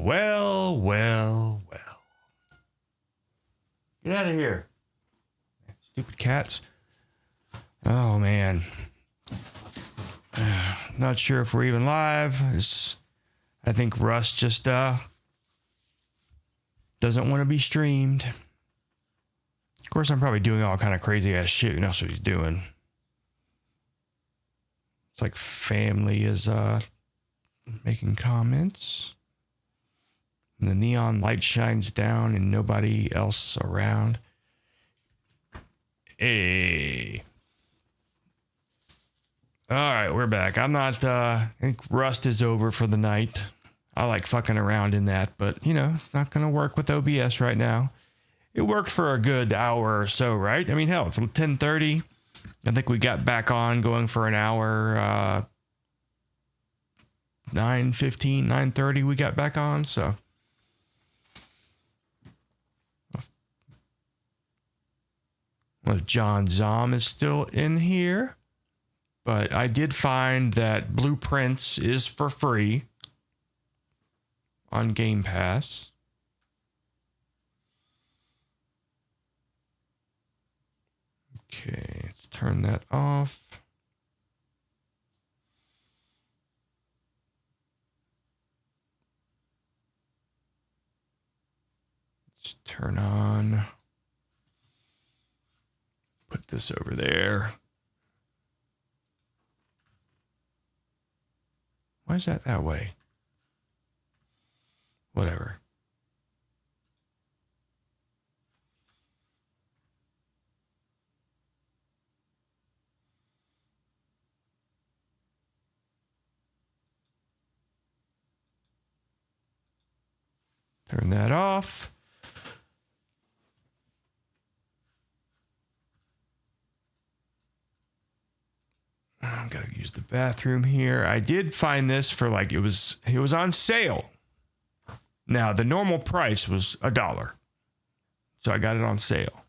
Well, well, well. Get out of here. Stupid cats. Oh, man. Not sure if we're even live. I think Russ just doesn't want to be streamed. Of course, I'm probably doing all kind of crazy ass shit. You know what he's doing. It's like family is making comments. And the neon light shines down and nobody else around. Hey. All right, we're back. I think Rust is over for the night. I like fucking around in that, but you know, it's not going to work with OBS right now. It worked for a good hour or so, right? I mean, hell, it's 10:30. I think we got back on going for an hour. 9:15, 9:30 we got back on, so. Well, John Zom is still in here. But I did find that Blueprints is for free on Game Pass. Okay, let's turn that off. Let's turn on. Put this over there. Why is that way? Whatever. Turn that off. I'm gonna use the bathroom here. I did find this for it was on sale. Now the normal price was $1, so I got it on sale.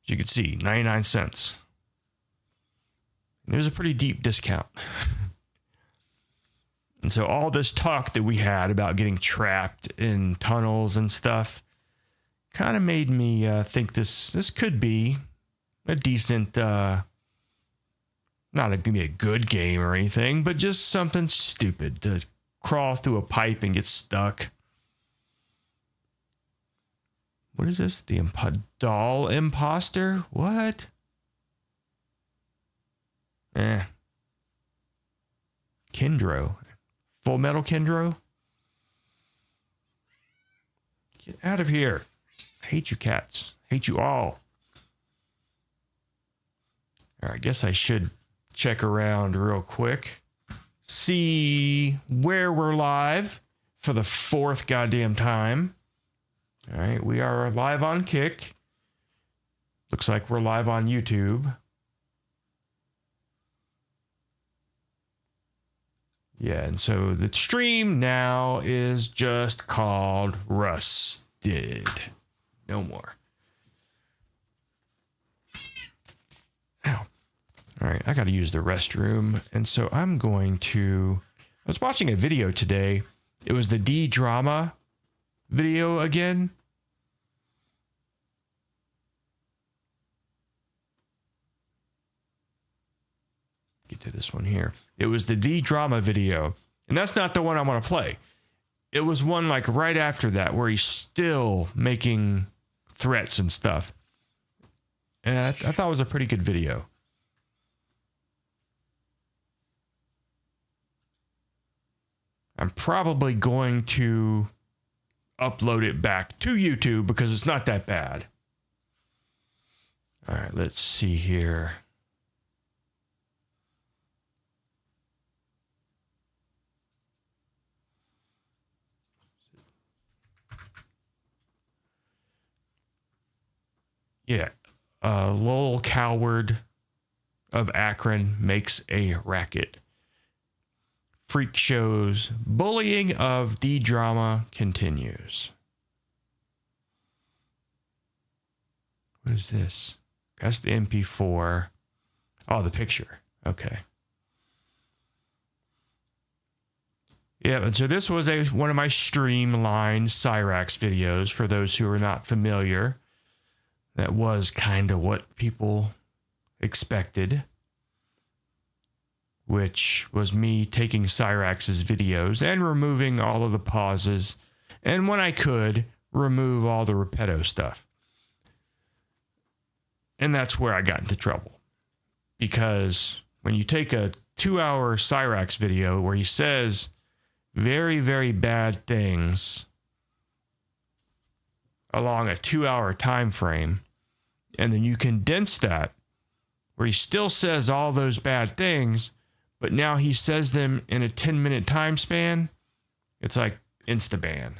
As you can see, 99 cents. And it was a pretty deep discount. And so all this talk that we had about getting trapped in tunnels and stuff kind of made me think this could be a decent, not going to be a good game or anything, but just something stupid to crawl through a pipe and get stuck. What is this? The doll imposter? What? Kendro. Full Metal Kendro? Get out of here. I hate you cats. Hate you all. All right, I guess I should check around real quick. See where we're live for the 4th goddamn time. All right, we are live on Kick. Looks like we're live on YouTube. Yeah, and so the stream now is just called Rusted. No more. Ow. All right, I got to use the restroom. And so I'm going to... I was watching a video today. It was the D-Drama video again. Get to this one here. It was the D-Drama video. And that's not the one I want to play. It was one right after that where he's still making threats and stuff. And I thought it was a pretty good video. I'm probably going to upload it back to YouTube because it's not that bad. All right, let's see here. Yeah, Lowell Coward of Akron makes a racket. Freak shows bullying of D-Drama continues. What is this? That's the MP4. Oh, the picture. Okay. Yeah, and so this was one of my streamlined Cyrax videos for those who are not familiar. That was kind of what people expected, which was me taking Cyrax's videos and removing all of the pauses, and when I could, remove all the Repetto stuff. And that's where I got into trouble. Because when you take a 2-hour Cyrax video where he says very, very bad things along a 2-hour time frame, and then you condense that where he still says all those bad things, but now he says them in a 10-minute time span, it's like insta-ban.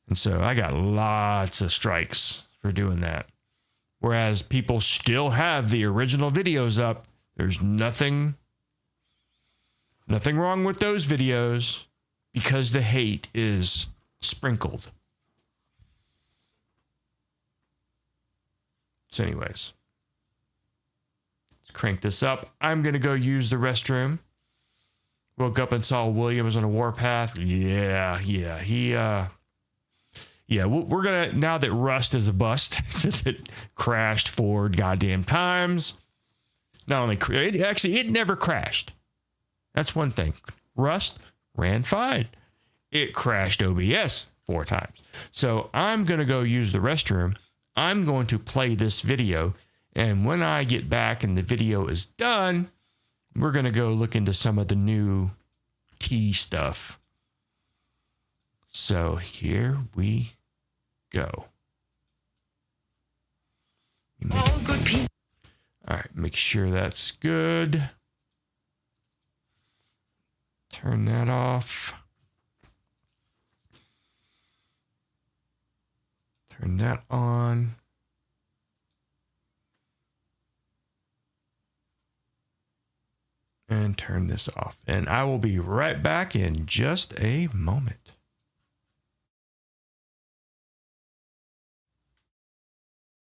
And so I got lots of strikes for doing that. Whereas people still have the original videos up. There's nothing wrong with those videos because the hate is sprinkled. So anyways, let's crank this up. I'm going to go use the restroom. Woke up and saw William was on a warpath. Yeah. We're going to, now that Rust is a bust, since it crashed 4 goddamn times. Not only, it never crashed. That's one thing. Rust ran fine. It crashed OBS 4 times. So I'm going to go use the restroom. I'm going to play this video. And when I get back and the video is done, we're going to go look into some of the new key stuff. So here we go. All right, make sure that's good. Turn that off. Turn that on. And turn this off. And I will be right back in just a moment.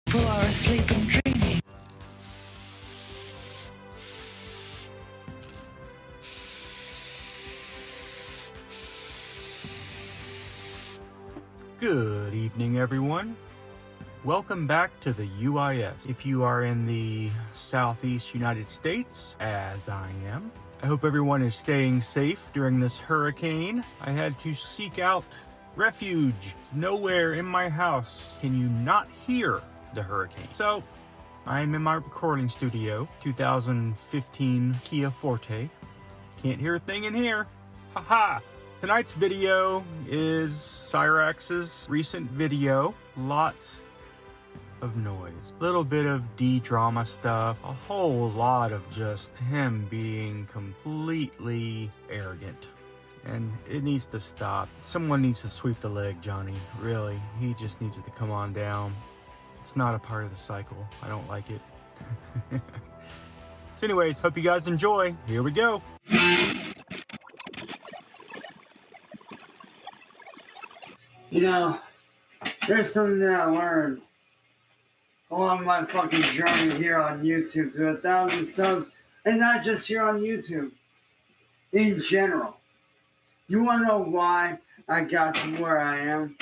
People are asleep and dreaming. Good evening, everyone. Welcome back to the UIS. If you are in the Southeast United States, as I am, I hope everyone is staying safe during this hurricane. I had to seek out refuge. Nowhere in my house can you not hear the hurricane. So I'm in my recording studio, 2015 Kia Forte. Can't hear a thing in here. Haha. Tonight's video is Cyrax's recent video. Lots of noise. Little bit of D-drama stuff. A whole lot of just him being completely arrogant. And it needs to stop. Someone needs to sweep the leg, Johnny. Really. He just needs it to come on down. It's not a part of the cycle. I don't like it. So anyways, hope you guys enjoy. Here we go. You know, there's something that I learned along my fucking journey here on YouTube to 1,000 subs, and not just here on YouTube, in general. You wanna know why I got to where I am?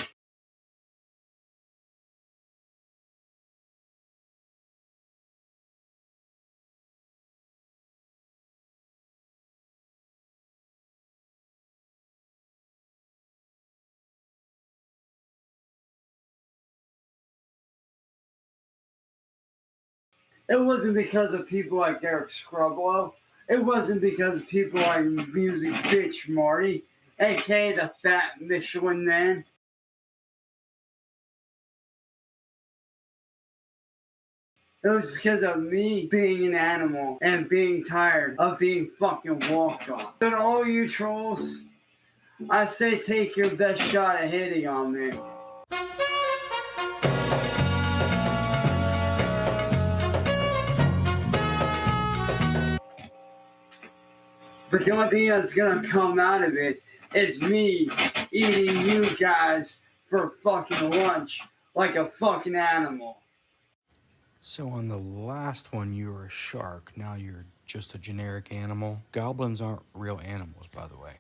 It wasn't because of people like Eric Scrubwell. It wasn't because of people like Music Bitch Marty, aka the Fat Michelin Man. It was because of me being an animal and being tired of being fucking walked on. So to all you trolls, I say take your best shot at hitting on me. But the only thing that's gonna come out of it is me eating you guys for fucking lunch like a fucking animal. So on the last one, you were a shark. Now you're just a generic animal. Goblins aren't real animals, by the way.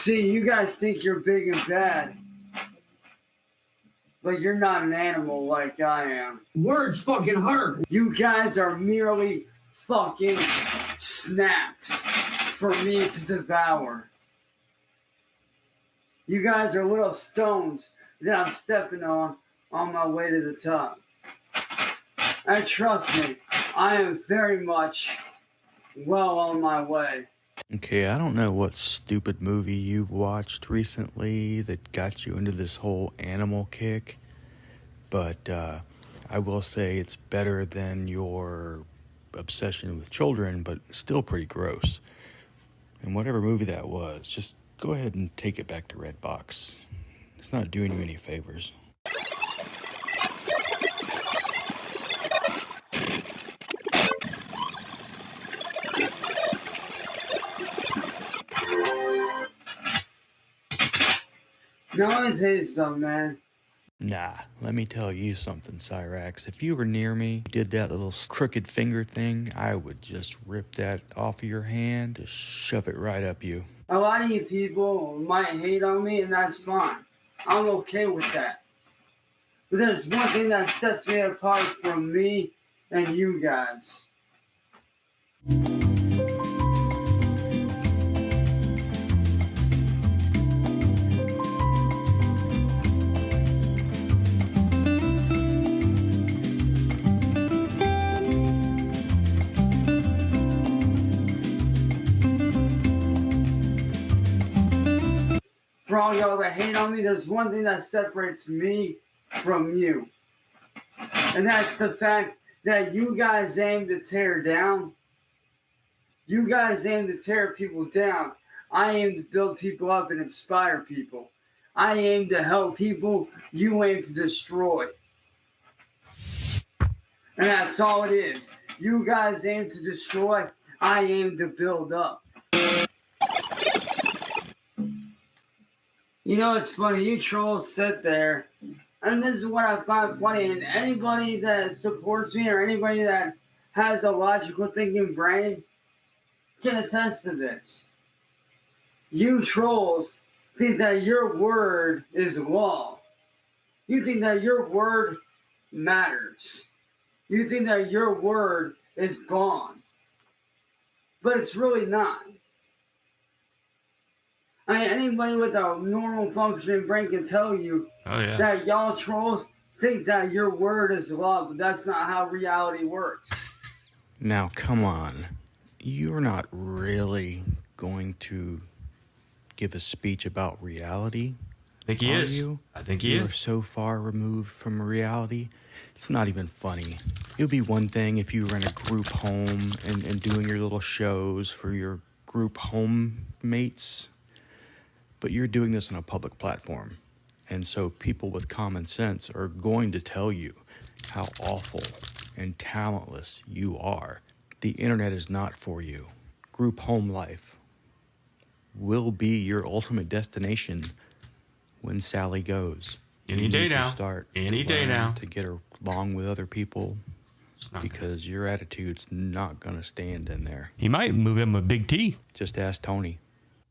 See, you guys think you're big and bad, but you're not an animal like I am. Words fucking hurt. You guys are merely fucking snacks for me to devour. You guys are little stones that I'm stepping on my way to the top. And trust me, I am very much well on my way. Okay, I don't know what stupid movie you watched recently that got you into this whole animal kick, but I will say it's better than your obsession with children, but still pretty gross. And whatever movie that was, just go ahead and take it back to Redbox. It's not doing you any favors. Now let me tell you something, man. Nah, let me tell you something, Cyrax. If you were near me, did that little crooked finger thing, I would just rip that off of your hand, just shove it right up you. A lot of you people might hate on me, and that's fine. I'm okay with that. But there's one thing that sets me apart from me and you guys. For all y'all that hate on me, there's one thing that separates me from you. And that's the fact that you guys aim to tear down. You guys aim to tear people down. I aim to build people up and inspire people. I aim to help people. You aim to destroy. And that's all it is. You guys aim to destroy. I aim to build up. You know, it's funny, you trolls sit there, and this is what I find funny, and anybody that supports me or anybody that has a logical thinking brain can attest to this. You trolls think that your word is law. You think that your word matters. You think that your word is gone. But it's really not. I mean, anybody with a normal functioning brain can tell you that y'all trolls think that your word is law, but that's not how reality works. Now, come on. You're not really going to give a speech about reality? I think he is. You? I think he You're is. so far removed from reality, it's not even funny. It would be one thing if you were in a group home and doing your little shows for your group home mates, but you're doing this on a public platform. And so people with common sense are going to tell you how awful and talentless you are. The internet is not for you. Group home life will be your ultimate destination when Sally goes. Any day now. Start Any day learning now. to get along with other people It's not because your attitude's not going to stand in there. He might move him a big T Just ask Tony.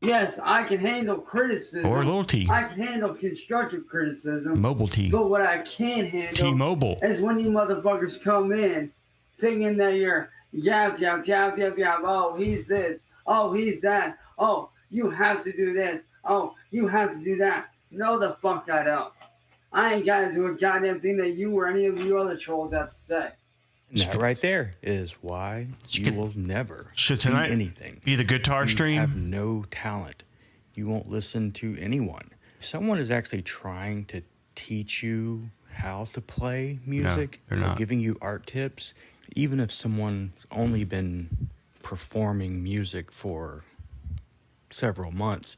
Yes, I can handle criticism. or a little T. I can handle constructive criticism. Mobile T. But what I can't handle T-Mobile. is when you motherfuckers come in thinking that you're yap, yap, yap, yap, yap. Oh, he's this. Oh, he's that. Oh, you have to do this. Oh, you have to do that. No, the fuck I don't. I ain't got to do a goddamn thing that you or any of you other trolls have to say. And that right there is why you will never Should do tonight anything. be the guitar You stream? have no talent. You won't listen to anyone. If someone is actually trying to teach you how to play music, they're or not. giving you art tips, even if someone's only been performing music for several months,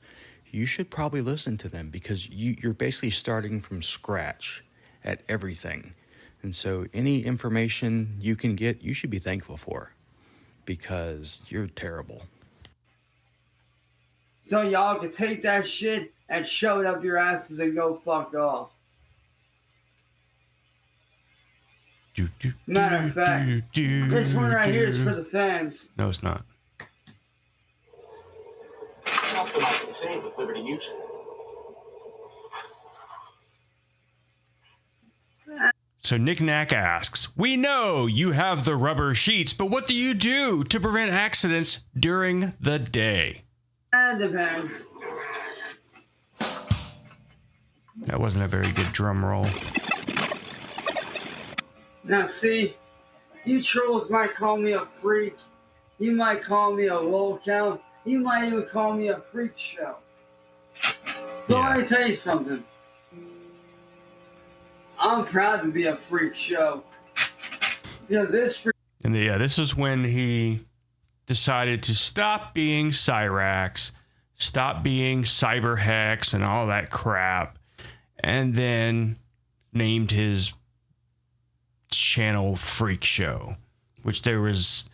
you should probably listen to them because you're basically starting from scratch at everything. And so any information you can get, you should be thankful for because you're terrible. So y'all can take that shit and shove it up your asses and go fuck off. Matter of fact, this one right here is for the fans. No, it's not. customize the same with Liberty Mutual. So Nick Knack asks, we know you have the rubber sheets, but what do you do to prevent accidents during the day? That depends. That wasn't a very good drum roll. Now see, you trolls might call me a freak. You might call me a lolcow. You might even call me a freak show. But let me tell you something. I'm proud to be a freak show. Because this freak... And this is when he decided to stop being Cyrax, stop being Cyberhex and all that crap, and then named his channel Freak Show, which there was...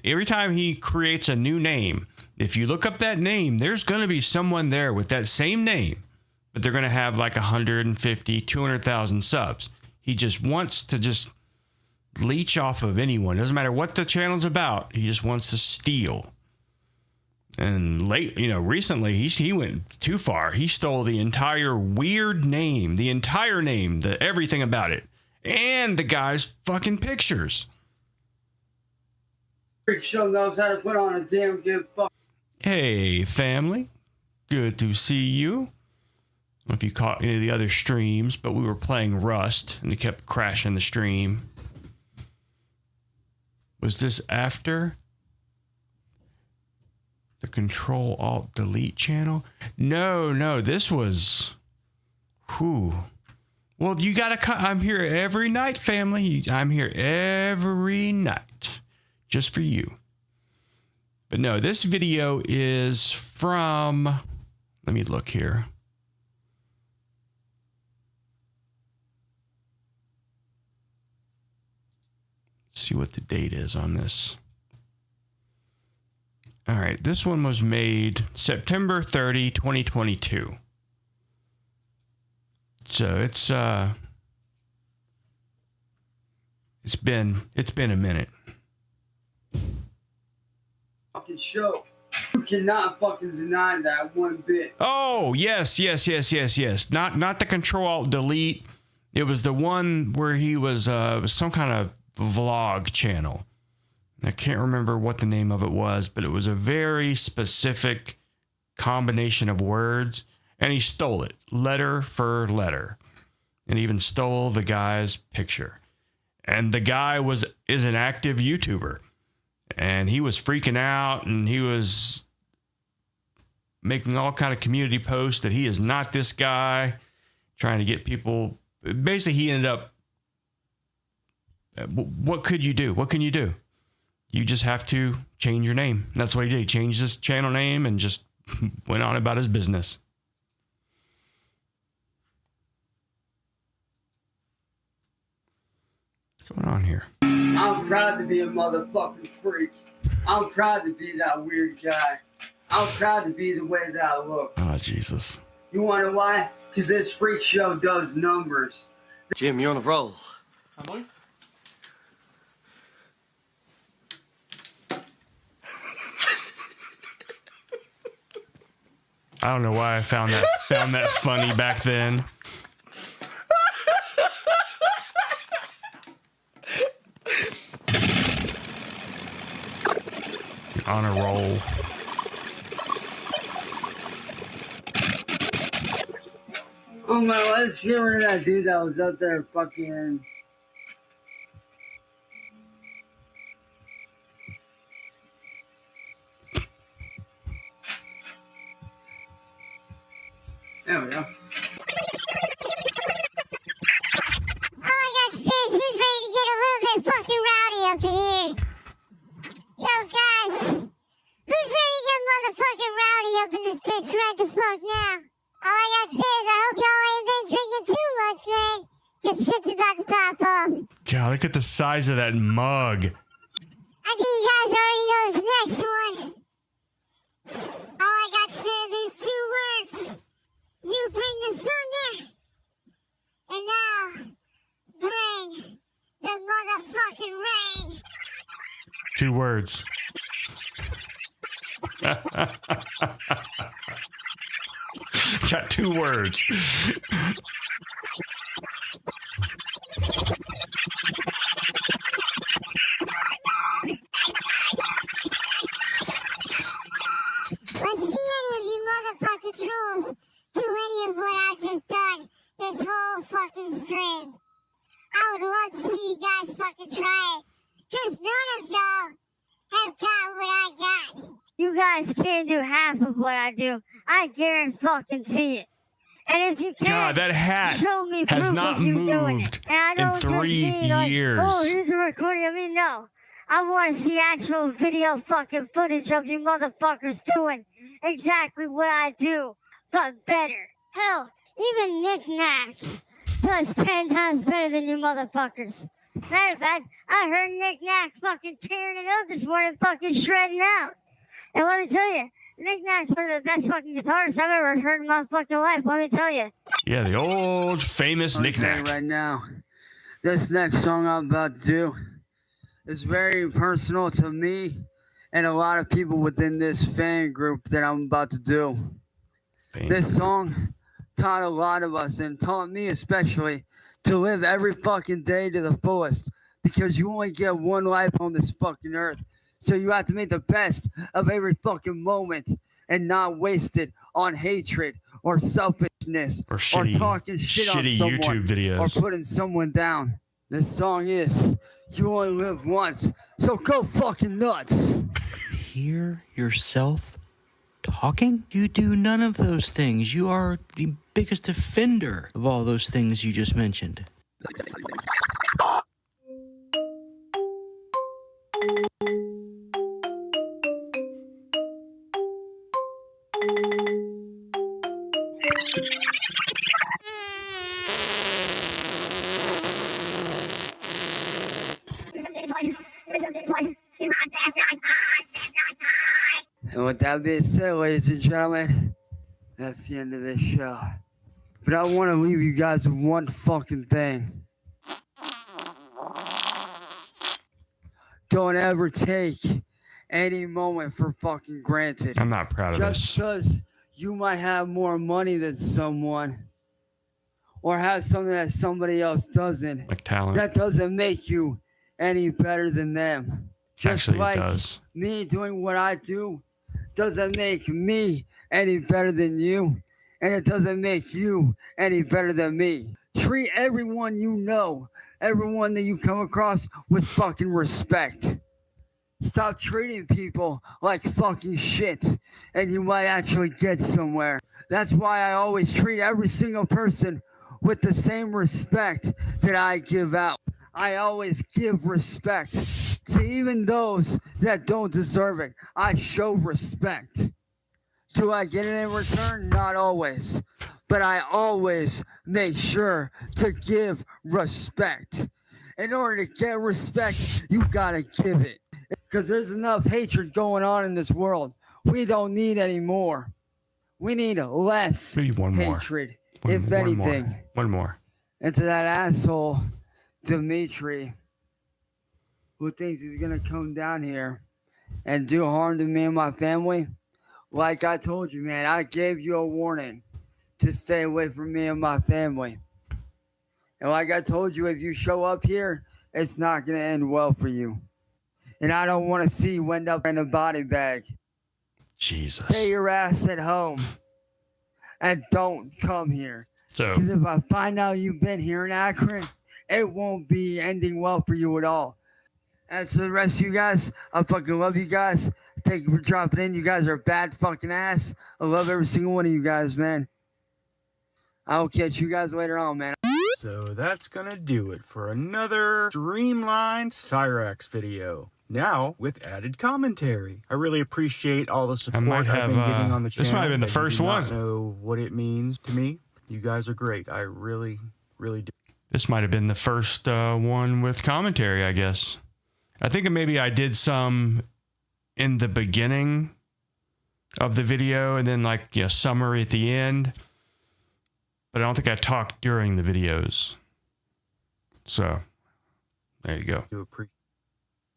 Every time he creates a new name, if you look up that name, there's going to be someone there with that same name, but they're going to have like 150, 200,000 subs. He just wants to just leech off of anyone. Doesn't matter what the channel's about. He just wants to steal. And recently he went too far. He stole the entire weird name, everything about it, and the guy's fucking pictures. Freak show knows how to put on a damn good fuck. Hey, family. Good to see you. I don't know if you caught any of the other streams, but we were playing Rust, and it kept crashing the stream. Was this after the Control-Alt-Delete channel? No, this was... Well, you gotta come. I'm here every night, family. I'm here every night. Just for you. But no, this video is from... Let me look here. See what the date is on this. All right, this one was made September 30, 2022. So it's been a minute. Fucking show. You cannot fucking deny that one bit. Oh, yes. Not the Control-Alt-Delete. It was the one where he was some kind of vlog channel. I can't remember what the name of it was, but it was a very specific combination of words, and he stole it letter for letter, and even stole the guy's picture. And the guy is an active YouTuber, and he was freaking out, and he was making all kind of community posts that he is not this guy, trying to get people. Basically, he ended up. What could you do? What can you do? You just have to change your name. That's what he did. He changed his channel name and just went on about his business. What's going on here? I'm proud to be a motherfucking freak. I'm proud to be that weird guy. I'm proud to be the way that I look. Oh, Jesus. You want to know why? Because this freak show does numbers. Jim, you're on a roll. Am I? I don't know why I found that funny back then. On a roll. Oh my, let's get rid of that dude that was up there fucking... There we go. All I got to say is who's ready to get a little bit fucking rowdy up in here? Yo, guys, who's ready to get motherfucking rowdy up in this bitch right the fuck now? All I got to say is I hope y'all ain't been drinking too much, man. Your shit's about to pop off. God, look at the size of that mug. I think you guys already know this next one. All I got to say are these two words. You bring the thunder, and now bring the motherfucking rain. 2 words. Got 2 words. Let's see any of you motherfucking trolls do any of what I just done this whole fucking stream. I would love to see you guys fucking try it, because none of y'all have got what I got. You guys can't do half of what I do. I guarantee fucking see it. And if you can't, God, that hat show me has proof not of you doing moved it. And I in don't 3 just mean like, years. oh, here's a recording of me. No. I want to see actual video fucking footage of you motherfuckers doing exactly what I do, but better. Hell, even Nick Nack does 10 times better than you motherfuckers. Matter of fact, I heard Nick Nack fucking tearing it up this morning, fucking shredding out. And let me tell you, Nick Nack's one of the best fucking guitarists I've ever heard in my fucking life, let me tell you. Yeah, the old famous I'll Nick tell you Nack. right now, this next song I'm about to do is very personal to me and a lot of people within this fan group that I'm about to do. This song taught a lot of us, and taught me especially, to live every fucking day to the fullest, because you only get one life on this fucking earth. So you have to make the best of every fucking moment and not waste it on hatred or selfishness Or shitty, talking shit on shitty someone YouTube videos. or putting someone down. This song is You Only Live Once, so go fucking nuts. Hear yourself talking? You do none of those things. You are the biggest offender of all those things you just mentioned. And with that being said, ladies and gentlemen, that's the end of this show. But I want to leave you guys with one fucking thing. Don't ever take any moment for fucking granted. I'm not proud of Just this. because you might have more money than someone or have something that somebody else doesn't, Like talent. that doesn't make you any better than them. Just Actually, like it does. me doing what I do doesn't make me any better than you, and it doesn't make you any better than me. Treat everyone you know, everyone that you come across, with fucking respect. Stop treating people like fucking shit, and you might actually get somewhere. That's why I always treat every single person with the same respect that I give out. I always give respect to even those that don't deserve it. I show respect. Do I get it in return? Not always. But I always make sure to give respect. In order to get respect, you gotta give it. Because there's enough hatred going on in this world. We don't need any more. We need less Maybe one more. hatred, One- if one anything. more. One more. And to that asshole, Dimitri, who thinks he's gonna come down here and do harm to me and my family, like I told you, man, I gave you a warning to stay away from me and my family. And like I told you, if you show up here, it's not gonna end well for you. And I don't want to see you end up in a body bag. Jesus. Stay your ass at home and don't come here. So, Because if I find out you've been here in Akron, it won't be ending well for you at all. As for the rest of you guys, I fucking love you guys. Thank you for dropping in. You guys are bad fucking ass. I love every single one of you guys, man. I will catch you guys later on, man. So that's gonna do it for another streamlined Cyrax video. Now with added commentary. I really appreciate all the support might I've have, been getting on the channel. this might have been the but you first do not one. know what it means to me. You guys are great. I really, really do. this might have been the first one with commentary, I guess. I think maybe I did some in the beginning of the video and then like, you know, summary at the end. But I don't think I talked during the videos. So, there you go. Do appreciate.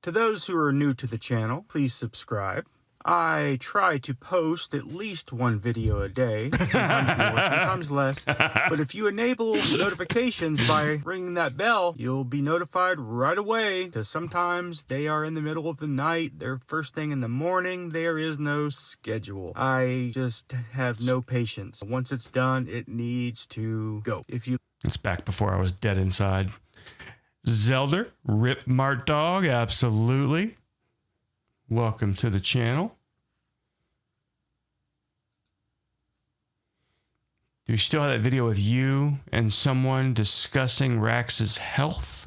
To those who are new to the channel, please subscribe. I try to post at least one video a day, sometimes more, sometimes less. But if you enable notifications by ringing that bell, you'll be notified right away, because sometimes they are in the middle of the night, they're first thing in the morning, there is no schedule. I just have no patience. Once it's done, it needs to go. It's back before I was dead inside. Zelda, Rip Mart Dog, absolutely. Welcome to the channel. Do you still have that video with you and someone discussing Rax's health?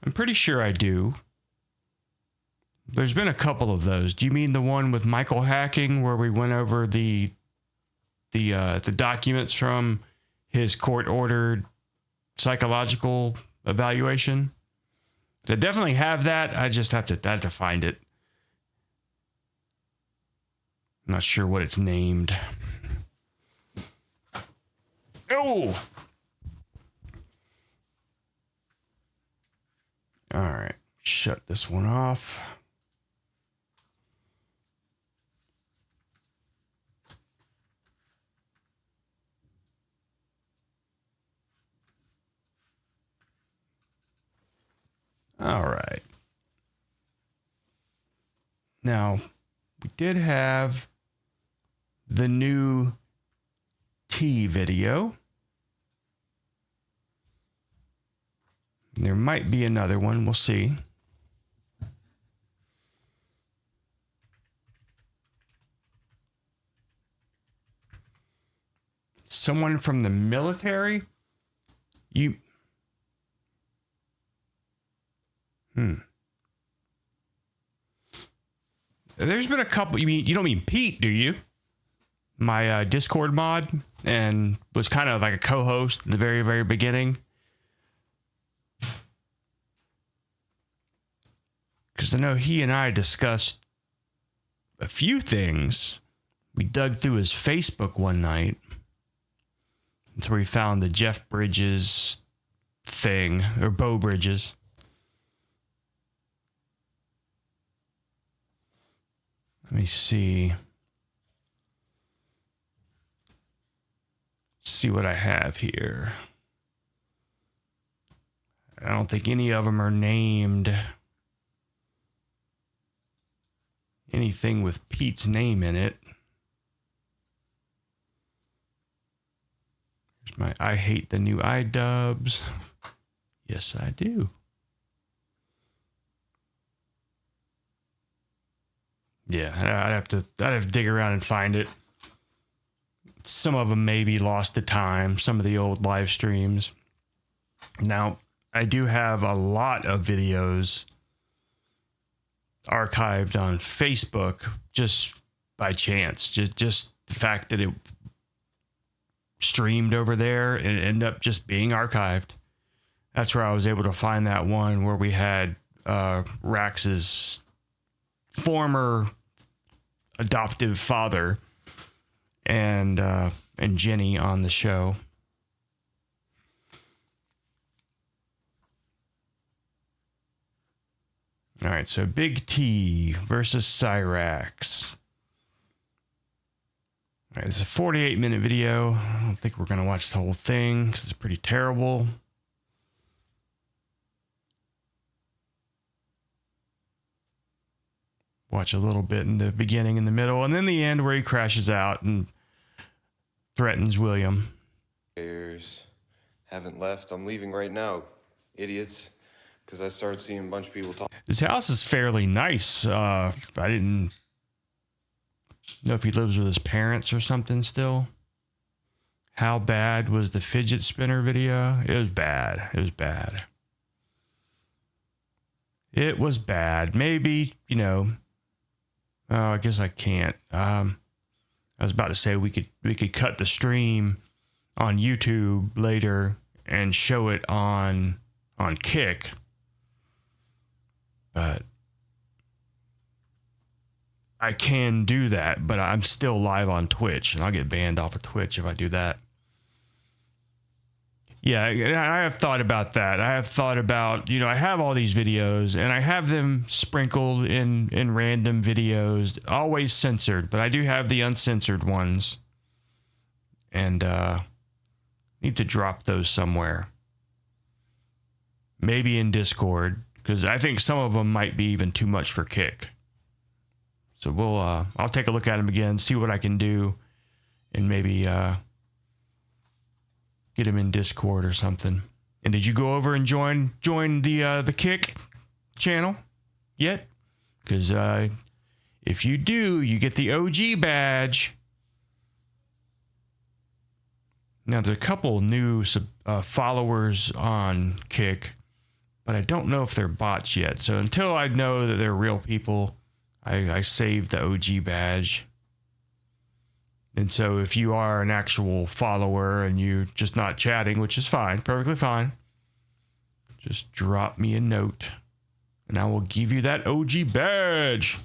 I'm pretty sure I do. There's been a couple of those. Do you mean the one with Michael Hacking where we went over the documents from his court-ordered psychological evaluation? I definitely have that. I just have to find it. I'm not sure what it's named. Oh! All right. Shut this one off. All right. Now, we did have the new T video. There might be another one. We'll see. Someone from the military? There's been a couple. You don't mean Pete, do you? My Discord mod, and was kind of like a co-host at the very, very beginning. Because I know he and I discussed a few things. We dug through his Facebook one night. That's where we found the Jeff Bridges thing, or Bo Bridges. Let me see. See what I have here. I don't think any of them are named anything with Pete's name in it. Here's my I hate the new iDubbbz. Yes, I do. Yeah, I'd have to dig around and find it. Some of them may be lost to time, some of the old live streams. Now, I do have a lot of videos archived on Facebook just by chance. Just the fact that it streamed over there and it ended up just being archived. That's where I was able to find that one where we had Rax's former adoptive father and Jenny on the show. All right, so Big T versus Cyrax. All right, this is a 48-minute video. I don't think we're going to watch the whole thing because it's pretty terrible. Watch a little bit in the beginning, in the middle, and then the end where he crashes out and threatens William. Haven't left. I'm leaving right now, idiots. Because I started seeing a bunch of people talk. His house is fairly nice. I didn't know if he lives with his parents or something still. How bad was the fidget spinner video? It was bad. It was bad. It was bad. Maybe, oh, I guess I can't. I was about to say we could cut the stream on YouTube later and show it on Kick. But I can do that, but I'm still live on Twitch, and I'll get banned off of Twitch if I do that. Yeah, I have thought about that. I have thought about, I have all these videos and I have them sprinkled in random videos, always censored, but I do have the uncensored ones. And need to drop those somewhere. Maybe in Discord, because I think some of them might be even too much for Kick. So I'll take a look at them again, see what I can do, and maybe get them in Discord or something. And did you go over and join the Kick channel yet? Because if you do, you get the OG badge. Now, there's a couple new followers on Kick, but I don't know if they're bots yet. So until I know that they're real people, I saved the OG badge. And so if you are an actual follower and you're just not chatting, which is fine, perfectly fine, just drop me a note and I will give you that OG badge.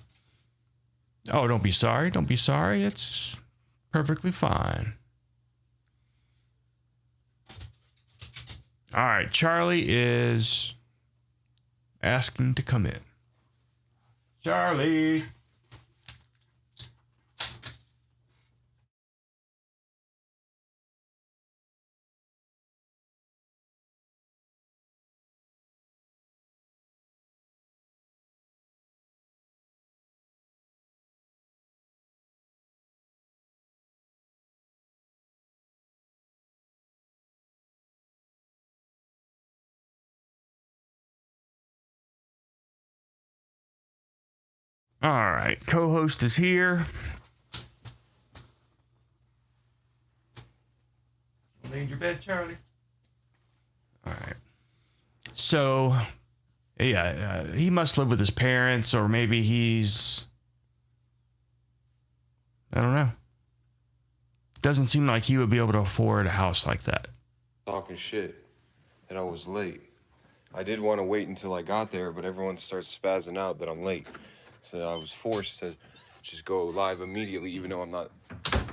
Oh, don't be sorry. Don't be sorry. It's perfectly fine. All right. Charlie is asking to come in. Charlie. All right, co-host is here. Lay in your bed, Charlie. All right. So, yeah, he must live with his parents, or maybe he's... I don't know. Doesn't seem like he would be able to afford a house like that. Talking shit that I was late. I did want to wait until I got there, but everyone starts spazzing out that I'm late. So I was forced to just go live immediately, even though I'm not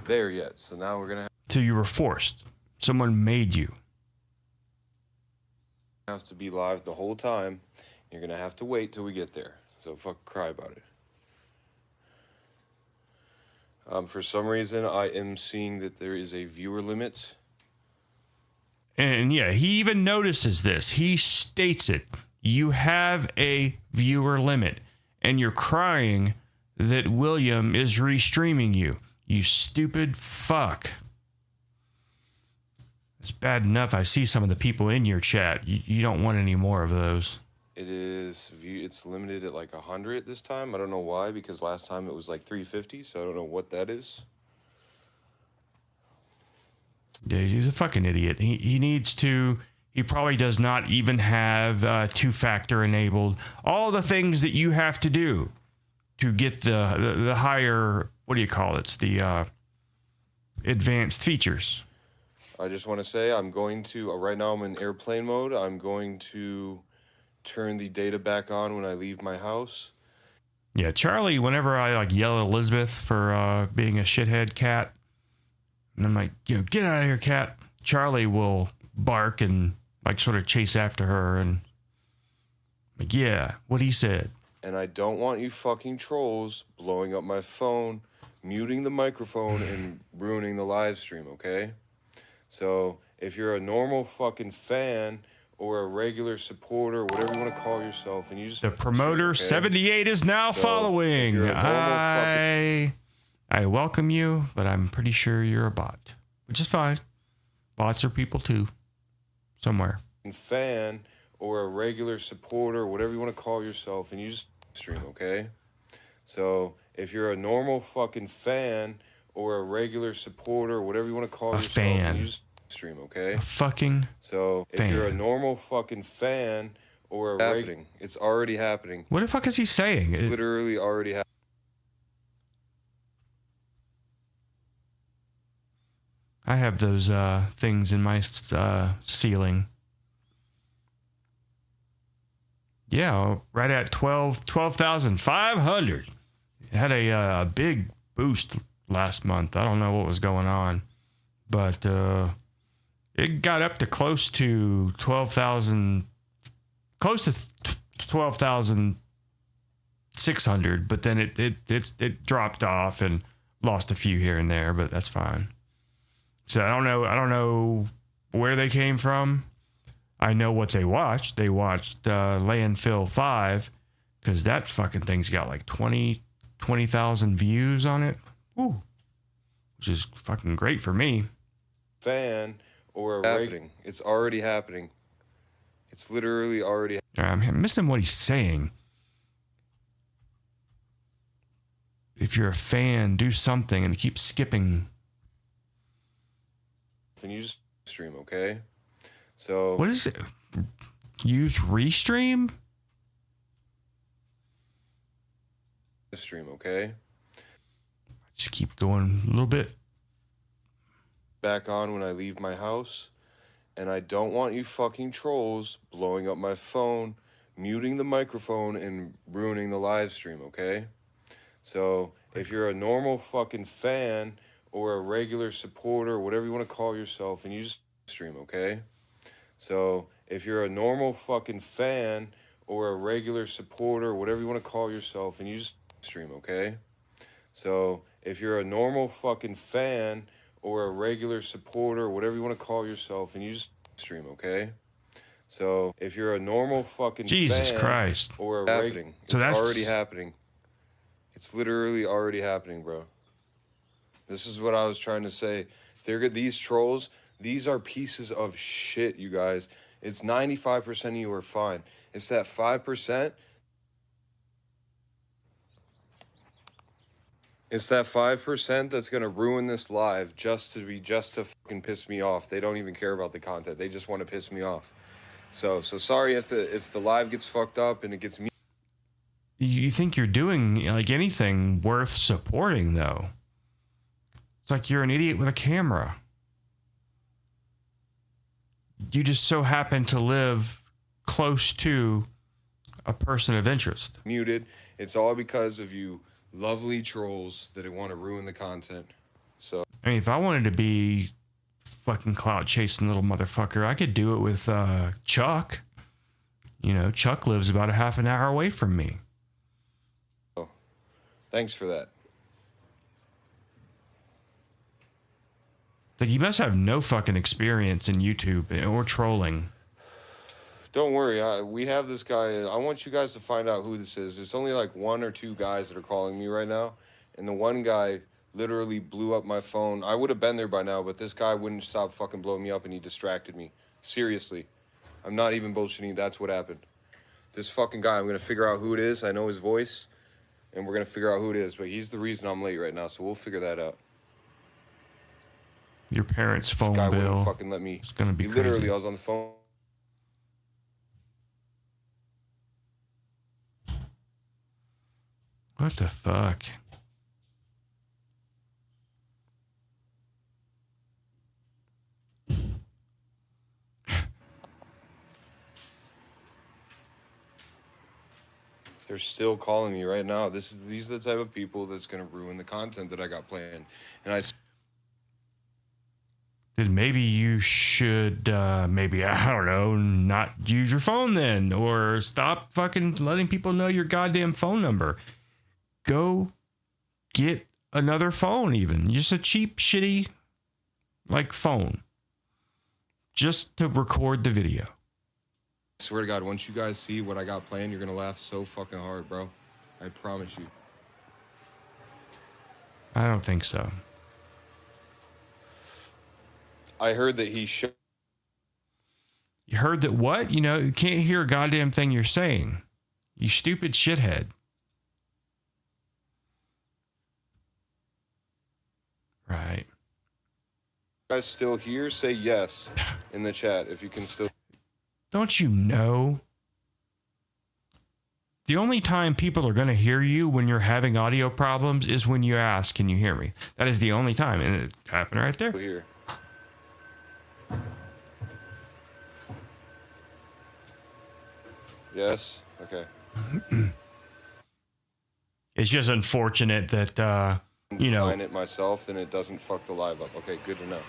there yet. So now we're going to So you were forced. Someone made you. have to be live the whole time. You're going to have to wait till we get there. So fuck cry about it. For some reason, I am seeing that there is a viewer limit. And yeah, he even notices this. He states it. You have a viewer limit. And you're crying that William is restreaming you. You stupid fuck. It's bad enough I see some of the people in your chat. You don't want any more of those. It's limited at like 100 this time. I don't know why, because last time it was like 350, so I don't know what that is. Yeah, he's a fucking idiot. He needs to... He probably does not even have two-factor enabled. All the things that you have to do to get the higher, what do you call it? It's the advanced features. I just want to say I'm going to, right now I'm in airplane mode. I'm going to turn the data back on when I leave my house. Yeah, Charlie, whenever I yell at Elizabeth for being a shithead cat, and I'm like, get out of here, cat. Charlie will bark and sort of chase after her and yeah, what he said. And I don't want you fucking trolls blowing up my phone, muting the microphone, and ruining the live stream, okay? So if you're a normal fucking fan or a regular supporter, whatever you want to call yourself, and you just... The promoter 78 is now following. I welcome you, but I'm pretty sure you're a bot, which is fine. Bots are people too. Somewhere. Fan or a regular supporter, whatever you want to call yourself, and you just stream, okay? So if you're a normal fucking fan or a regular supporter, whatever you want to call yourself, and you just stream, okay? A fucking So if fan. you're a normal fucking fan or a regular, it's already happening. What the fuck is he saying? It's literally already happening. I have those things in my ceiling. Yeah, right at 12,500. It had a big boost last month. I don't know what was going on, but it got up to close to 12,000, close to 12,600, but then it dropped off and lost a few here and there, but that's fine. So I don't know where they came from. I know what they watched. They watched Landfill 5, because that fucking thing's got like 20,000 views on it. Ooh, which is fucking great for me. Fan or happening. It's already happening. It's literally already. I'm missing what he's saying. If you're a fan, do something, and keep skipping. And you just stream, okay? So What is it? Use Restream? stream, okay? Just keep going a little bit. Back on when I leave my house, and I don't want you fucking trolls blowing up my phone, muting the microphone, and ruining the live stream, okay? So if you're a normal fucking fan or a regular supporter, whatever you want to call yourself, and you just stream, okay? So if you're a normal fucking fan or a regular supporter, whatever you want to call yourself, and you just stream, okay? So if you're a normal fucking fan or a regular supporter, whatever you want to call yourself, and you just stream, okay? So if you're a normal fucking Jesus fan Christ. or a regular, it's So that's already happening. It's literally already happening, bro. This is what I was trying to say. These trolls, these are pieces of shit, you guys. It's 95% of you are fine. It's that 5%. It's that 5% that's gonna ruin this live just to fucking piss me off. They don't even care about the content. They just want to piss me off. So sorry if the live gets fucked up and it gets me. You think you're doing like anything worth supporting, though. It's like you're an idiot with a camera. You just so happen to live close to a person of interest. Muted. It's all because of you lovely trolls that want to ruin the content. So I mean, if I wanted to be fucking clout chasing little motherfucker, I could do it with Chuck. You know, Chuck lives about a half an hour away from me. thanks for that. Like, you must have no fucking experience in YouTube or trolling. Don't worry, we have this guy. I want you guys to find out who this is. It's only like 1 or 2 guys that are calling me right now. And the one guy literally blew up my phone. I would have been there by now, but this guy wouldn't stop fucking blowing me up, and he distracted me. Seriously. I'm not even bullshitting. That's what happened. This fucking guy, I'm going to figure out who it is. I know his voice, and we're going to figure out who it is. But he's the reason I'm late right now, so we'll figure that out. Your parents' phone This guy bill. wouldn't fucking let me. It's gonna be Literally, crazy. I was on the phone. What the fuck? They're still calling me right now. These are the type of people that's gonna ruin the content that I got planned. And I Then maybe you should, maybe, I don't know, not use your phone then, or stop fucking letting people know your goddamn phone number. Go get another phone, even just a cheap, shitty, like, phone, just to record the video. swear to God, once you guys see what I got planned, you're gonna laugh so fucking hard, bro. I promise you. I don't think so. I heard that You heard that what? You know, you can't hear a goddamn thing you're saying. You stupid shithead. Right. You guys still here? Say yes in the chat if you can still. Don't you know? The only time people are going to hear you when you're having audio problems is when you ask, can you hear me? That is the only time. And it happened right there. Here. Yes? Okay. It's just unfortunate that, you know. Find it myself, then it doesn't fuck the live up. Okay, good to know.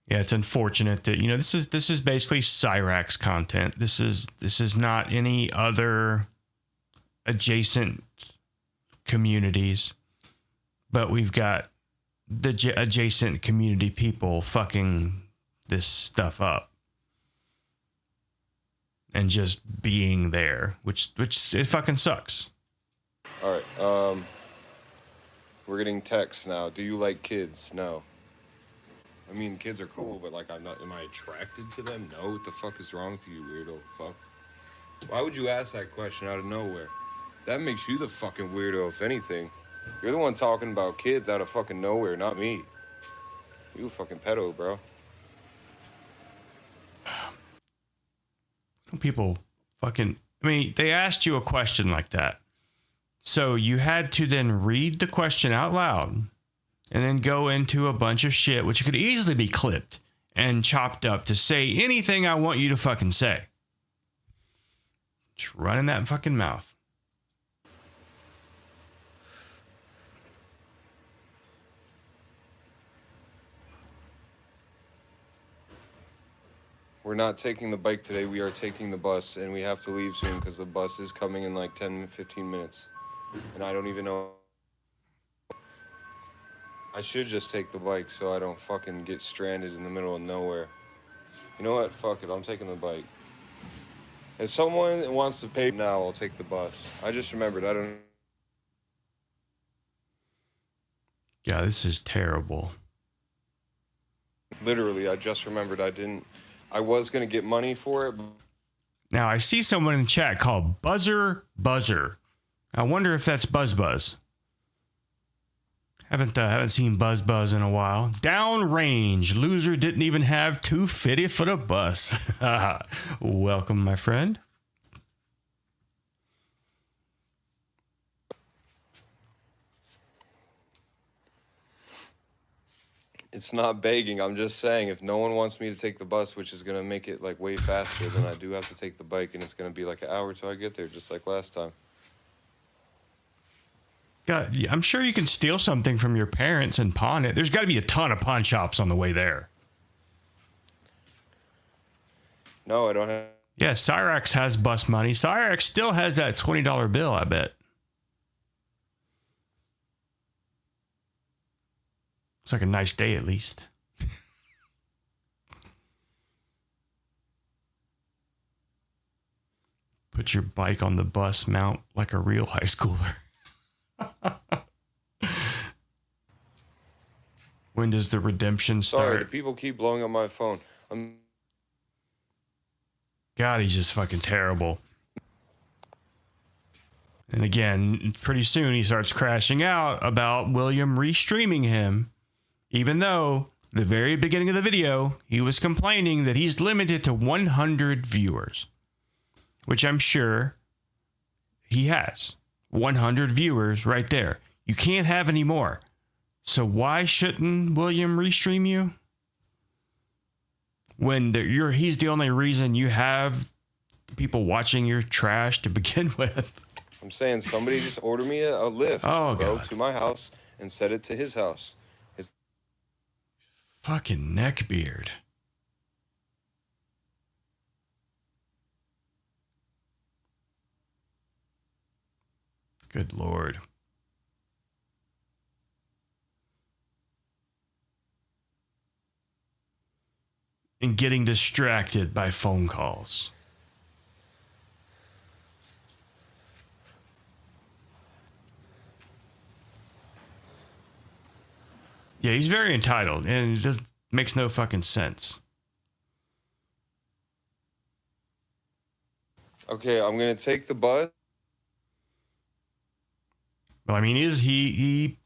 Yeah, it's unfortunate that, you know, this is basically Cyrax content. This is not any other adjacent communities, but we've got the adjacent community people fucking this stuff up and just being there, which it fucking sucks. All right. We're getting texts now. Do you like kids? No. I mean, kids are cool, but like, I'm not. Am I attracted to them? No. What the fuck is wrong with you, weirdo? Fuck. Why would you ask that question out of nowhere? That makes you the fucking weirdo, if anything. You're the one talking about kids out of fucking nowhere, not me. You a fucking pedo, bro. People fucking, I mean, they asked you a question like that. So you had to then read the question out loud and then go into a bunch of shit, which could easily be clipped and chopped up to say anything I want you to fucking say. Just running that fucking mouth. We're not taking the bike today. We are taking the bus, and we have to leave soon because the bus is coming in like 10, 15 minutes. And I don't even know. I should just take the bike so I don't fucking get stranded in the middle of nowhere. You know what? Fuck it. I'm taking the bike. If someone wants to pay now, I'll take the bus. I just remembered. I don't. Yeah, this is terrible. Literally, I just remembered I was going to get money for it. Now, I see someone in the chat called Buzzer. I wonder if that's Buzz. Haven't seen Buzz in a while. Downrange. Loser didn't even have 250 for the bus. Welcome, my friend. It's not begging. I'm just saying if no one wants me to take the bus, which is going to make it like way faster, then I do have to take the bike, and it's going to be like an hour till I get there, just like last time. God, I'm sure you can steal something from your parents and pawn it. There's got to be a ton of pawn shops on the way there. No, I don't have. Yeah, Cyrax has bus money. Cyrax still has that $20 bill, I bet. It's like a nice day at least. Put your bike on the bus mount like a real high schooler. When does the redemption start? Sorry, people keep blowing up my phone. God, he's just fucking terrible. And again, pretty soon he starts crashing out about William restreaming him, even though the very beginning of the video, he was complaining that he's limited to 100 viewers, which I'm sure he has. 100 viewers right there. You can't have any more. So why shouldn't William restream you? When he's the only reason you have people watching your trash to begin with. I'm saying somebody just order me a Lyft, bro, to my house and set it to his house. Fucking neckbeard. Good Lord. And getting distracted by phone calls. Yeah, he's very entitled, and it just makes no fucking sense. Okay, I'm gonna take the bus. Well, I mean, he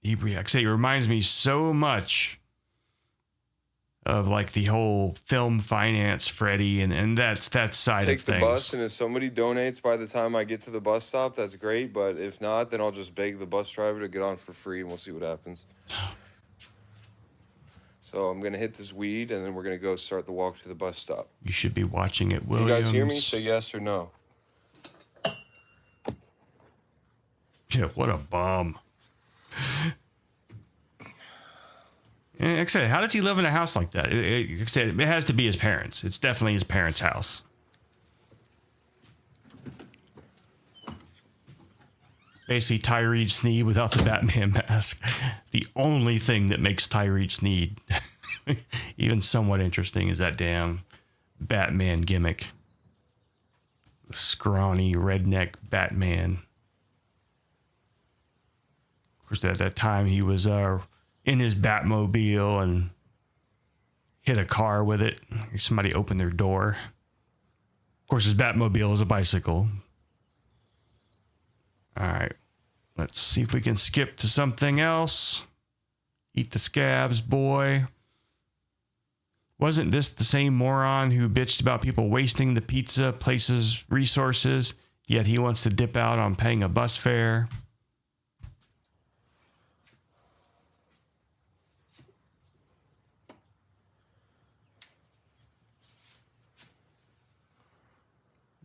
like I say, he reminds me so much of like the whole film finance Freddy and that side Take of things. the bus, and if somebody donates by the time I get to the bus stop, that's great. But if not, then I'll just beg the bus driver to get on for free, and we'll see what happens. So I'm gonna hit this weed, and then we're gonna go start the walk to the bus stop. You should be watching it, Williams. You guys hear me? Say yes or no. Yeah, what a bomb. And like I said, how does he live in a house like that? Like I said, it has to be his parents. It's definitely his parents' house. Basically, Tyree Sneed without the Batman mask. The only thing that makes Tyree Sneed even somewhat interesting is that damn Batman gimmick. The scrawny redneck Batman. Of course, at that time he was in his Batmobile and hit a car with it. Somebody opened their door. Of course, his Batmobile is a bicycle. All right. Let's see if we can skip to something else. Eat the scabs, boy. Wasn't this the same moron who bitched about people wasting the pizza place's resources, yet he wants to dip out on paying a bus fare?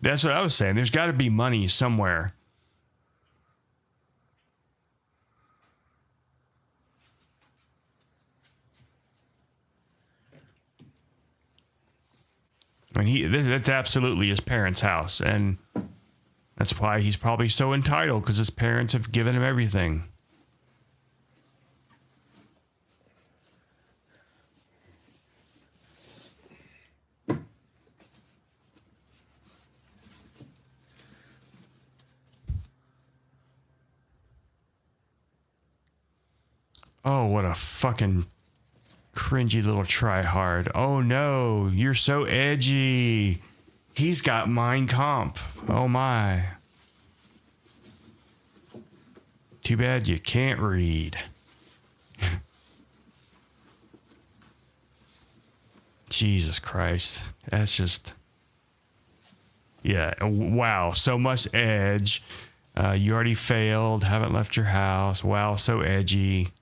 That's what I was saying. There's got to be money somewhere. I mean, that's absolutely his parents' house, and that's why he's probably so entitled, because his parents have given him everything. Oh, what a fucking cringy little tryhard. Oh no, you're so edgy. He's got Mein Kampf. Oh my. Too bad you can't read. Jesus Christ. That's just... Yeah, wow, so much edge. You already failed, haven't left your house. Wow, so edgy.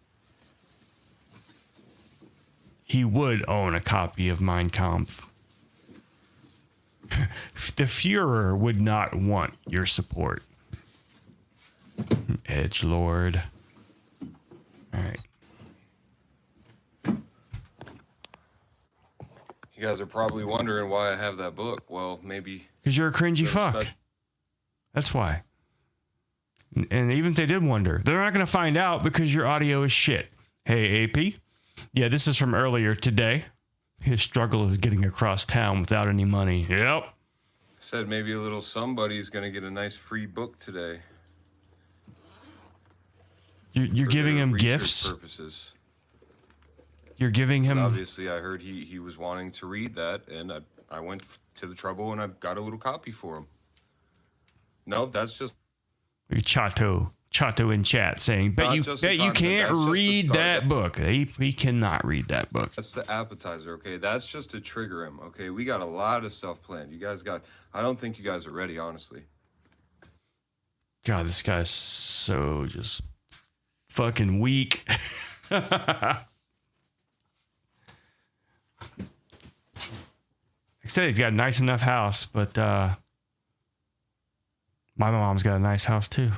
He would own a copy of Mein Kampf. The Fuhrer would not want your support. Edgelord. All right. You guys are probably wondering why I have that book. Well, maybe... Because you're a cringy fuck. That's why. And even if they did wonder, they're not going to find out because your audio is shit. Hey, AP. Yeah, this is from earlier today. His struggle is getting across town without any money. Yep. Said maybe a little somebody's going to get a nice free book today. You're giving him gifts? Purposes. You're giving him... Obviously, I heard he was wanting to read that, and I went to the trouble and I got a little copy for him. No, that's just... Chato in chat saying, bet you can't read that book. He cannot read that book. That's the appetizer, okay? That's just to trigger him, okay? We got a lot of stuff planned. You guys got... I don't think you guys are ready, honestly. God, this guy's so just fucking weak. I said he's got a nice enough house, but my mom's got a nice house too.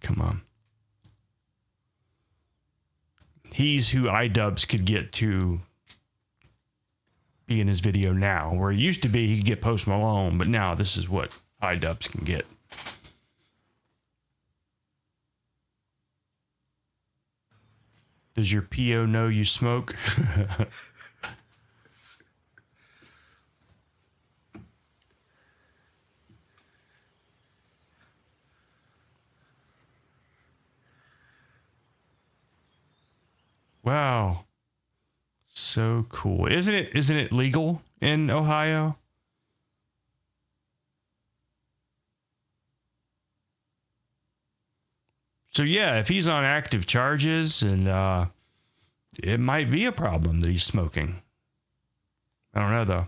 Come on. He's who iDubbbz could get to be in his video now. Where it used to be he could get Post Malone, but now this is what iDubbbz can get. Does your PO know you smoke? Wow. So cool. Isn't it legal in Ohio? So yeah, if he's on active charges, and it might be a problem that he's smoking. I don't know though.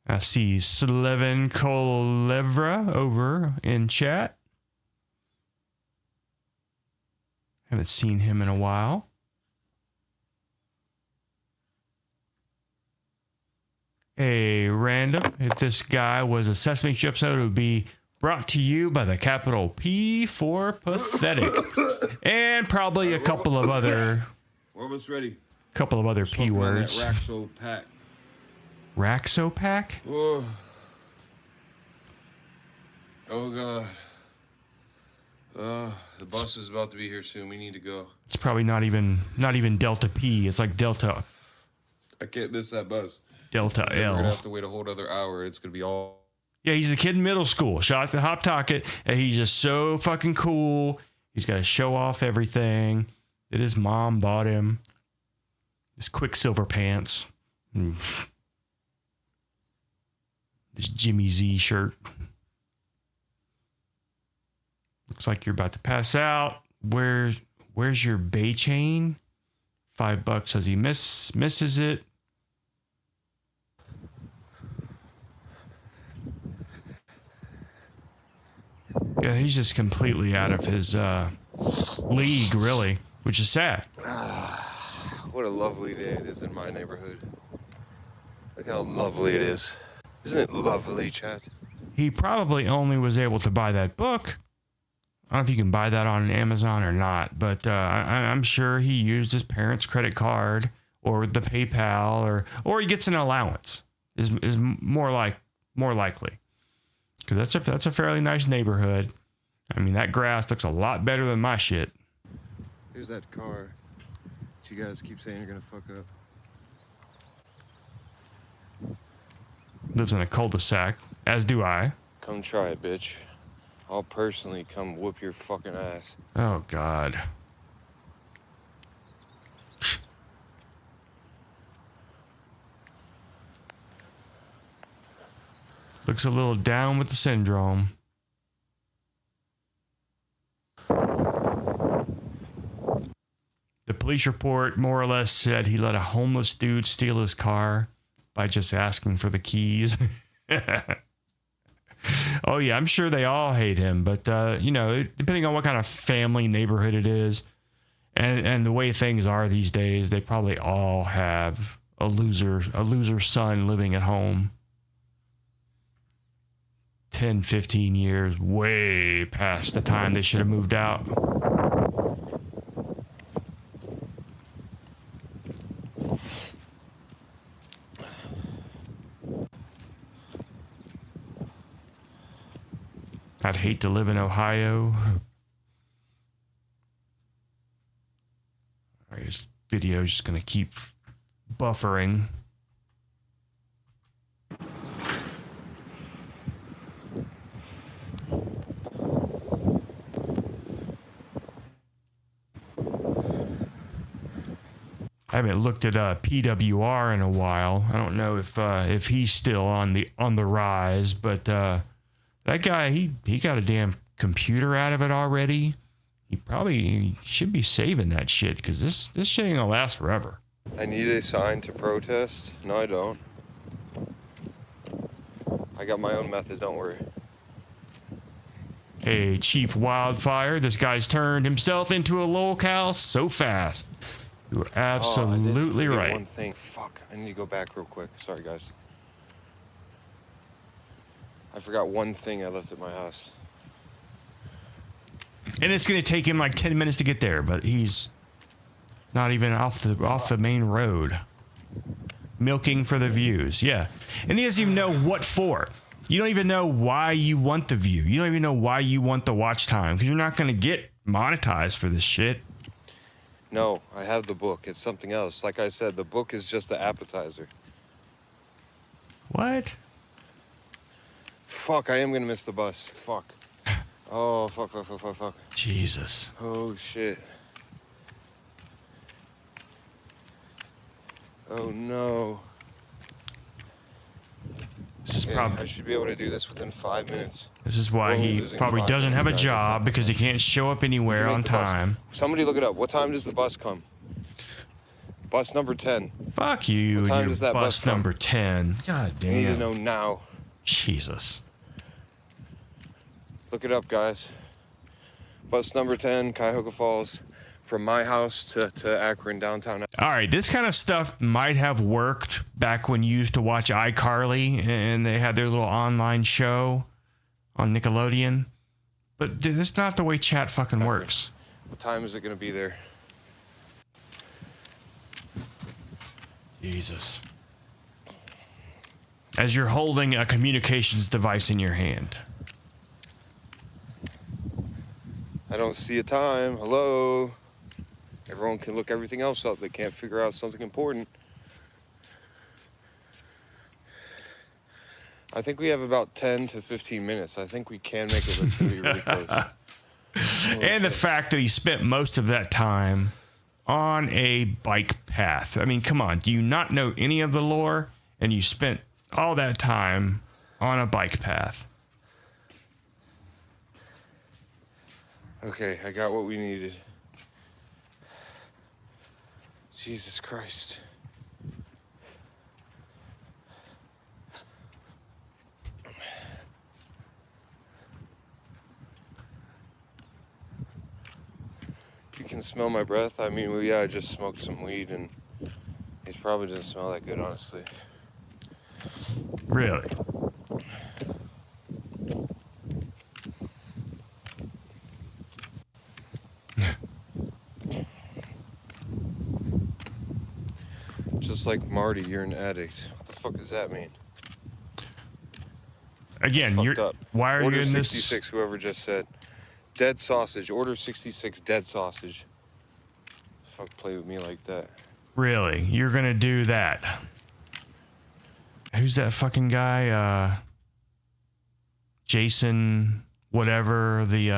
I see Slevin Kolevra over in chat. Haven't seen him in a while. A random. If this guy was a Sesame Street episode, it would be brought to you by the capital P for pathetic. And probably a couple of other We're almost ready. P Smoking on that words. Raxo pack. Raxo pack? Oh. Oh god. The bus is about to be here soon. We need to go. It's probably not even Delta P. It's like Delta I can't miss that bus. We're gonna L. have to wait a whole other hour. It's gonna be all. Yeah, he's the kid in middle school. Shot at the Hop Tocket, and he's just so fucking cool. He's got to show off everything that his mom bought him. His Quicksilver pants. And this Jimmy Z shirt. Looks like you're about to pass out. Where's your bay chain? $5 as he misses it. Yeah, he's just completely out of his league, really, which is sad. What a lovely day it is in my neighborhood. Look how lovely it is. Isn't it lovely, chat? He probably only was able to buy that book. I don't know if you can buy that on Amazon or not, but I'm sure he used his parents' credit card or the PayPal, or he gets an allowance. Is more likely. Because that's a fairly nice neighborhood. I mean, that grass looks a lot better than my shit. Here's that car. You guys keep saying you're gonna fuck up. Lives in a cul-de-sac, as do I. Come try it, bitch. I'll personally come whoop your fucking ass. Oh, God. Looks a little down with the syndrome. The police report more or less said he let a homeless dude steal his car by just asking for the keys. Oh, yeah, I'm sure they all hate him. But, depending on what kind of family neighborhood it is and the way things are these days, they probably all have a loser son living at home. 10, 15 years, way past the time they should have moved out. I'd hate to live in Ohio. All right, this video is just going to keep buffering. I haven't looked at PWR in a while. I don't know if he's still on the rise, but that guy he got a damn computer out of it already. He should be saving that shit because this shit ain't gonna last forever. I need a sign to protest. No, I don't. I got my own method, don't worry. Hey, Chief Wildfire, this guy's turned himself into a lolcow so fast. You were absolutely I did forget right. One thing. Fuck. I need to go back real quick. Sorry, guys. I forgot one thing I left at my house. And it's going to take him like 10 minutes to get there, but he's not even off the main road. Milking for the views. Yeah. And he doesn't even know what for. You don't even know why you want the view. You don't even know why you want the watch time because you're not going to get monetized for this shit. No, I have the book. It's something else. Like I said, the book is just the appetizer. What? Fuck, I am gonna miss the bus. Fuck. Oh, fuck. Jesus. Oh, shit. Oh, no. This is Yeah, probably I should be able to do this within 5 minutes. This is why he Losing probably 5 doesn't have a minutes, guys. job because he can't show up anywhere Make on the bus. time. Somebody look it up. What time does the bus come? Bus number 10. Fuck you, What time your does that bus come? number 10. God I need to damn. know now. Jesus. Look it up, guys. Bus number 10, Cuyahoga Falls, from my house to Akron downtown. All right, this kind of stuff might have worked back when you used to watch iCarly and they had their little online show on Nickelodeon. But that's not the way chat fucking works. What time is it going to be there? Jesus. As you're holding a communications device in your hand. I don't see a time. Hello? Everyone can look everything else up. They can't figure out something important. I think we have about 10 to 15 minutes. I think we can make it. It's going to be really close. And the fact that he spent most of that time on a bike path. I mean, come on. Do you not know any of the lore? And you spent all that time on a bike path. Okay, I got what we needed. Jesus Christ. You can smell my breath. I mean, well, yeah, I just smoked some weed and it probably doesn't smell that good, honestly. Really? Just like Marty, you're an addict. What the fuck does that mean? Again, Fucked you're up. why are Order you in this? 66, whoever just said. Dead sausage. Order 66, dead sausage. Fuck, play with me like that. Really? You're gonna do that? Who's that fucking guy? Jason, whatever, the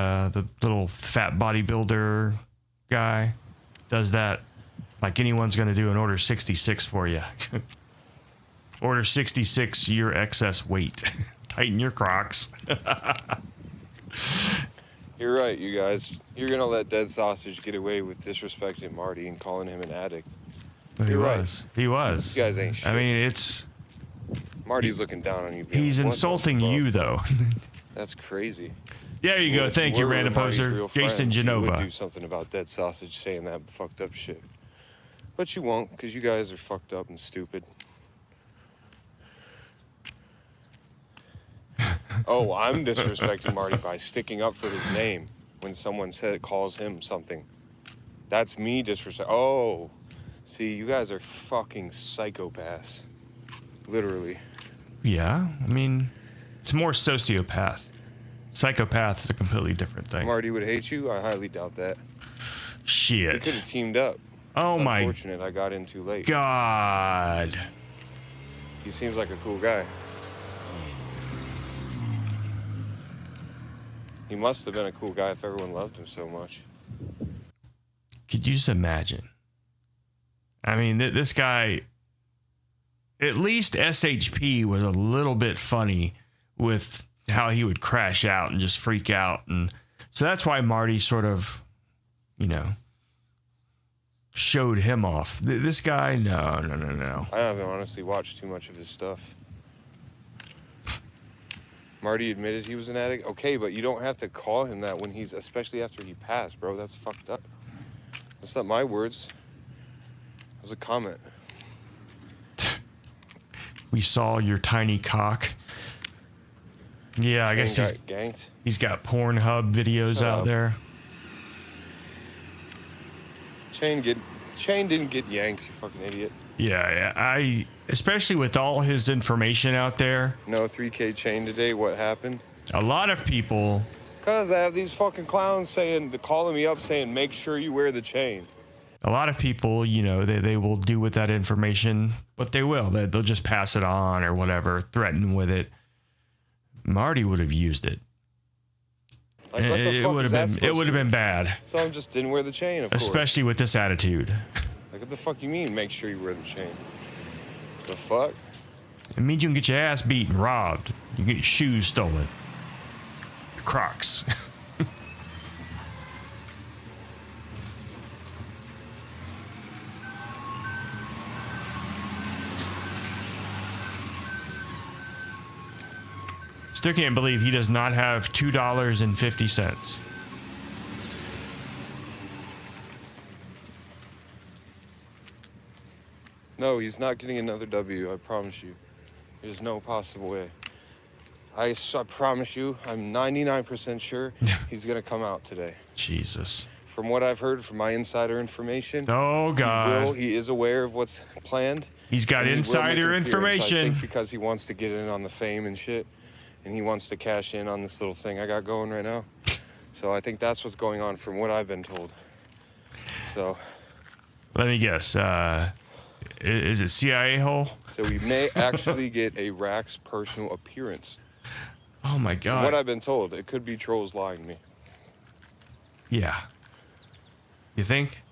little fat bodybuilder guy, does that like anyone's gonna do an order 66 for you. Order 66, your excess weight. Tighten your Crocs. You're right, you guys. You're gonna let Dead Sausage get away with disrespecting Marty and calling him an addict. He You're right. was. He was. You guys ain't shit. I mean, it's. Marty's looking down on you. being He's like, "What the insulting fuck?" you, though. That's crazy. There you go. If Thank you, were random Marty's poser. real Jason friends, you would Genova. do something about Dead Sausage saying that fucked up shit. But you won't, because you guys are fucked up and stupid. Oh, I'm disrespecting Marty by sticking up for his name when someone calls him something. That's me disrespect. Oh, see, you guys are fucking psychopaths. Literally. Yeah, I mean, it's more sociopath. Psychopath is a completely different thing. Marty would hate you? I highly doubt that. We Shit. could have teamed up. Oh It's my unfortunate I got in too late. God. He seems like a cool guy. He must have been a cool guy if everyone loved him so much. Could you just imagine? I mean, this guy, at least SHP was a little bit funny with how he would crash out and just freak out. And so that's why Marty sort of, you know, showed him off. This guy, no. I haven't honestly watched too much of his stuff. Marty admitted he was an addict. Okay, but you don't have to call him that when he's, especially after he passed, bro. That's fucked up. That's not my words. It was a comment. We saw your tiny cock. Yeah, I guess Shane got ganked. he's got Pornhub videos Shut out up. there. Shane didn't get yanked, you fucking idiot. Yeah. I especially with all his information out there, No 3K chain today. What happened? a lot of people. Cause I have these fucking clowns calling me up saying, make sure you wear the chain. A lot of people, you know, they will do with that information, but they'll just pass it on or whatever, threaten with it. Marty would have used it. Like, what the It fuck would is have that been. It supposed would to have been mean? bad, So I just didn't wear the chain, of course. especially with this attitude. Like, what the fuck you mean, make sure you wear the chain? The fuck? It means you can get your ass beat and robbed. You can get your shoes stolen. Your Crocs. Still can't believe he does not have $2.50. No, he's not getting another W. I promise you. There's no possible way. I promise you, I'm 99% sure he's going to come out today. Jesus. From what I've heard from my insider information, Oh, God. he is aware of what's planned. He's got and he will make insider an appearance, I information. think because he wants to get in on the fame and shit, and he wants to cash in on this little thing I got going right now. So I think that's what's going on from what I've been told. So Let me guess. Is it CIA hole? so we may actually get a Rax personal appearance. Oh, my From God. what I've been told, it could be trolls lying to me. Yeah. You think?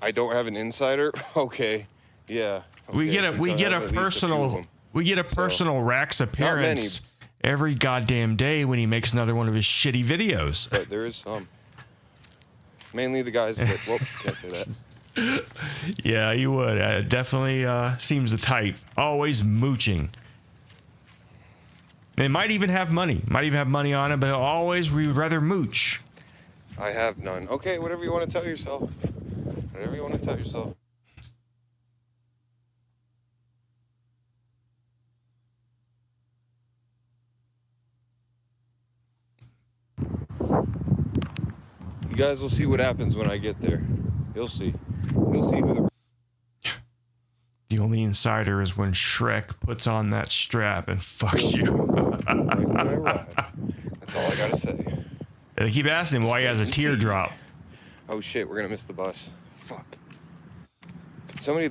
I don't have an insider. Okay, yeah. We okay, get a since we I get have a at least few of personal them. we get a personal Rax appearance every goddamn day when he makes another one of his shitty videos. But there is some. Mainly the guys that. Well, can't say that. Yeah, you would. Definitely seems the type. Always mooching. They might even have money. Might even have money on it, but always we would rather mooch. I have none. Okay, whatever you want to tell yourself. Whatever you want to tell yourself. You guys will see what happens when I get there. You'll see. You'll see who the. The only insider is when Shrek puts on that strap and fucks you. Right when I arrive. That's all I gotta say. They keep asking him why he has a Wait and see. teardrop. Oh shit, we're gonna miss the bus. Fuck.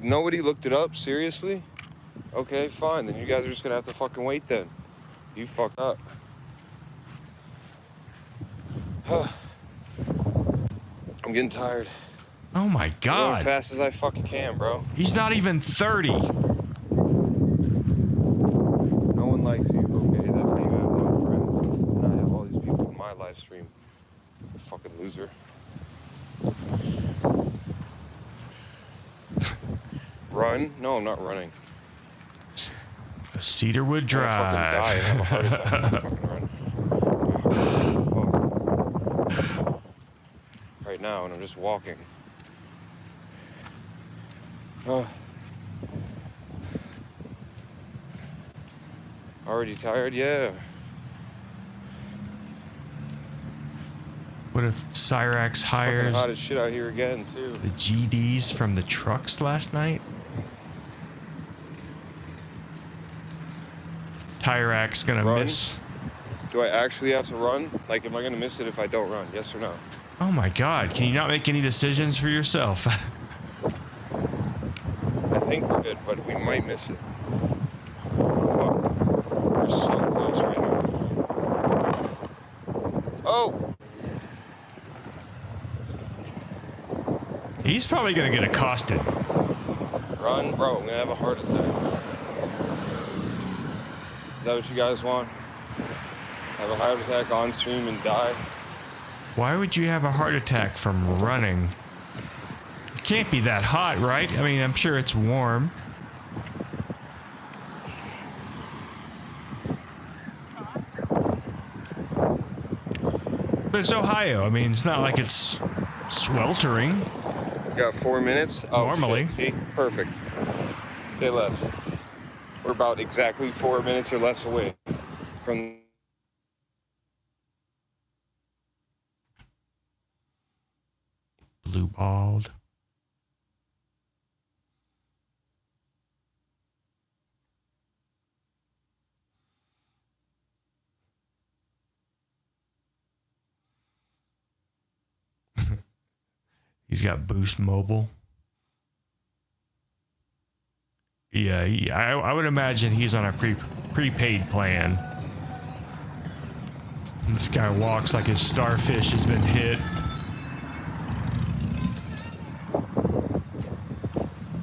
Nobody looked it up? Seriously? Okay, fine. Then you guys are just gonna have to fucking wait then. You fucked up. I'm getting tired. Oh my Going God. fast as I fucking can, bro. He's not even 30. No one likes you. Okay, that's how you have no friends. And I have all these people in my live stream. You fucking loser. Run? No, I'm not running. Cedarwood I'm Drive. gonna fucking die and have a heart attack if I fucking run. Fuck. Right now, and I'm just walking. Already tired? Yeah. What if Cyrax Fucking hires hot as shit out here again, too. the GDs from the trucks last night? Tyrax gonna Run? miss. Do I actually have to run? Like, am I gonna miss it if I don't run? Yes or no? Oh my God, can you not make any decisions for yourself? I think we're good, but we might miss it. Fuck. We're so close right now. Oh! He's probably gonna get accosted. Run, bro. I'm gonna have a heart attack. Is that what you guys want? Have a heart attack on stream and die? Why would you have a heart attack from running? It can't be that hot, right? I mean, I'm sure it's warm. But it's Ohio. I mean, it's not like it's sweltering. We got 4 minutes? Oh, Normally. shit. See? Perfect. Say less. We're about exactly 4 minutes or less away from... Blue balled. He's got Boost Mobile. Yeah, I would imagine he's on a prepaid plan. This guy walks like his starfish has been hit.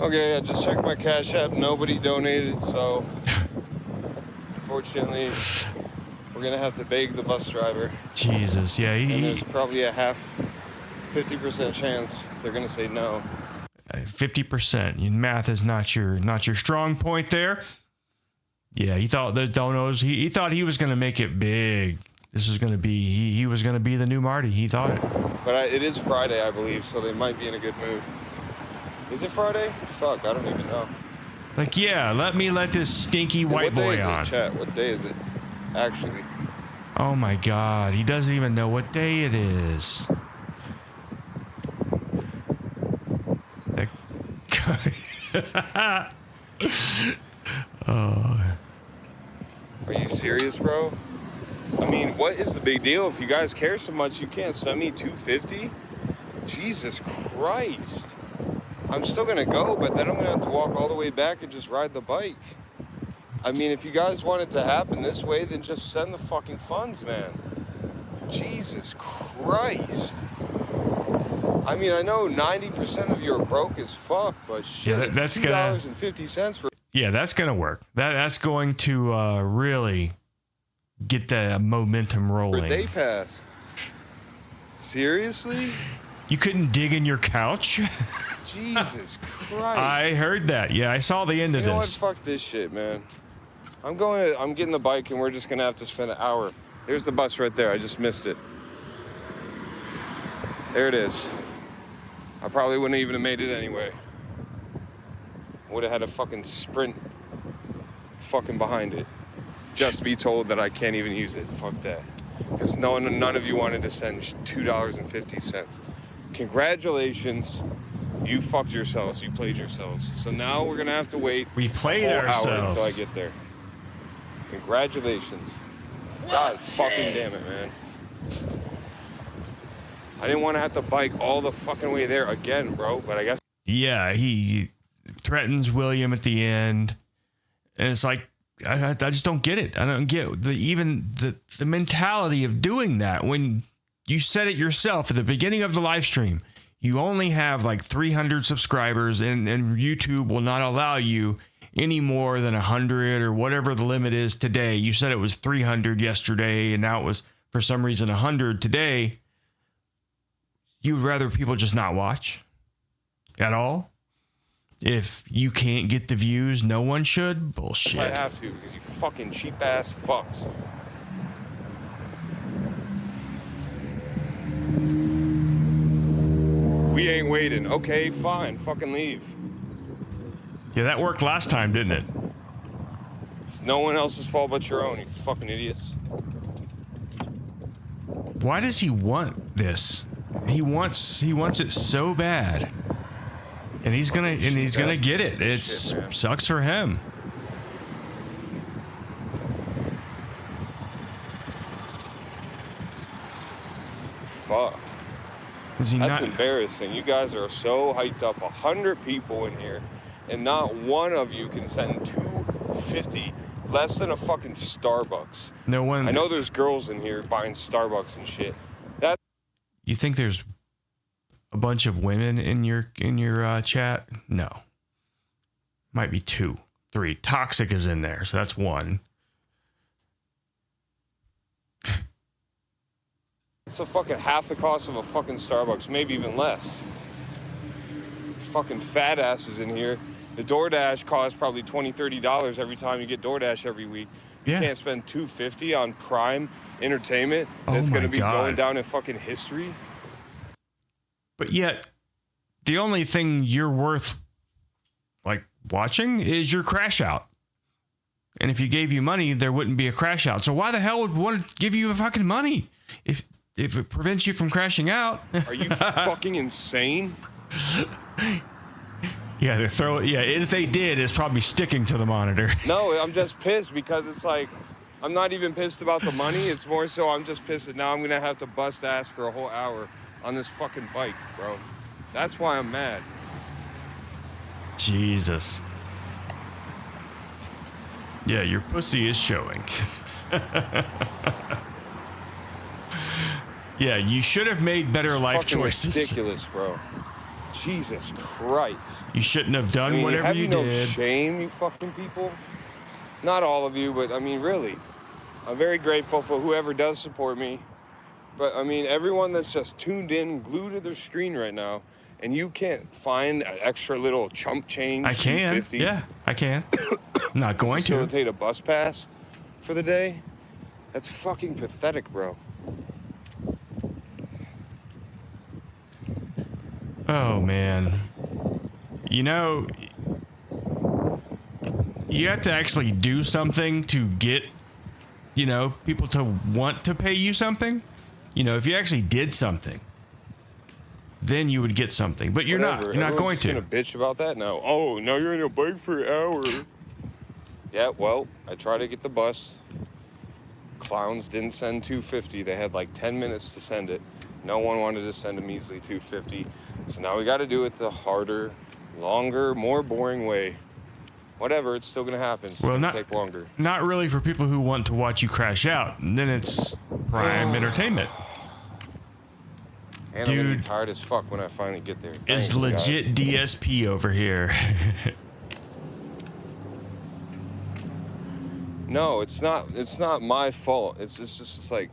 Okay, I just checked my Cash App. Nobody donated, so... Unfortunately, we're gonna have to beg the bus driver. Jesus, yeah, And he there's probably a 50% chance they're gonna say no. 50%. Math is not your strong point there. Yeah, he thought the donos. He thought he was gonna make it big. This was gonna be he was gonna be the new Marty. He thought it. But it is Friday, I believe, so they might be in a good mood. Is it Friday? Fuck, I don't even know. Like, yeah, let this stinky white What day boy is on. it, chat? What day is it? Actually. Oh my God, he doesn't even know what day it is. That guy. Oh. Are you serious, bro? I mean, what is the big deal? If you guys care so much, you can't send me $250? Jesus Christ. I'm still gonna go, but then I'm gonna have to walk all the way back and just ride the bike. I mean, if you guys want it to happen this way, then just send the fucking funds, man. Jesus Christ. I mean, I know 90% of you are broke as fuck, but shit, Yeah, it's that's gonna- $2.50 for Yeah, that's gonna work. That's going to really get the momentum a rolling. day pass. Seriously? You couldn't dig in your couch? Jesus Christ. I heard that. Yeah, I saw the end of You know what? this. Fuck this shit, man. I'm getting the bike and we're just gonna have to spend an hour. There's the bus right there. I just missed it. There it is. I probably wouldn't even have made it anyway. Would have had a fucking sprint fucking behind it. Just to be told that I can't even use it. Fuck that. Because none of you wanted to send $2.50. Congratulations. You fucked yourselves. You played yourselves. So now we're gonna have to wait We played a whole hour ourselves. until I get there. Congratulations. God fucking damn it, man. I didn't want to have to bike all the fucking way there again, bro. But I guess Yeah, he threatens William at the end, and it's like I just don't get it. I don't get the mentality of doing that when you said it yourself at the beginning of the live stream. You only have like 300 subscribers, and YouTube will not allow you any more than 100 or whatever the limit is today. You said it was 300 yesterday, and now it was for some reason 100 today. You would rather people just not watch at all? If you can't get the views, no one should? Bullshit. I have to because you fucking cheap ass fucks. We ain't waiting. Okay, fine. Fucking leave. Yeah, that worked last time, didn't it? It's no one else's fault but your own, you fucking idiots. Why does he want this? He wants it so bad. And he's gonna get it. It sucks for him. Fuck. Is he That's not? embarrassing. You guys are so hyped up. 100 people in here, and not one of you can send $2.50, less than a fucking Starbucks. No one. I know there's girls in here buying Starbucks and shit. That You think there's a bunch of women in your chat? No. Might be 2, 3. Toxic is in there, so that's 1. it's a fucking half the cost of a fucking Starbucks, maybe even less. Fucking fat asses in here. The DoorDash costs probably $20, $30 every time you get DoorDash every week. You Yeah. can't spend $2.50 on Prime Entertainment. Oh That's my gonna be God. going down in fucking history. But yet, the only thing you're worth like watching is your crash out. And if you gave you money, there wouldn't be a crash out. So why the hell would one give you fucking money if it prevents you from crashing out? Are you fucking insane? Yeah, they're throwing. Yeah, if they did, it's probably sticking to the monitor. No, I'm just pissed because it's like, I'm not even pissed about the money. It's more so I'm just pissed that now I'm gonna have to bust ass for a whole hour on this fucking bike, bro. That's why I'm mad. Jesus. Yeah, your pussy is showing. Yeah, you should have made better life Fucking choices. ridiculous, bro. Jesus Christ. You shouldn't have done I mean, whatever have you no did. shame, you fucking people? Not all of you, but I mean, really. I'm very grateful for whoever does support me. But I mean, everyone that's just tuned in, glued to their screen right now, and you can't find an extra little chump change. I can. $2.50, Yeah, I can. I'm not going to. facilitate a bus pass for the day. That's fucking pathetic, bro. Oh man. You know, you have to actually do something to get, you know, people to want to pay you something. You know, if you actually did something, then you would get something. But you're Whatever. not. You're not going Everyone's to. Gonna bitch about that now. Oh, now you're in a bike for an hour. Yeah, well, I tried to get the bus. Clowns didn't send 250. They had like 10 minutes to send it. No one wanted to send a measly 250. So now we got to do it the harder, longer, more boring way. Whatever, it's still gonna happen. It's gonna take longer. Not really for people who want to watch you crash out. And then it's prime entertainment. And I'm gonna Dude, be tired as fuck when I finally get there. It's Thanks, legit guys. DSP over here. No, it's not. It's not my fault. It's just like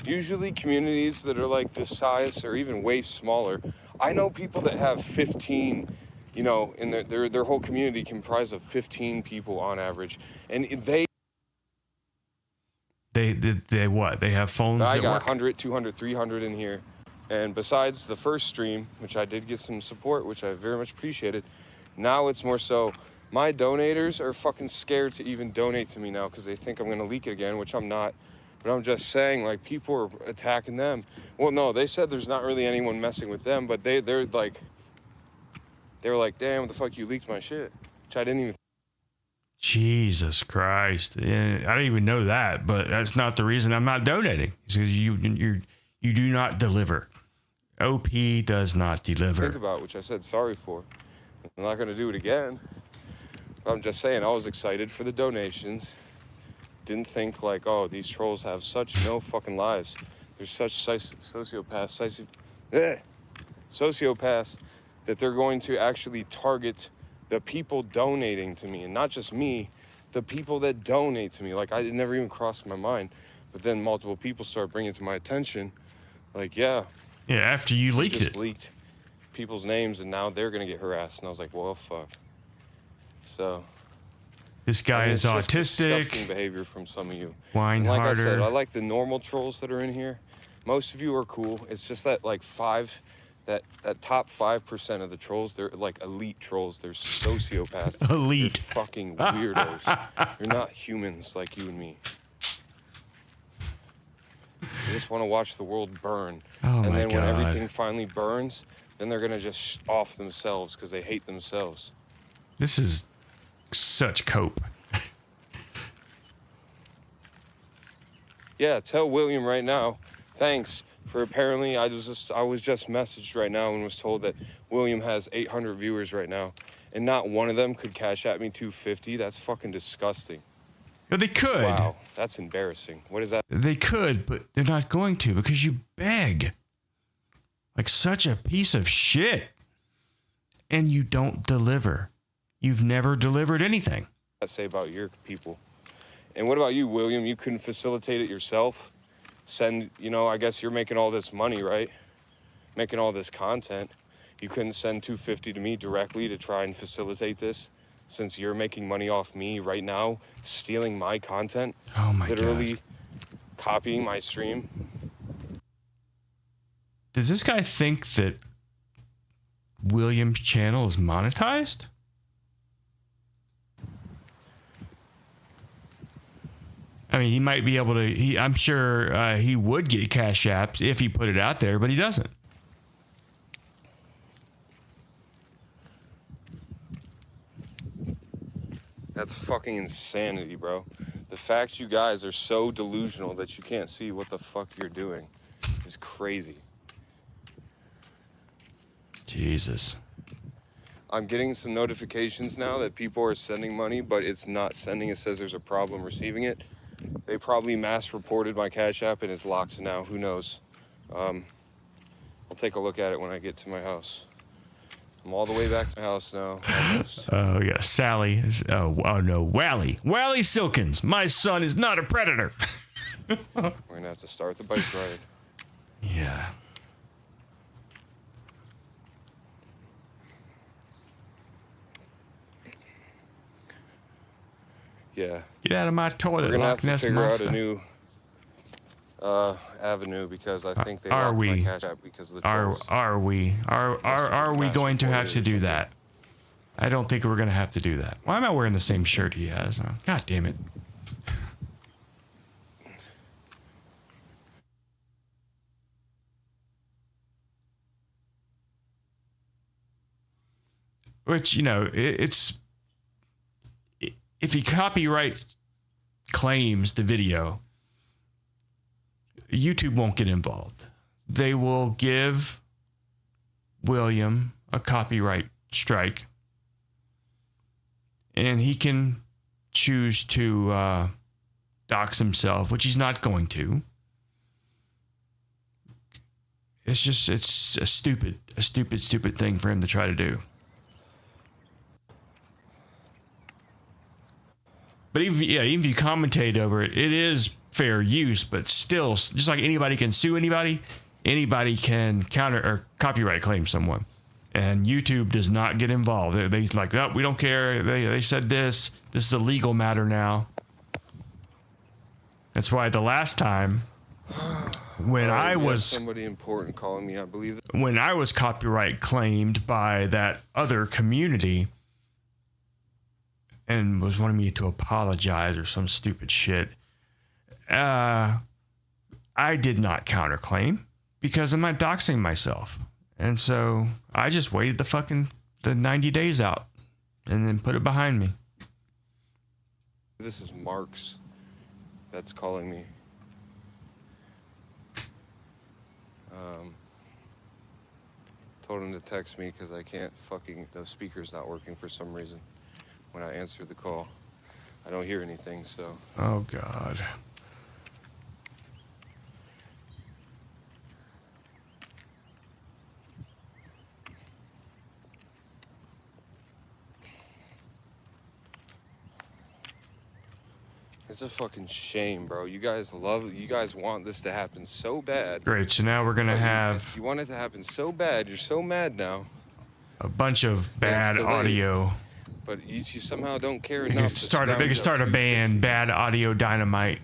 usually communities that are like this size or even way smaller. I know people that have 15. You know, in their whole community comprised of 15 people on average, and they what? They have phones I that got work. 100, 200, 300 in here. And besides the first stream, which I did get some support, which I very much appreciated, now it's more so my donators are fucking scared to even donate to me now because they think I'm going to leak it again, which I'm not. But I'm just saying, like, people are attacking them. Well, no, they said there's not really anyone messing with them, but they were like, damn, what the fuck, you leaked my shit. Which I didn't even. Jesus Christ! I didn't even know that, but that's not the reason I'm not donating. Because you do not deliver. OP does not deliver. Think about, which I said sorry for. I'm not going to do it again. I'm just saying, I was excited for the donations. Didn't think like, oh, these trolls have such no fucking lives. They're such sociopaths that they're going to actually target the people donating to me, and not just me, the people that donate to me. Like, it never even crossed my mind. But then multiple people start bringing it to my attention. Like, yeah, after you leaked just it. leaked people's names, and now they're gonna get harassed. And I was like, well, fuck. So This guy is it's just autistic. disgusting behavior from some of you. Whine And like harder. I said, I like the normal trolls that are in here. Most of you are cool. It's just that like that top 5% of the trolls, they're like elite trolls. They're sociopaths. Elite. You're fucking weirdos. You're not humans like you and me. They just want to watch the world burn. Oh and my then when God. everything finally burns, then they're gonna just off themselves because they hate themselves. This is such cope. Yeah, tell William right now. Thanks for apparently I was just messaged right now and was told that William has 800 viewers right now, and not one of them could cash at me 250. That's fucking disgusting. But they could. Wow, that's embarrassing. What is that? They could, but they're not going to because you beg. Like such a piece of shit. And you don't deliver. You've never delivered anything. Say about your people. And what about you, William? You couldn't facilitate it yourself? Send, I guess you're making all this money, right? Making all this content. You couldn't send 250 to me directly to try and facilitate this? Since you're making money off me right now, stealing my content, Oh my literally gosh. copying my stream. Does this guy think that William's channel is monetized? I mean, he might be able to. I'm sure he would get cash apps if he put it out there, but he doesn't. That's fucking insanity, bro. The fact you guys are so delusional that you can't see what the fuck you're doing is crazy. Jesus. I'm getting some notifications now that people are sending money, but it's not sending. It says there's a problem receiving it. They probably mass reported my Cash App and it's locked now. Who knows? I'll take a look at it when I get to my house. I'm all the way back to my house now. Almost. Oh, yeah. Sally. Oh, no. Wally. Wally Silkins. My son is not a predator. We're going to have to start the bike ride. Yeah. Yeah. Get out of my toilet, We're going to have Loch to Ness figure out monster. a new avenue because I think they Are locked my we? Cash App because of the Are trolls. we? Are we going to have to do that? I don't think we're going to have to do that. Why am I wearing the same shirt he has? Oh, God damn it. Which, you know, it's... If he copyright claims the video, YouTube won't get involved. They will give William a copyright strike, and he can choose to dox himself, which he's not going to. It's a stupid thing for him to try to do. But even if you commentate over it, it is fair use, but still, just like anybody can sue anybody, anybody can counter or copyright claim someone. And YouTube does not get involved. They like, oh, we don't care. They said this. This is a legal matter now. That's why the last time when I was somebody important calling me, I believe. When I was copyright claimed by that other community and was wanting me to apologize or some stupid shit, I did not counterclaim because I'm not doxing myself. And so I just waited the 90 days out and then put it behind me. This is Marks that's calling me. Told him to text me because I can't the speaker's not working for some reason when I answered the call. I don't hear anything, so. Oh, God. It's a fucking shame, bro. You guys want this to happen so bad. Great, so now we're going to have... You want it to happen so bad. You're so mad now. A bunch of bad audio. But you somehow don't care They enough. could start a band, Bad Audio Dynamite.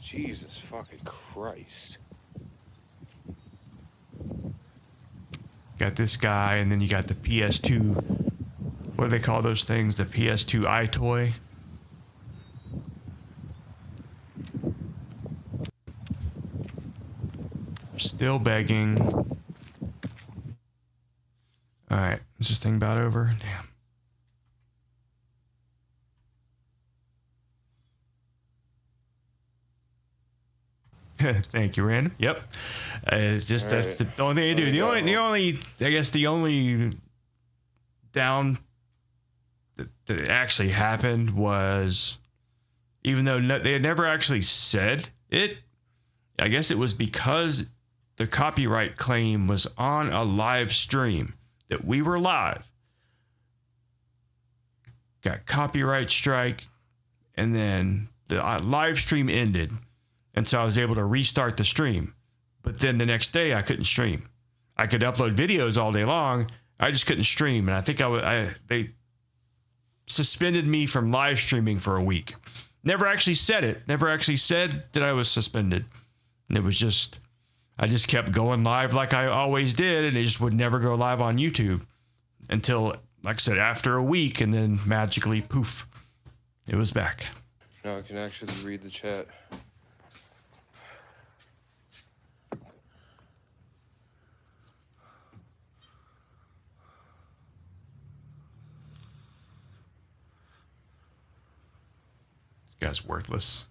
Jesus fucking Christ. Got this guy, and then you got the PS2. What do they call those things? The PS2 iToy. Still begging. All right, is this thing about over? Damn. Thank you, Random. Yep. It's just that's the only thing I do. The only down that actually happened was, even though they had never actually said it, I guess it was because the copyright claim was on a live stream that we were live. Got copyright strike, and then the live stream ended. And so I was able to restart the stream. But then the next day I couldn't stream. I could upload videos all day long. I just couldn't stream. And I think they suspended me from live streaming for a week. Never actually said it. Never actually said that I was suspended. And it was just, I just kept going live like I always did. And it just would never go live on YouTube until, like I said, after a week. And then magically, poof, it was back. Now I can actually read the chat. This guy's worthless.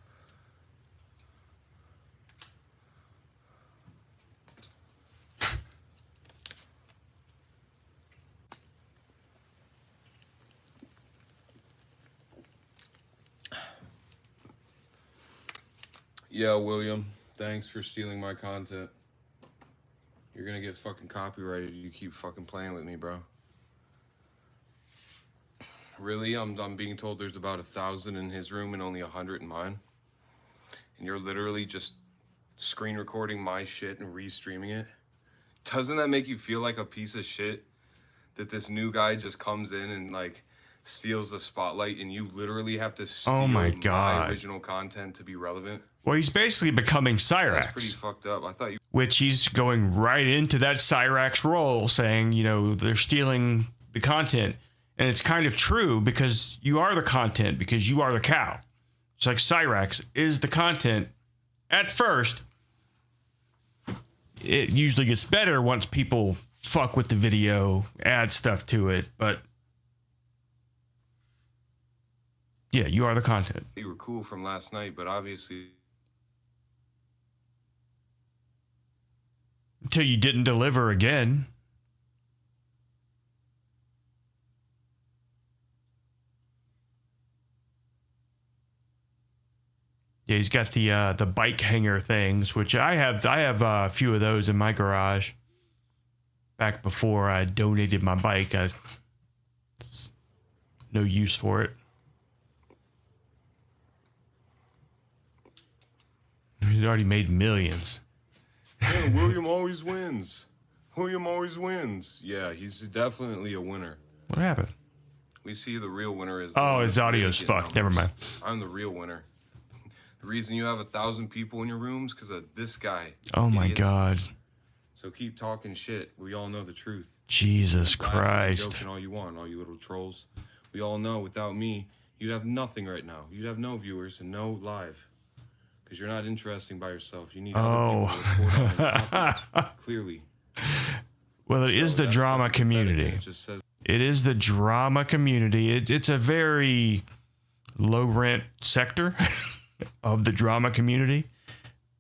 Yeah, William, thanks for stealing my content. You're gonna get fucking copyrighted if you keep fucking playing with me, bro. Really? I'm being told there's about 1,000 in his room and only 100 in mine. And you're literally just screen recording my shit and restreaming it. Doesn't that make you feel like a piece of shit? That this new guy just comes in and like steals the spotlight and you literally have to steal my original content to be relevant? Well, he's basically becoming Cyrax. That's pretty fucked up. I thought you... Which he's going right into that Cyrax role, saying, you know, they're stealing the content. And it's kind of true because you are the content, because you are the cow. It's like Cyrax is the content at first. It usually gets better once people fuck with the video, add stuff to it. But yeah, you are the content. You were cool from last night, but obviously Until you didn't deliver again. Yeah, he's got the bike hanger things, which I have a few of those in my garage. Back before I donated my bike, no use for it. He's already made millions. yeah, William always wins. William always wins. Yeah, he's definitely a winner. What happened? We see the real winner is. Oh, his audio's fucked. Never mind. I'm the real winner. The reason you have 1,000 people in your rooms because of this guy. Oh my Idiots. God. So keep talking shit. We all know the truth. Jesus Laughing and Christ. joking all you want, all you little trolls. We all know without me, you'd have nothing right now. You'd have no viewers and no live. Because you're not interesting by yourself. You need other people to report on your topic, clearly. Well, it is the that's drama fucking pathetic. community. It just says It is the drama community. It's a very low rent sector of the drama community.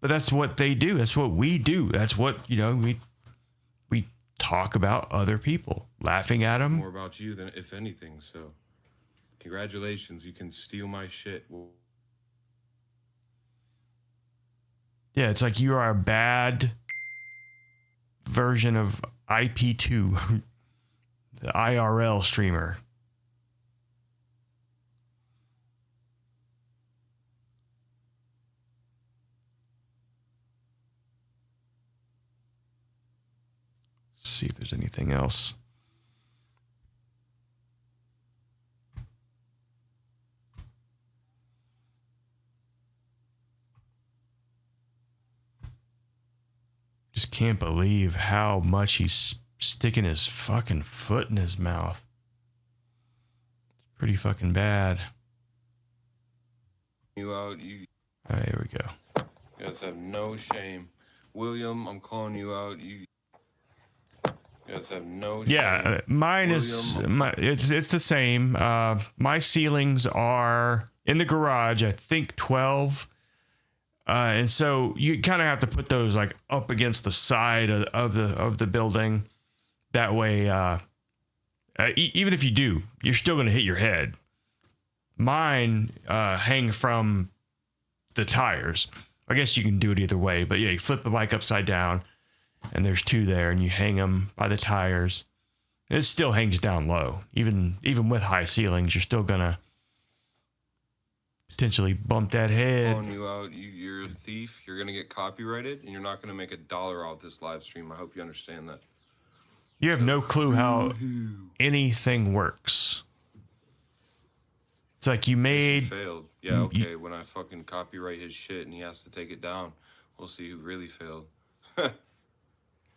But that's what they do. That's what we do. That's what, we talk about other people, laughing at them. more about you than if anything. So congratulations. You can steal my shit. Well, Yeah, it's like you are a bad version of IP2, the IRL streamer. Let's see if there's anything else. Just can't believe how much he's sticking his fucking foot in his mouth. It's pretty fucking bad. you out. You All right, here we go. guys have no shame. William, I'm calling you out. You guys have no shame. Yeah, mine is it's the same. My ceilings are in the garage, I think 12. And so you kind of have to put those like up against the side of the building. That way, even if you do, you're still going to hit your head. Mine hang from the tires. I guess you can do it either way, but yeah, you flip the bike upside down, and there's two there, and you hang them by the tires. And it still hangs down low, even with high ceilings. You're still gonna potentially bump that head. Calling you out. You're a thief. You're gonna get copyrighted, and you're not gonna make $1 off this live stream. I hope you understand that. You have no clue how anything works. It's like you made. Failed. Yeah, okay. When I fucking copyright his shit and he has to take it down, we'll see who really failed.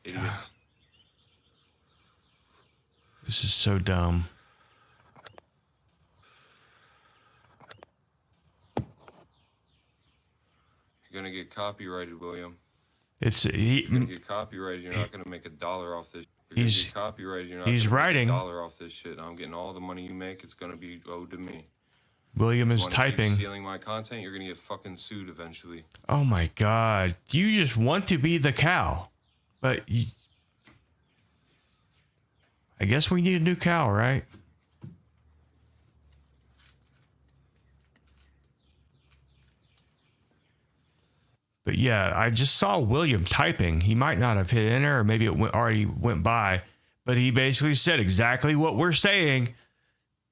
Idiots. This is so dumb. You're gonna get copyrighted, William. It's You're gonna get copyrighted. You're not gonna make $1 off this. You're gonna He's- get copyrighted. You're not he's gonna make writing. $1 off this shit. I'm getting all the money you make. It's gonna be owed to me. William is Wanna keep typing. stealing my content, you're gonna get fucking sued eventually. Oh my God. You just want to be the cow. But I guess we need a new cow, right? But yeah, I just saw William typing. He might not have hit enter, or maybe it already went by. But he basically said exactly what we're saying.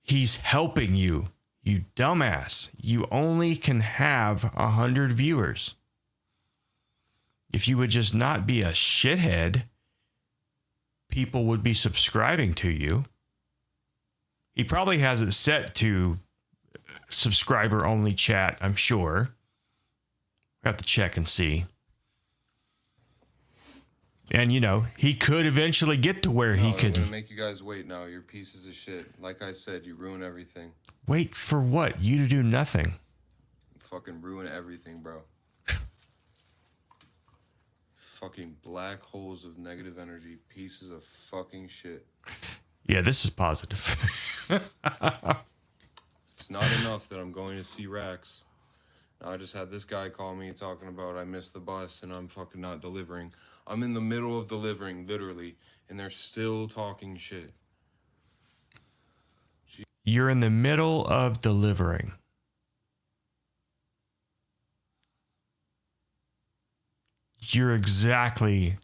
He's helping you. You dumbass. You only can have 100 viewers. If you would just not be a shithead, people would be subscribing to you. He probably has it set to subscriber only chat, I'm sure. I have to check and see. And, you know, he could eventually get to where he I'm could. gonna make you guys wait now. You're pieces of shit. Like I said, you ruin everything. Wait for what? You to do nothing. Fucking ruin everything, bro. Fucking black holes of negative energy. Pieces of fucking shit. Yeah, this is positive. It's not enough that I'm going to see Rax. Now I just had this guy call me talking about I missed the bus and I'm fucking not delivering. I'm in the middle of delivering, literally, and they're still talking shit. You're in the middle of delivering. You're exactly,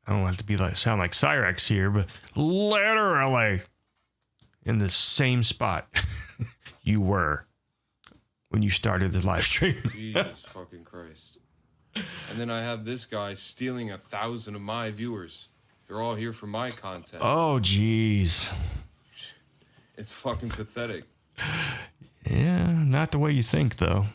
I don't want it to be like sound like Cyrex here, but literally in the same spot you were when you started the live stream. Jesus fucking Christ. And then I have this guy stealing 1,000 of my viewers. They're all here for my content. Oh, geez. It's fucking pathetic. Yeah, not the way you think, though.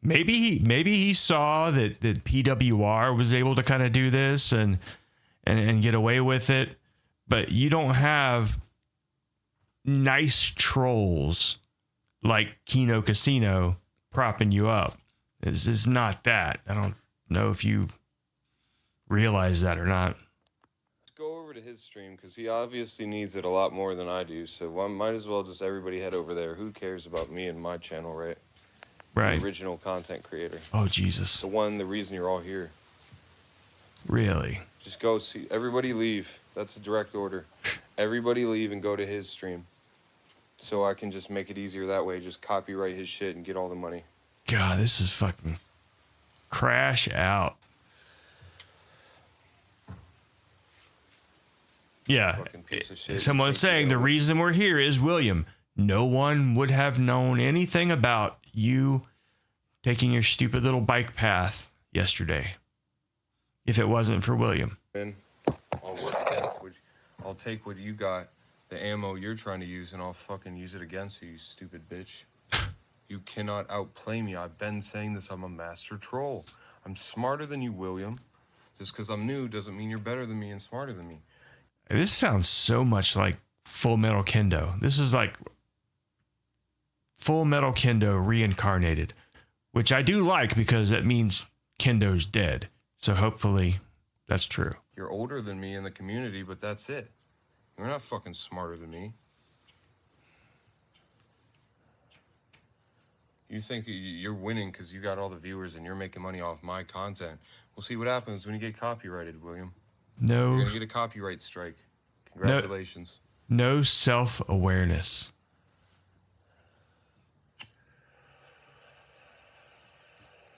Maybe he saw that PWR was able to kind of do this and get away with it, but you don't have nice trolls like Kino Casino propping you up. It's not that. I don't know if you realize that or not. Let's go over to his stream because he obviously needs it a lot more than I do. So might as well just everybody head over there. Who cares about me and my channel, right? Right. The original content creator. Oh, Jesus. The reason you're all here. Really? Just go see. Everybody leave. That's a direct order. Everybody leave and go to his stream. So I can just make it easier that way. Just copyright his shit and get all the money. God, this is fucking crash out. Yeah. Fucking piece of shit. Someone's saying the reason we're here is William. No one would have known anything about you taking your stupid little bike path yesterday if it wasn't for William. I'll take what you got, the ammo you're trying to use, and I'll fucking use it against you, you stupid bitch. You cannot outplay me. I've been saying this. I'm a master troll. I'm smarter than you, William. Just because I'm new doesn't mean you're better than me and smarter than me. This sounds so much like Full Metal Kendo. This is like Full Metal Kendo reincarnated, which I do like because that means Kendo's dead. So hopefully that's true. You're older than me in the community, but that's it. You're not fucking smarter than me. You think you're winning because you got all the viewers and you're making money off my content. We'll see what happens when you get copyrighted, William. No. You're going to get a copyright strike. Congratulations. No self-awareness.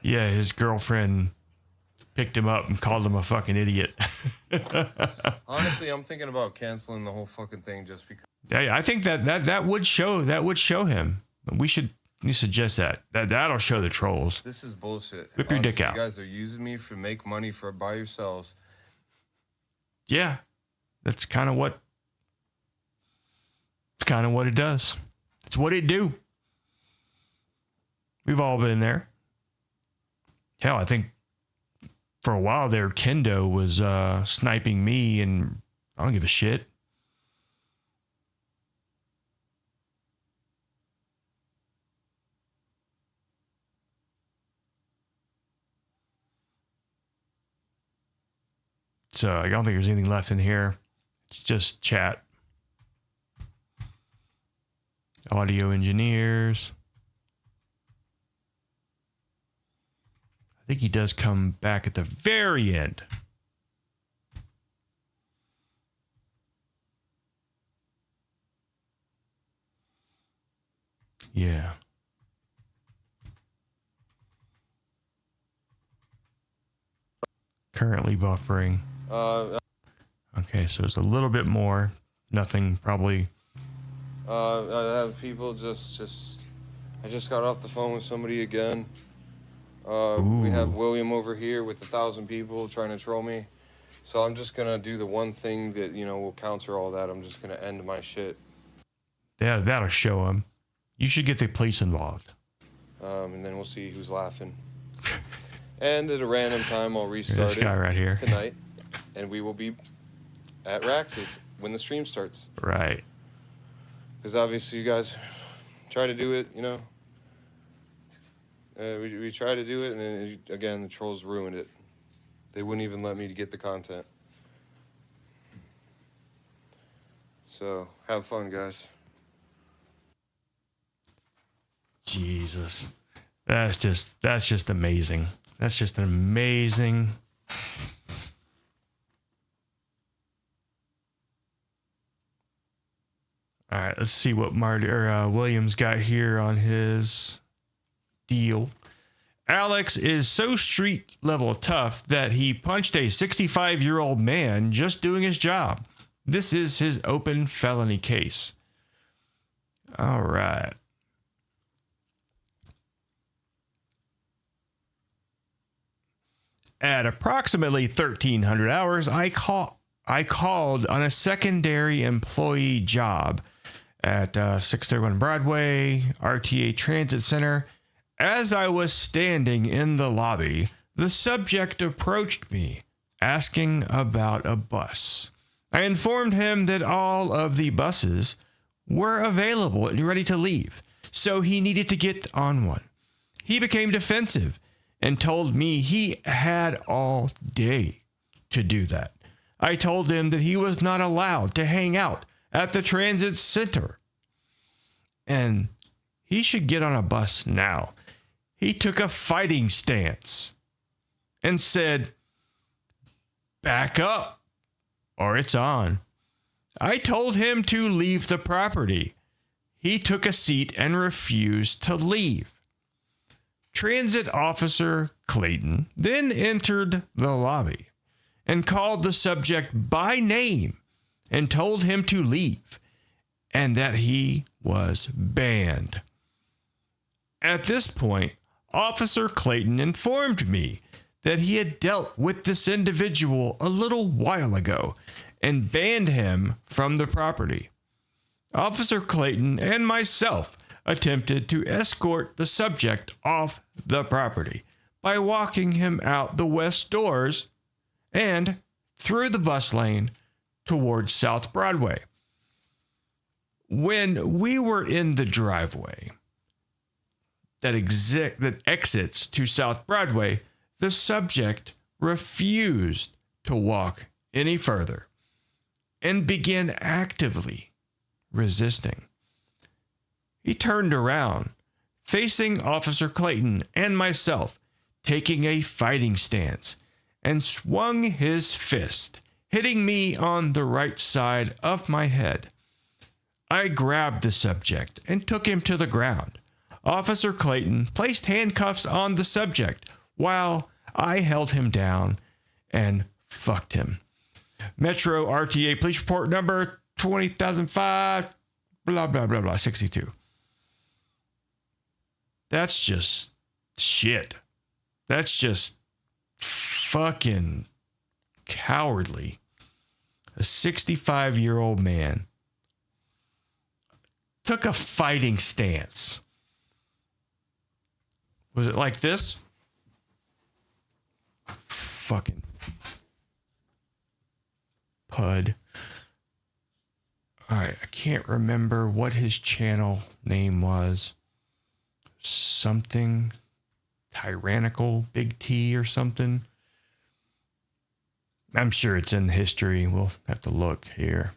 Yeah, his girlfriend picked him up and called him a fucking idiot. Honestly, I'm thinking about canceling the whole fucking thing just because. Yeah, I think that would show him. We should suggest that'll show the trolls. This is bullshit. Whip your dick out. You guys are using me to make money by yourselves. Yeah, that's kind of what it does. It's what it do. We've all been there. Hell, I think for a while there, Kendo was sniping me, and I don't give a shit. So I don't think there's anything left in here. It's just chat. Audio engineers. I think he does come back at the very end. Yeah. Currently buffering. Okay, so it's a little bit more. Nothing probably. I have people I just got off the phone with somebody again. We have William over here with 1,000 people trying to troll me. So I'm just gonna do the one thing that, will counter all that. I'm just gonna end my shit. That'll show them. You should get the police involved. And then we'll see who's laughing. And at a random time, I'll restart This guy right here. tonight, and we will be at Rax's when the stream starts. Right. Because obviously you guys try to do it, you know. We try to do it, and then again the trolls ruined it. They wouldn't even let me get the content. So have fun, guys. Jesus. That's just amazing. That's just amazing. All right, let's see what Williams got here on his deal. Alex is so street level tough that he punched a 65-year-old man just doing his job. This is his open felony case. All right. At approximately 1300 hours, I called on a secondary employee job at 631 Broadway, RTA Transit Center. As I was standing in the lobby, the subject approached me, asking about a bus. I informed him that all of the buses were available and ready to leave, so he needed to get on one. He became defensive and told me he had all day to do that. I told him that he was not allowed to hang out at the transit center and he should get on a bus now. He took a fighting stance and said, "Back up or it's on." I told him to leave the property. He took a seat and refused to leave. Transit Officer Clayton then entered the lobby and called the subject by name and told him to leave and that he was banned. At this point, Officer Clayton informed me that he had dealt with this individual a little while ago and banned him from the property. Officer Clayton and myself attempted to escort the subject off the property by walking him out the west doors and through the bus lane towards South Broadway. When we were in the driveway that exits to South Broadway, the subject refused to walk any further and began actively resisting. He turned around, facing Officer Clayton and myself, taking a fighting stance, and swung his fist, hitting me on the right side of my head. I grabbed the subject and took him to the ground. Officer Clayton placed handcuffs on the subject while I held him down and fucked him. Metro RTA Police Report number 20,005, blah, blah, blah, blah, 62. That's just shit. That's just fucking cowardly. A 65-year-old man took a fighting stance. Was it like this? Fucking pud. All right, I can't remember what his channel name was. Something tyrannical big T or something. I'm sure it's in the history. We'll have to look here.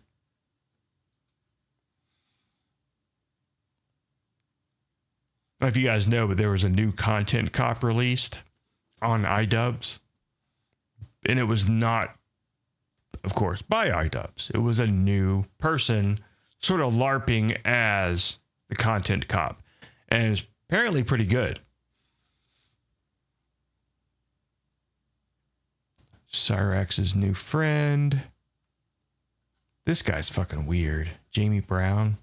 I don't know if you guys know, but there was a new content cop released on iDubbbz. And it was not, of course, by iDubbbz. It was a new person sort of LARPing as the content cop. And it's apparently pretty good. Cyrax's new friend. This guy's fucking weird. Jamie Brown.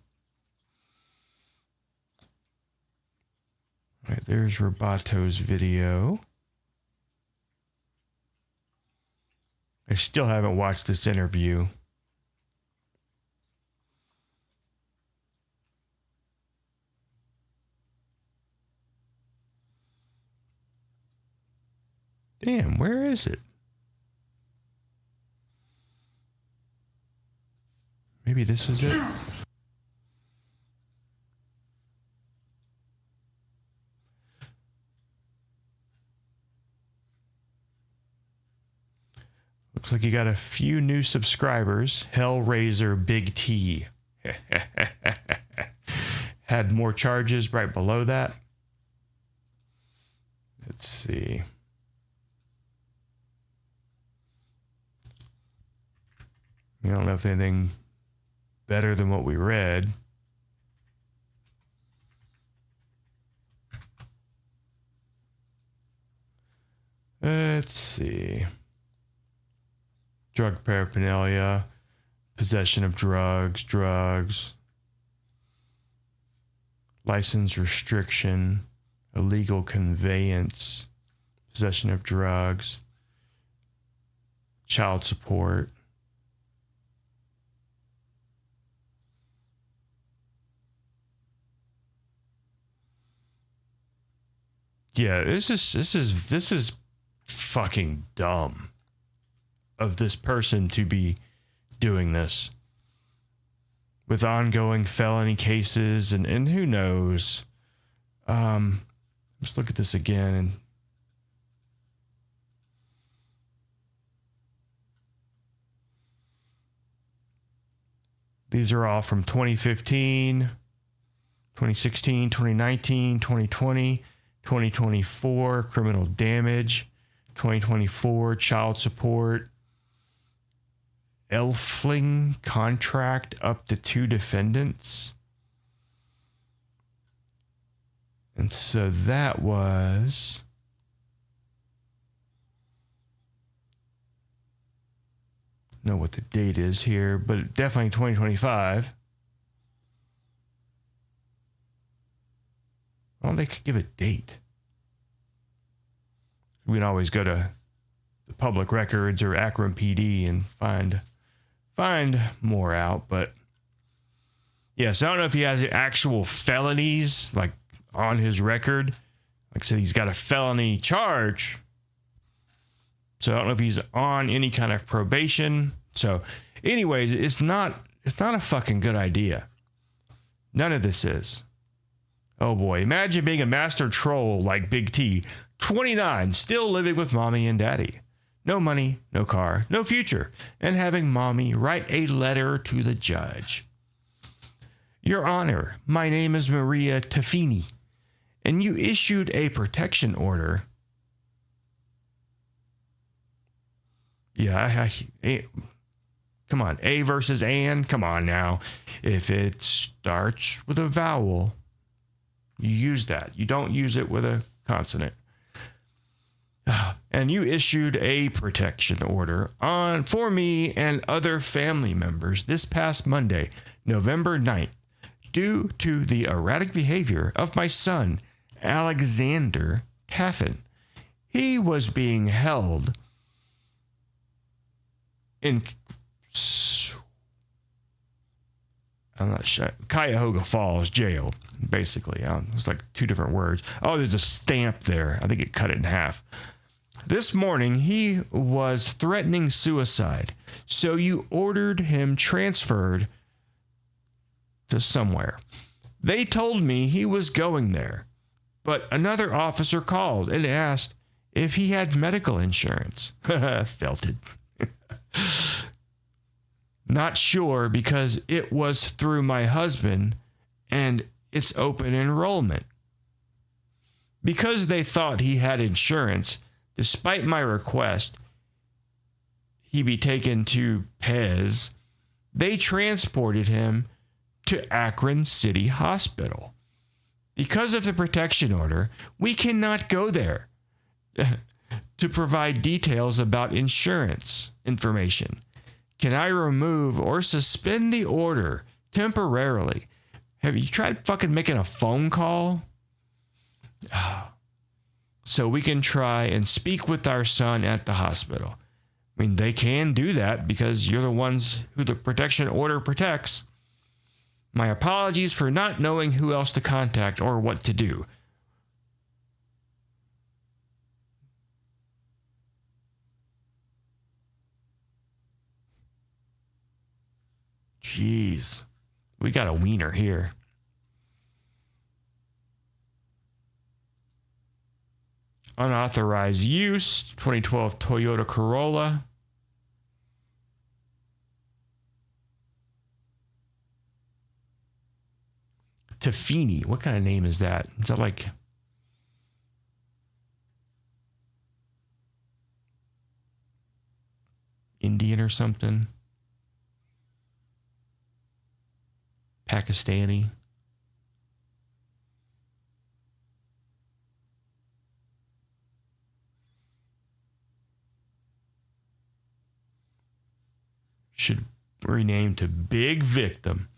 All right, there's Robato's video. I still haven't watched this interview. Damn, where is it? Maybe this is it. Looks like you got a few new subscribers. Hellraiser Big T. Had more charges right below that. Let's see. I don't know if anything better than what we read. Let's see. Drug paraphernalia, possession of drugs, license restriction, illegal conveyance, possession of drugs, child support. Yeah, this is fucking dumb of this person to be doing this with ongoing felony cases and who knows. Let's look at this again. And these are all from 2015, 2016, 2019, 2020, 2024, criminal damage, 2024, child support, Elfling contract up to 2 defendants. And so that was know what the date is here, but definitely 2025. Well, they could give a date. We can always go to the public records or Akron PD and find more out, but yes, I don't know if he has actual felonies like on his record. Like I said, he's got a felony charge. So I don't know if he's on any kind of probation. So anyways, it's not a fucking good idea. None of this is. Oh boy, imagine being a master troll like Big T, 29, still living with mommy and daddy. No money, no car, no future, and having mommy write a letter to the judge. Your Honor, my name is Maria Tafini, and you issued a protection order. Yeah, come on, A versus and, come on now. If it starts with a vowel, you use that. You don't use it with a consonant. And you issued a protection order for me and other family members this past Monday, November 9th, due to the erratic behavior of my son, Alexander Taffin. He was being held in, I'm not sure, Cuyahoga Falls jail, basically. It's like 2 different words. Oh, there's a stamp there. I think it cut it in half. This morning, he was threatening suicide, so you ordered him transferred to somewhere. They told me he was going there, but another officer called and asked if he had medical insurance. Felt it. Not sure because it was through my husband and it's open enrollment. Because they thought he had insurance, despite my request he be taken to Pez, they transported him to Akron City Hospital. Because of the protection order, we cannot go there to provide details about insurance information. Can I remove or suspend the order temporarily? Have you tried fucking making a phone call? So we can try and speak with our son at the hospital. I mean, they can do that because you're the ones who the protection order protects. My apologies for not knowing who else to contact or what to do. Jeez. We got a wiener here. Unauthorized use, 2012 Toyota Corolla. Tafini. What kind of name is that? Is that like Indian or something? Pakistani? Should rename to Big Victim.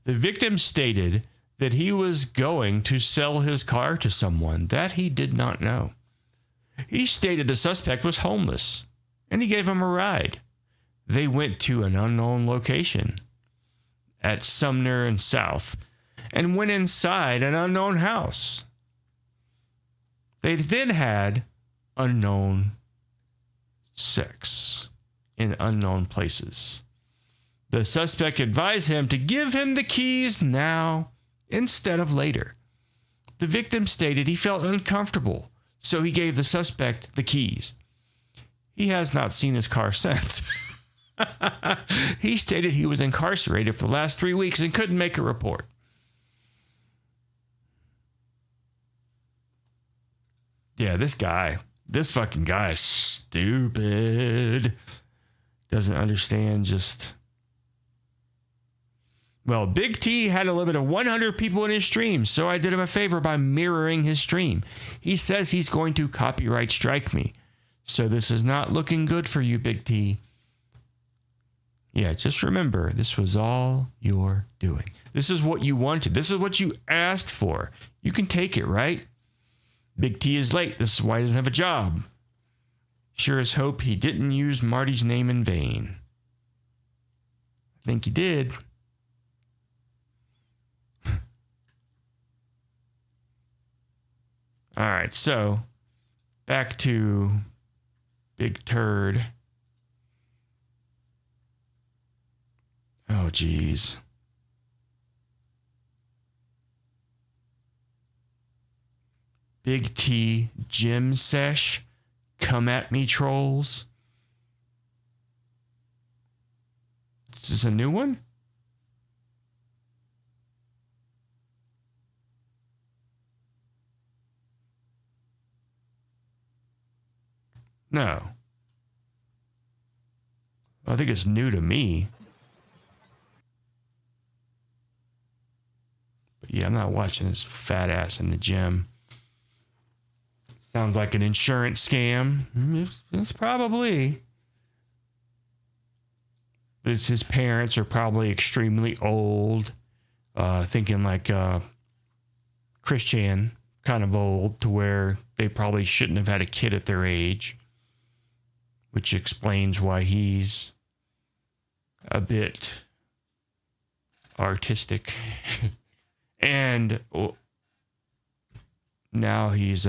The victim stated that he was going to sell his car to someone that he did not know. He stated the suspect was homeless and he gave him a ride. They went to an unknown location at Sumner and South and went inside an unknown house. They then had unknown sex in unknown places. The suspect advised him to give him the keys now instead of later. The victim stated he felt uncomfortable, so he gave the suspect the keys. He has not seen his car since. He stated he was incarcerated for the last 3 weeks and couldn't make a report. Yeah, this fucking guy is stupid. Doesn't understand just... Well, Big T had a limit of 100 people in his stream, so I did him a favor by mirroring his stream. He says he's going to copyright strike me. So this is not looking good for you, Big T. Yeah, just remember, this was all you're doing. This is what you wanted. This is what you asked for. You can take it, right? Big T is late. This is why he doesn't have a job. Sure as hope he didn't use Marty's name in vain. I think he did. All right, so back to Big Turd. Oh, geez. Big T Gym Sesh. Come at me, trolls. Is this a new one? No. I think it's new to me. But yeah, I'm not watching this fat ass in the gym. Sounds like an insurance scam. It's probably. But it's his parents are probably extremely old. Thinking like Christian, kind of old to where they probably shouldn't have had a kid at their age. Which explains why he's a bit artistic. And now he's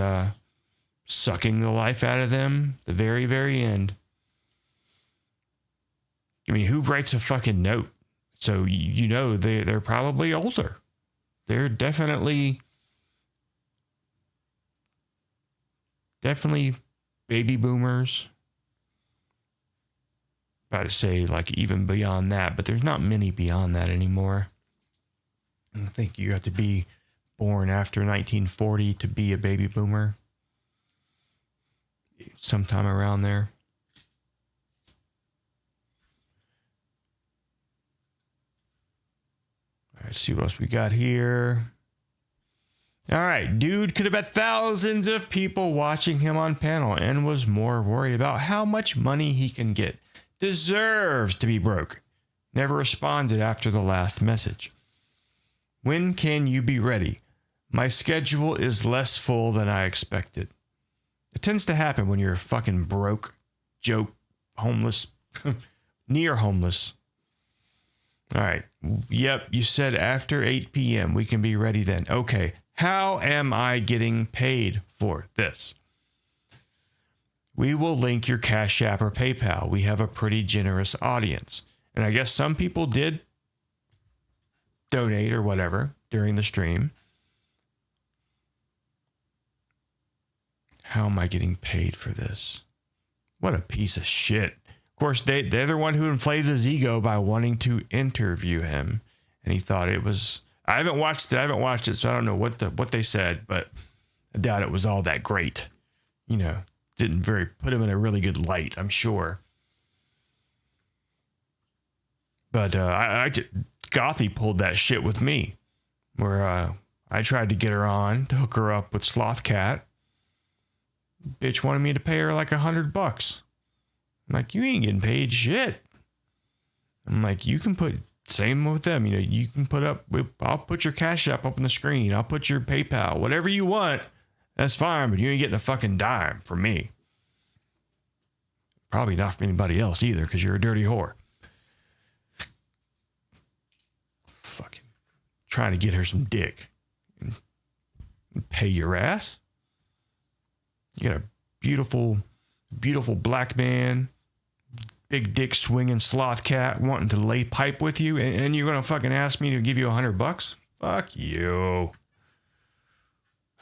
sucking the life out of them the very, very end. I mean, who writes a fucking note? So, you know, they're probably older. They're definitely baby boomers. About to say, like, even beyond that, but there's not many beyond that anymore. I think you have to be born after 1940 to be a baby boomer. Sometime around there. All right, see what else we got here. All right, dude could have had thousands of people watching him on panel and was more worried about how much money he can get. Deserves to be broke. Never responded after the last message. When can you be ready? My schedule is less full than I expected. It tends to happen when you're fucking broke, joke, homeless, near homeless. All right. Yep, you said after 8 p.m. we can be ready then. Okay. How am I getting paid for this? We will link your Cash App or PayPal. We have a pretty generous audience. And I guess some people did donate or whatever during the stream. How am I getting paid for this? What a piece of shit. Of course, they're the one who inflated his ego by wanting to interview him. And he thought it was... I haven't watched it, so I don't know what they said, but I doubt it was all that great. You know, didn't put him in a really good light, I'm sure. But Gothy pulled that shit with me, where I tried to get her on to hook her up with Sloth Cat. Bitch wanted me to pay her like $100. I'm like, you ain't getting paid shit. I'm like, you can put, same with them, you know, you can put up, I'll put your Cash App up on the screen. I'll put your PayPal, whatever you want. That's fine, but you ain't getting a fucking dime from me. Probably not from anybody else either, because you're a dirty whore. Fucking trying to get her some dick. And pay your ass. You got a beautiful, beautiful black man, big dick swinging Sloth Cat wanting to lay pipe with you, and you're gonna fucking ask me to give you $100? Fuck you.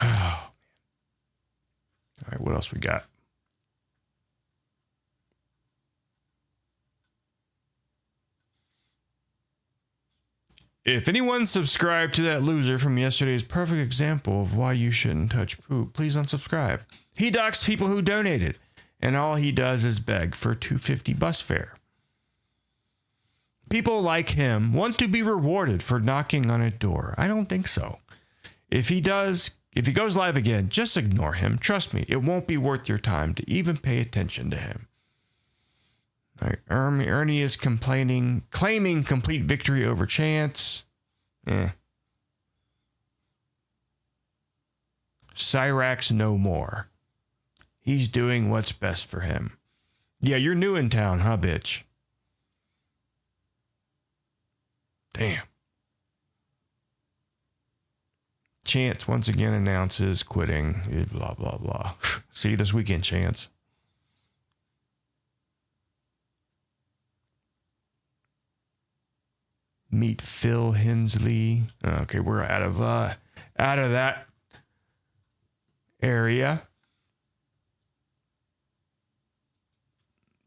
Oh, man. All right, what else we got? If anyone subscribed to that loser from yesterday's perfect example of why you shouldn't touch poop, please unsubscribe. He docks people who donated, and all he does is beg for $2.50 bus fare. People like him want to be rewarded for knocking on a door. I don't think so. If he goes live again, just ignore him. Trust me, it won't be worth your time to even pay attention to him. All right, Ernie is claiming complete victory over Chance. Cyrax no more. He's doing what's best for him. Yeah, you're new in town, huh, bitch? Damn. Chance once again announces quitting. Blah, blah, blah. See you this weekend, Chance. Meet Phil Hensley. Okay, we're out of that area.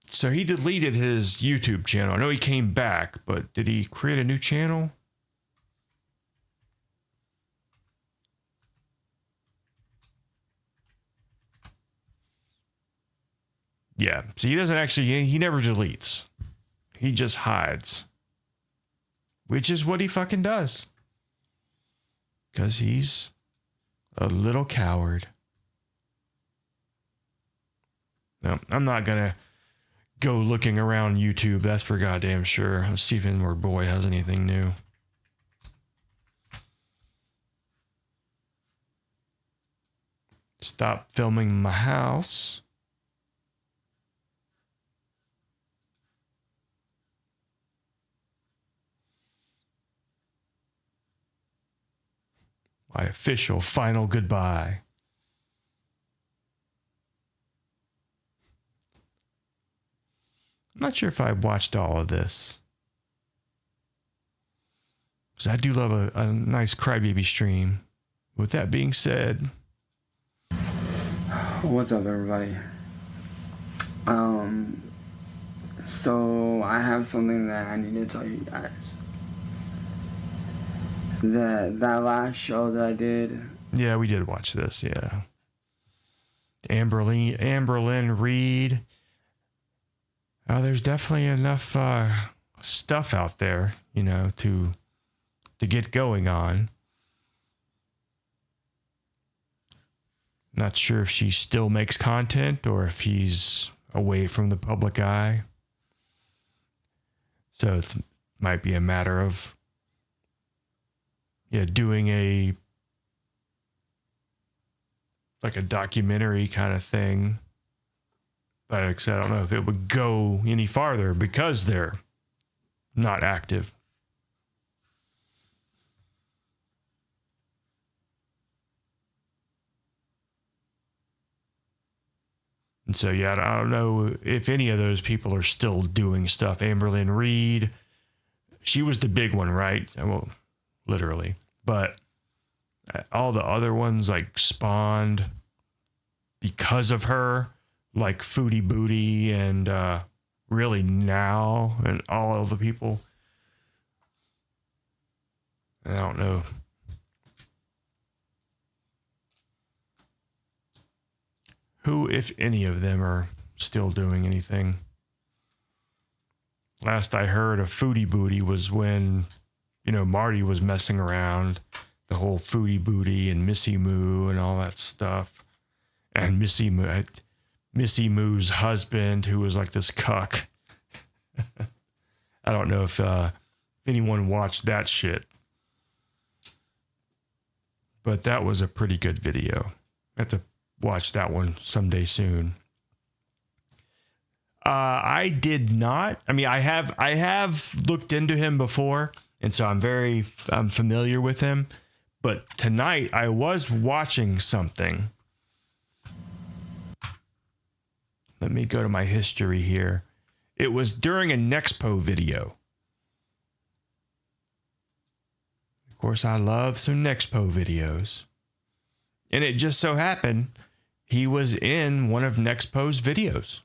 So he deleted his YouTube channel. I know he came back, but did he create a new channel? Yeah. So he doesn't actually, he never deletes. He just hides. Which is what he fucking does. Because he's a little coward. No, I'm not going to go looking around YouTube. That's for goddamn sure. Let's see if any more boy has anything new. Stop filming my house. My official final goodbye. I'm not sure if I watched all of this. Because I do love a nice crybaby stream. With that being said... What's up, everybody? So I have something that I need to tell you guys. That last show that I did. Yeah, we did watch this, yeah. Amberlynn Reed. Oh, there's definitely enough stuff out there, you know, to get going on. Not sure if she still makes content or if she's away from the public eye. So it might be a matter of doing a documentary kind of thing. But like I said, I don't know if it would go any farther because they're not active. And so, yeah, I don't know if any of those people are still doing stuff. Amberlynn Reed, she was the big one, right? Well, literally. But all the other ones like spawned because of her, like Foodie Booty and Really Now and all of the people. I don't know. Who, if any of them, are still doing anything. Last I heard of Foodie Booty was when, Marty was messing around. The whole Foodie Booty and Missy Moo and all that stuff. And Missy Moo's husband, who was like this cuck. I don't know if anyone watched that shit. But that was a pretty good video. I have to watch that one someday soon. I did not. I mean, I have looked into him before, and so I'm familiar with him. But tonight I was watching something. Let me go to my history here. It was during a Nexpo video. Of course, I love some Nexpo videos. And it just so happened he was in one of Nexpo's videos.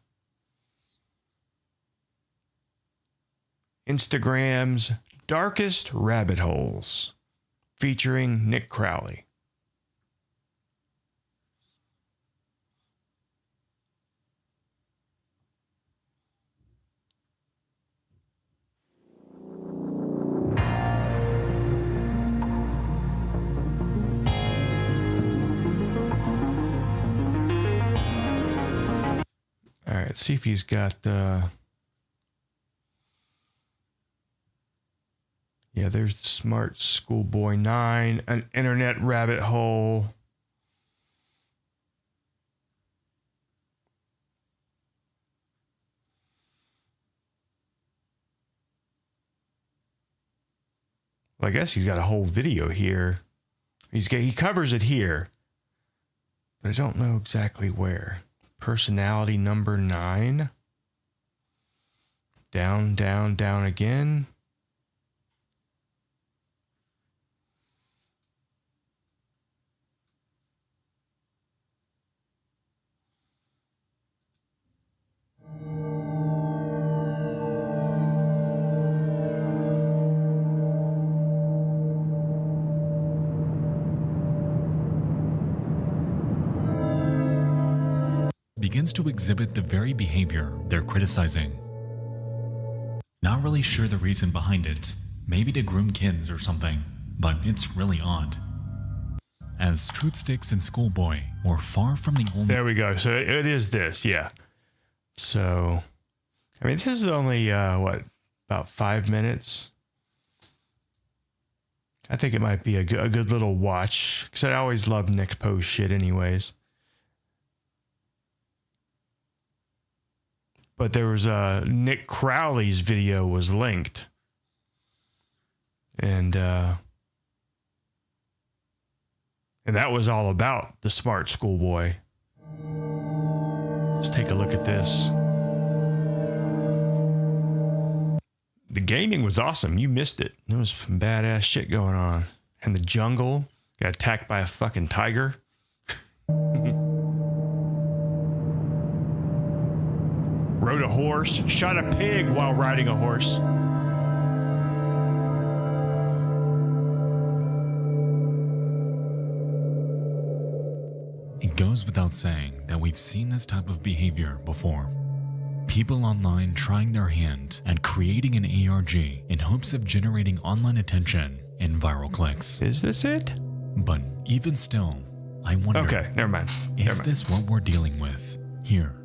Instagram's Darkest Rabbit Holes, featuring Nick Crowley. All right, let's see if he's got yeah, there's the Smart Schoolboy 9, an internet rabbit hole. Well, I guess he's got a whole video here. He covers it here, but I don't know exactly where. Personality number 9. Down, down, down again. Begins to exhibit the very behavior they're criticizing. Not really sure the reason behind it, maybe to groom kids or something, but it's really odd. As Truthsticks and Schoolboy were far from the only... There we go. So it is this, yeah. So, I mean, this is only, about 5 minutes? I think it might be a good little watch, because I always love Nick Post shit anyways. But there was Nick Crowley's video was linked. And that was all about the Smart Schoolboy. Let's take a look at this. The gaming was awesome. You missed it. There was some badass shit going on. And the jungle got attacked by a fucking tiger. Rode a horse, shot a pig while riding a horse. It goes without saying that we've seen this type of behavior before. People online trying their hand at creating an ARG in hopes of generating online attention and viral clicks. Is this it? But even still, I wonder... Okay, never mind. Is this what we're dealing with here?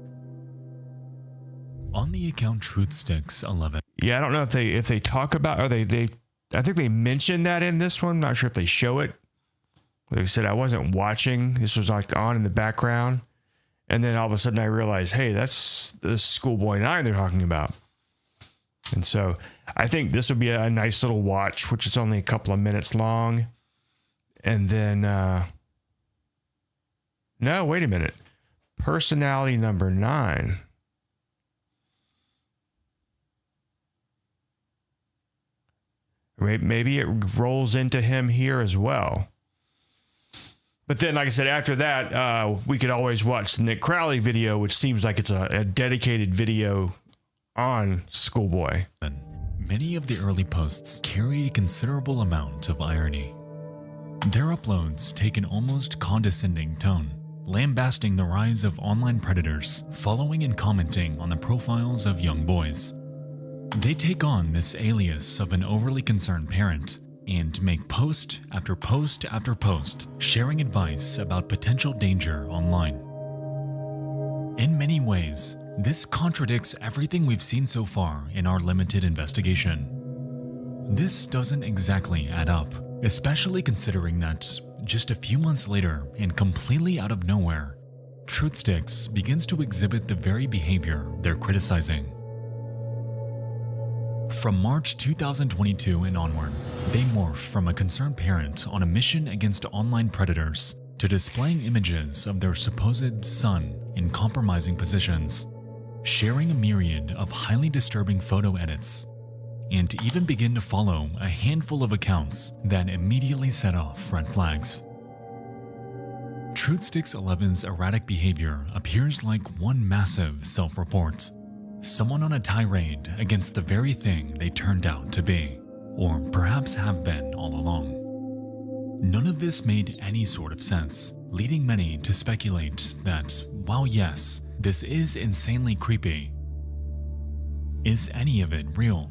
On the account Truthsticks11. Yeah, I don't know if they talk about, or they I think they mentioned that in this one. I'm not sure if they show it. Like I said, I wasn't watching. This was like on in the background. And then all of a sudden I realized, hey, that's the Schoolboy 9 they're talking about. And so I think this would be a nice little watch, which is only a couple of minutes long. And then, no, wait a minute. Personality number 9. Maybe it rolls into him here as well. But then, like I said, after that, we could always watch the Nick Crowley video, which seems like it's a dedicated video on Schoolboy. Many of the early posts carry a considerable amount of irony. Their uploads take an almost condescending tone, lambasting the rise of online predators, following and commenting on the profiles of young boys. They take on this alias of an overly concerned parent and make post after post after post, sharing advice about potential danger online. In many ways, this contradicts everything we've seen so far in our limited investigation. This doesn't exactly add up, especially considering that just a few months later, and completely out of nowhere, Truthsticks begins to exhibit the very behavior they're criticizing. From March 2022 and onward, they morph from a concerned parent on a mission against online predators to displaying images of their supposed son in compromising positions, sharing a myriad of highly disturbing photo edits, and even begin to follow a handful of accounts that immediately set off red flags. Truthsticks 11's erratic behavior appears like one massive self-report. Someone on a tirade against the very thing they turned out to be, or perhaps have been all along. None of this made any sort of sense, leading many to speculate that, while yes, this is insanely creepy, is any of it real?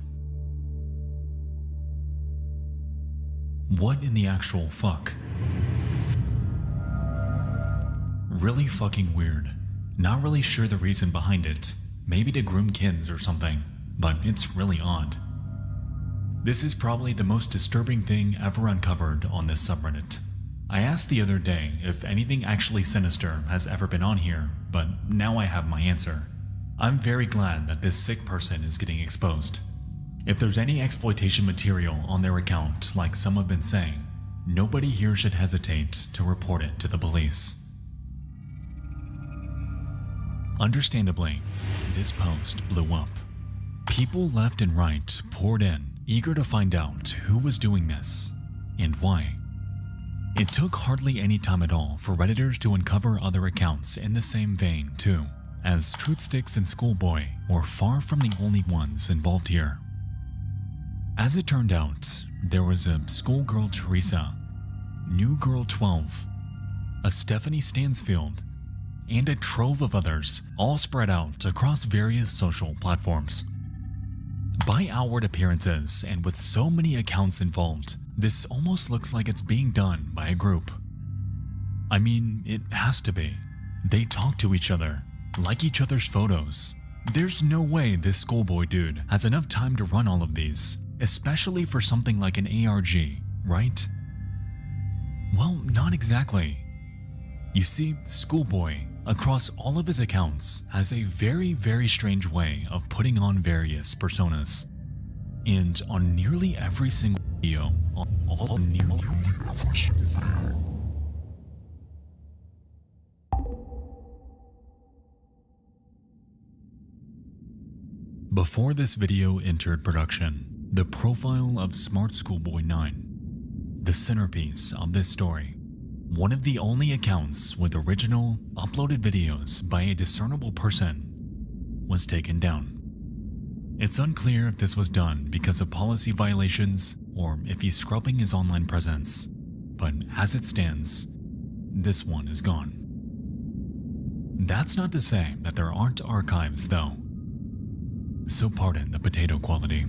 What in the actual fuck? Really fucking weird. Not really sure the reason behind it. Maybe to groom kids or something, but it's really odd. This is probably the most disturbing thing ever uncovered on this subreddit. I asked the other day if anything actually sinister has ever been on here, but now I have my answer. I'm very glad that this sick person is getting exposed. If there's any exploitation material on their account, like some have been saying, nobody here should hesitate to report it to the police. Understandably, this post blew up. People left and right poured in, eager to find out who was doing this and why. It took hardly any time at all for Redditors to uncover other accounts in the same vein too, as Truthsticks and Schoolboy were far from the only ones involved here. As it turned out, there was a Schoolgirl Teresa, New Girl 12, a Stephanie Stansfield, and a trove of others, all spread out across various social platforms. By outward appearances, and with so many accounts involved, this almost looks like it's being done by a group. I mean, it has to be. They talk to each other, like each other's photos. There's no way this Schoolboy dude has enough time to run all of these, especially for something like an ARG, right? Well, not exactly. You see, Schoolboy, across all of his accounts, has a very, very strange way of putting on various personas. And on nearly every single video, Before this video entered production, the profile of Smart Schoolboy 9, the centerpiece of this story, one of the only accounts with original, uploaded videos by a discernible person, was taken down. It's unclear if this was done because of policy violations or if he's scrubbing his online presence, but as it stands, this one is gone. That's not to say that there aren't archives though, so pardon the potato quality.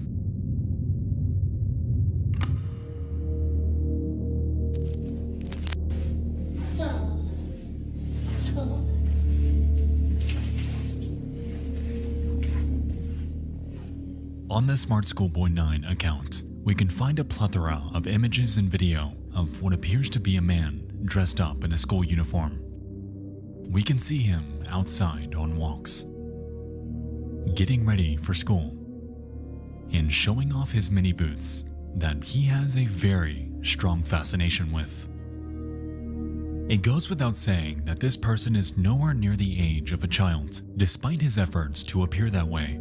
On the Smart Schoolboy 9 account, we can find a plethora of images and video of what appears to be a man dressed up in a school uniform. We can see him outside on walks, getting ready for school, and showing off his mini boots that he has a very strong fascination with. It goes without saying that this person is nowhere near the age of a child, despite his efforts to appear that way.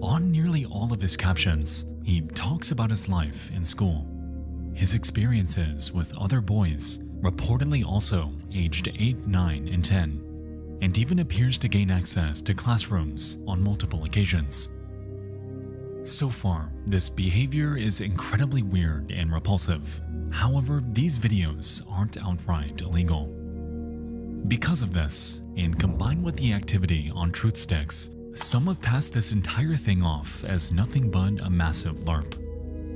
On nearly all of his captions, he talks about his life in school, his experiences with other boys, reportedly also aged 8, 9, and 10, and even appears to gain access to classrooms on multiple occasions. So far, this behavior is incredibly weird and repulsive. However, these videos aren't outright illegal. Because of this, and combined with the activity on Truthsticks, some have passed this entire thing off as nothing but a massive LARP.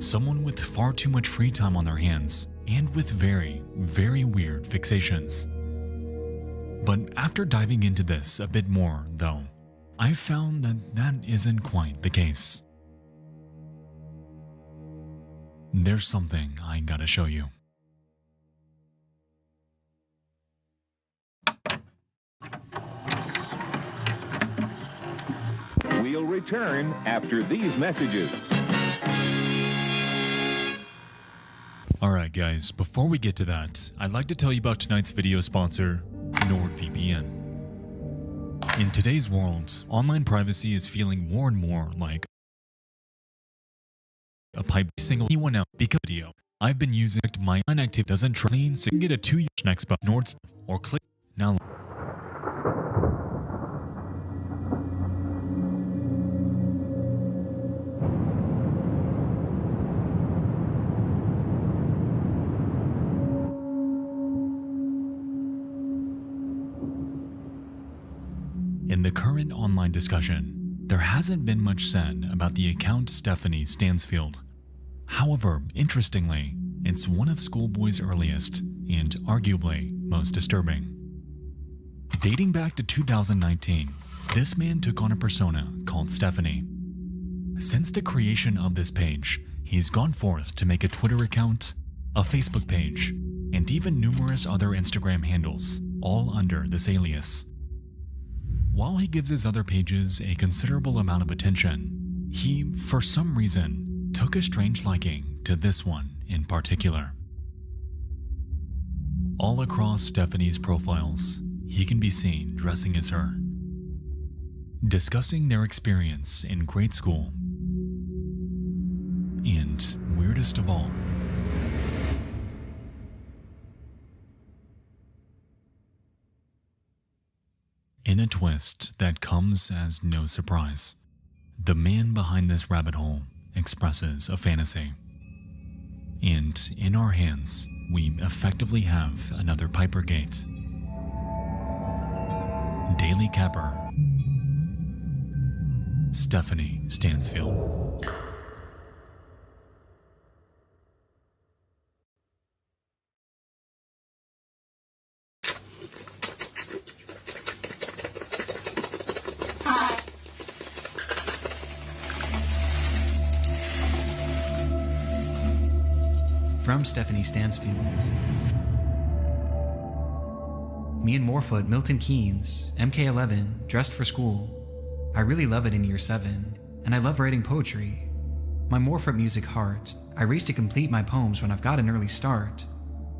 Someone with far too much free time on their hands, and with very, very weird fixations. But after diving into this a bit more, though, I've found that that isn't quite the case. There's something I gotta show you. We'll return after these messages. Alright guys, before we get to that, I'd like to tell you about tonight's video sponsor, NordVPN. In today's world, online privacy is feeling more and more like a pipe single anyone out because video. I've been using my inactive doesn't clean, so you can get a 2-year next but Nord's or click now. In the current online discussion, there hasn't been much said about the account Stephanie Stansfield. However, interestingly, it's one of Schoolboy's earliest and arguably most disturbing. Dating back to 2019, this man took on a persona called Stephanie. Since the creation of this page, he's gone forth to make a Twitter account, a Facebook page, and even numerous other Instagram handles, all under this alias. While he gives his other pages a considerable amount of attention, he, for some reason, took a strange liking to this one in particular. All across Stephanie's profiles, he can be seen dressing as her, discussing their experience in grade school, and, weirdest of all, in a twist that comes as no surprise, the man behind this rabbit hole expresses a fantasy. And in our hands, we effectively have another Pipergate. Daily Capper, Stephanie Stansfield. From Stephanie Stansfield. Me and Morfoot, Milton Keynes, MK11, dressed for school. I really love it in year 7, and I love writing poetry. My Morfoot music heart, I race to complete my poems when I've got an early start.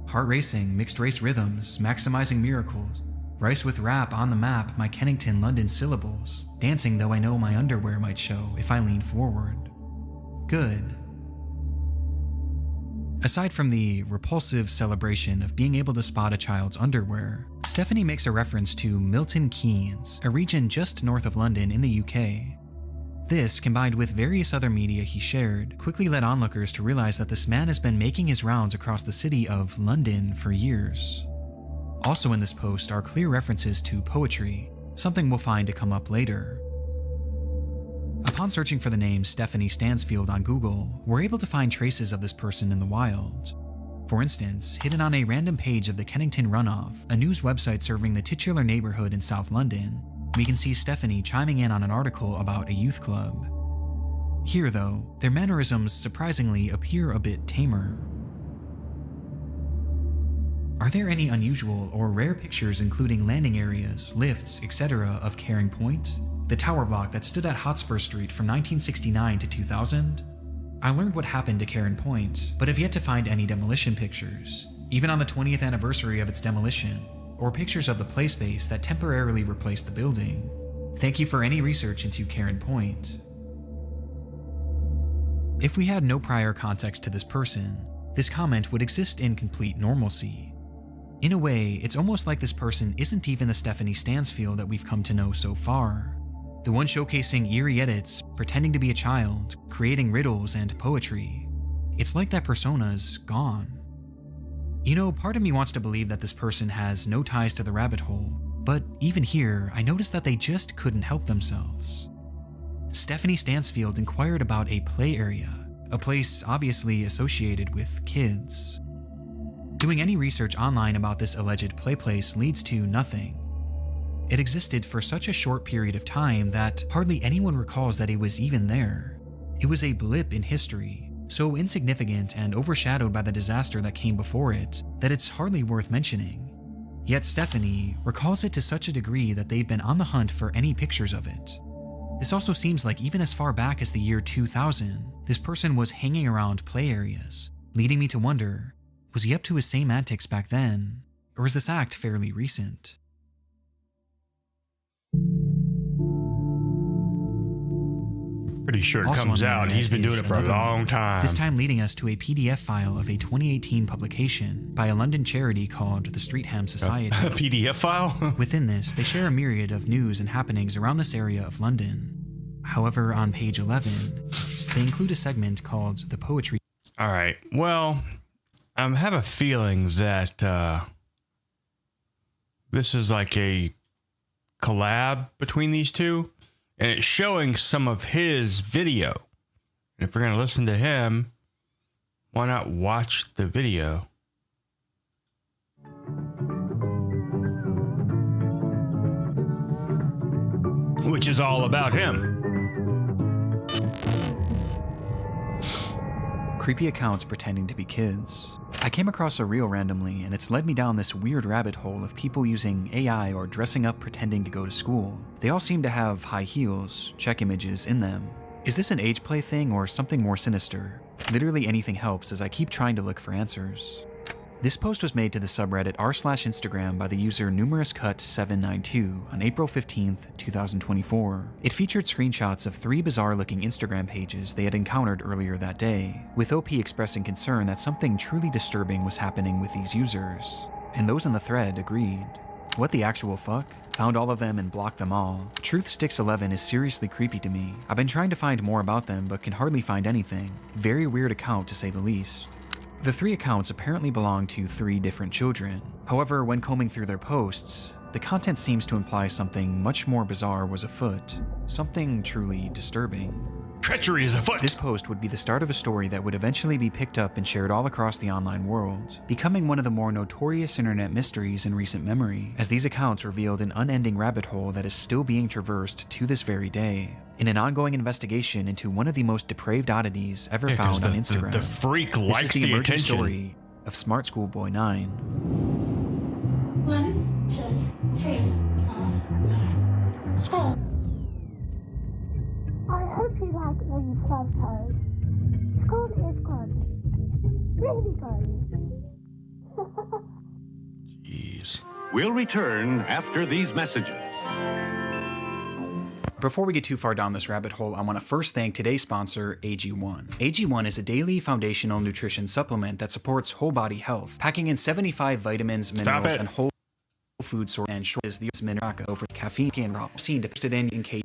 Heart racing, mixed race rhythms, maximizing miracles. Rice with rap on the map, my Kennington London syllables. Dancing though I know my underwear might show if I lean forward. Good. Aside from the repulsive celebration of being able to spot a child's underwear, Stephanie makes a reference to Milton Keynes, a region just north of London in the UK. This, combined with various other media he shared, quickly led onlookers to realize that this man has been making his rounds across the city of London for years. Also in this post are clear references to poetry, something we'll find to come up later. Upon searching for the name Stephanie Stansfield on Google, we're able to find traces of this person in the wild. For instance, hidden on a random page of the Kennington Runoff, a news website serving the titular neighborhood in South London, we can see Stephanie chiming in on an article about a youth club. Here, though, their mannerisms surprisingly appear a bit tamer. Are there any unusual or rare pictures including landing areas, lifts, etc. of Caring Point? The tower block that stood at Hotspur Street from 1969 to 2000? I learned what happened to Cairn Point, but have yet to find any demolition pictures, even on the 20th anniversary of its demolition, or pictures of the play space that temporarily replaced the building. Thank you for any research into Cairn Point. If we had no prior context to this person, this comment would exist in complete normalcy. In a way, it's almost like this person isn't even the Stephanie Stansfield that we've come to know so far. The one showcasing eerie edits, pretending to be a child, creating riddles and poetry. It's like that persona's gone. You know, part of me wants to believe that this person has no ties to the rabbit hole, but even here, I noticed that they just couldn't help themselves. Stephanie Stansfield inquired about a play area, a place obviously associated with kids. Doing any research online about this alleged play place leads to nothing. It existed for such a short period of time that hardly anyone recalls that it was even there. It was a blip in history, so insignificant and overshadowed by the disaster that came before it that it's hardly worth mentioning. Yet Stephanie recalls it to such a degree that they've been on the hunt for any pictures of it. This also seems like even as far back as the year 2000, this person was hanging around play areas, leading me to wonder, was he up to his same antics back then, or is this act fairly recent? Pretty sure it Also comes on the out. internet He's been doing is it for a another long one, time. This time leading us to a PDF file of a 2018 publication by a London charity called the Streatham Society. A PDF file? Within this, they share a myriad of news and happenings around this area of London. However, on page 11, they include a segment called The Poetry. All right. Well, I have a feeling that this is like a collab between these two, and it's showing some of his video. And if we're going to listen to him, why not watch the video? Which is all about him. Creepy accounts pretending to be kids. I came across a reel randomly, and it's led me down this weird rabbit hole of people using AI or dressing up pretending to go to school. They all seem to have high heels, check images in them. Is this an age play thing or something more sinister? Literally anything helps as I keep trying to look for answers. This post was made to the subreddit r/Instagram by the user numerouscut792 on April 15th, 2024. It featured screenshots of 3 bizarre-looking Instagram pages they had encountered earlier that day, with OP expressing concern that something truly disturbing was happening with these users. And those in the thread agreed. What the actual fuck? Found all of them and blocked them all. Truthsticks11 is seriously creepy to me. I've been trying to find more about them but can hardly find anything. Very weird account to say the least. The 3 accounts apparently belong to 3 different children. However, when combing through their posts, the content seems to imply something much more bizarre was afoot. Something truly disturbing. Treachery is afoot! This post would be the start of a story that would eventually be picked up and shared all across the online world, becoming one of the more notorious internet mysteries in recent memory, as these accounts revealed an unending rabbit hole that is still being traversed to this very day, in an ongoing investigation into one of the most depraved oddities ever found on Instagram. The freak This likes is the emerging attention. story of Smart Schoolboy 9. 1, 2, 3, 4, 5. I hope you like these photos. School is good. Really good. Jeez. We'll return after these messages. Before we get too far down this rabbit hole, I want to first thank today's sponsor, AG1. AG1 is a daily foundational nutrition supplement that supports whole body health, packing in 75 vitamins, minerals, and whole food source and short is the mineral over caffeine and raw seen depicted in case.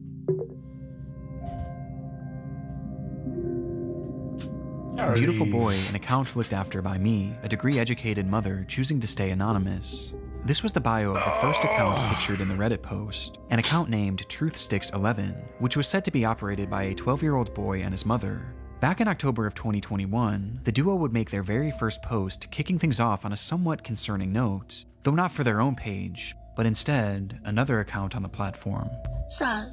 Beautiful boy, an account looked after by me, a degree-educated mother choosing to stay anonymous. This was the bio of the first account pictured in the Reddit post, an account named Truthsticks11, which was said to be operated by a 12-year-old boy and his mother. Back in October of 2021, the duo would make their very first post, kicking things off on a somewhat concerning note, though not for their own page, but instead another account on the platform. So,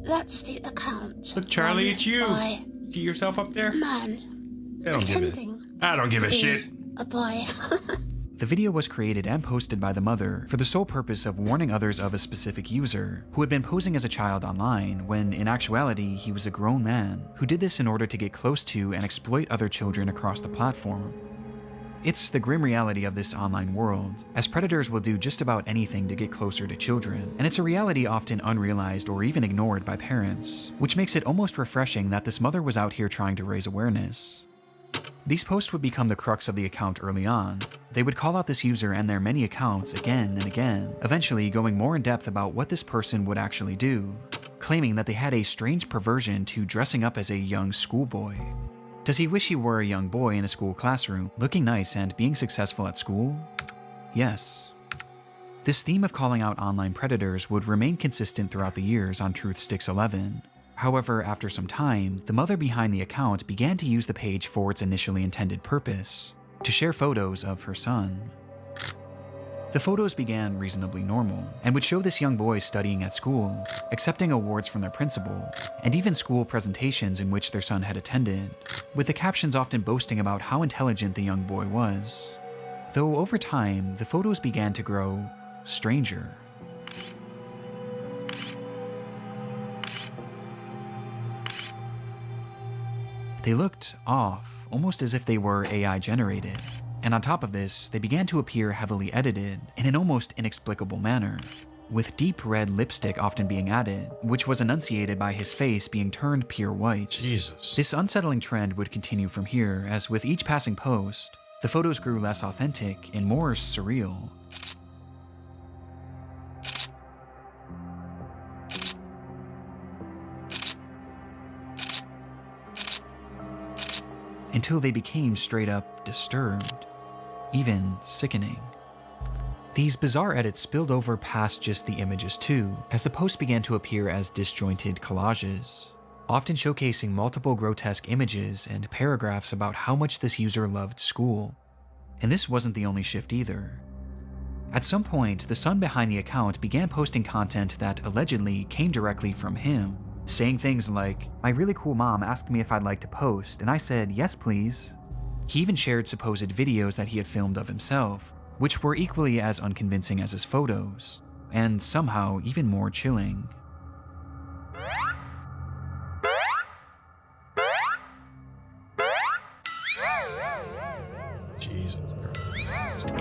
that's the account. Look, Charlie, it's you. See yourself up there? Man. I don't give a shit. A boy. The video was created and posted by the mother for the sole purpose of warning others of a specific user who had been posing as a child online when in actuality he was a grown man who did this in order to get close to and exploit other children across the platform. It's the grim reality of this online world, as predators will do just about anything to get closer to children, and it's a reality often unrealized or even ignored by parents, which makes it almost refreshing that this mother was out here trying to raise awareness. These posts would become the crux of the account early on. They would call out this user and their many accounts again and again, eventually going more in depth about what this person would actually do, claiming that they had a strange perversion to dressing up as a young schoolboy. Does he wish he were a young boy in a school classroom, looking nice and being successful at school? Yes. This theme of calling out online predators would remain consistent throughout the years on Truthsticks 11. However, after some time, the mother behind the account began to use the page for its initially intended purpose, to share photos of her son. The photos began reasonably normal, and would show this young boy studying at school, accepting awards from their principal, and even school presentations in which their son had attended, with the captions often boasting about how intelligent the young boy was. Though over time, the photos began to grow stranger. They looked off, almost as if they were AI generated, and on top of this, they began to appear heavily edited in an almost inexplicable manner, with deep red lipstick often being added, which was enunciated by his face being turned pure white. Jesus. This unsettling trend would continue from here, as with each passing post, the photos grew less authentic and more surreal. Until they became straight up disturbed, even sickening. These bizarre edits spilled over past just the images too, as the posts began to appear as disjointed collages, often showcasing multiple grotesque images and paragraphs about how much this user loved school. And this wasn't the only shift either. At some point, the son behind the account began posting content that allegedly came directly from him, saying things like, "My really cool mom asked me if I'd like to post, and I said, yes please." He even shared supposed videos that he had filmed of himself, which were equally as unconvincing as his photos, and somehow even more chilling. Jesus Christ.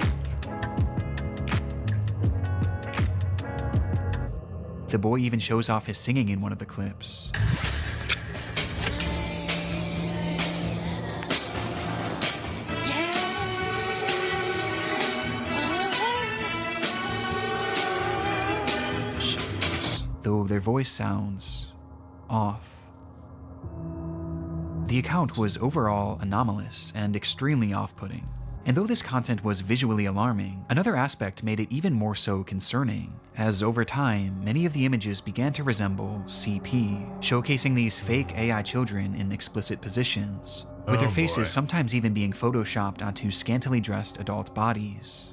The boy even shows off his singing in one of the clips. Though their voice sounds off. The account was overall anomalous and extremely off-putting. And though this content was visually alarming, another aspect made it even more so concerning, as over time, many of the images began to resemble CP, showcasing these fake AI children in explicit positions, with their faces sometimes even being photoshopped onto scantily dressed adult bodies.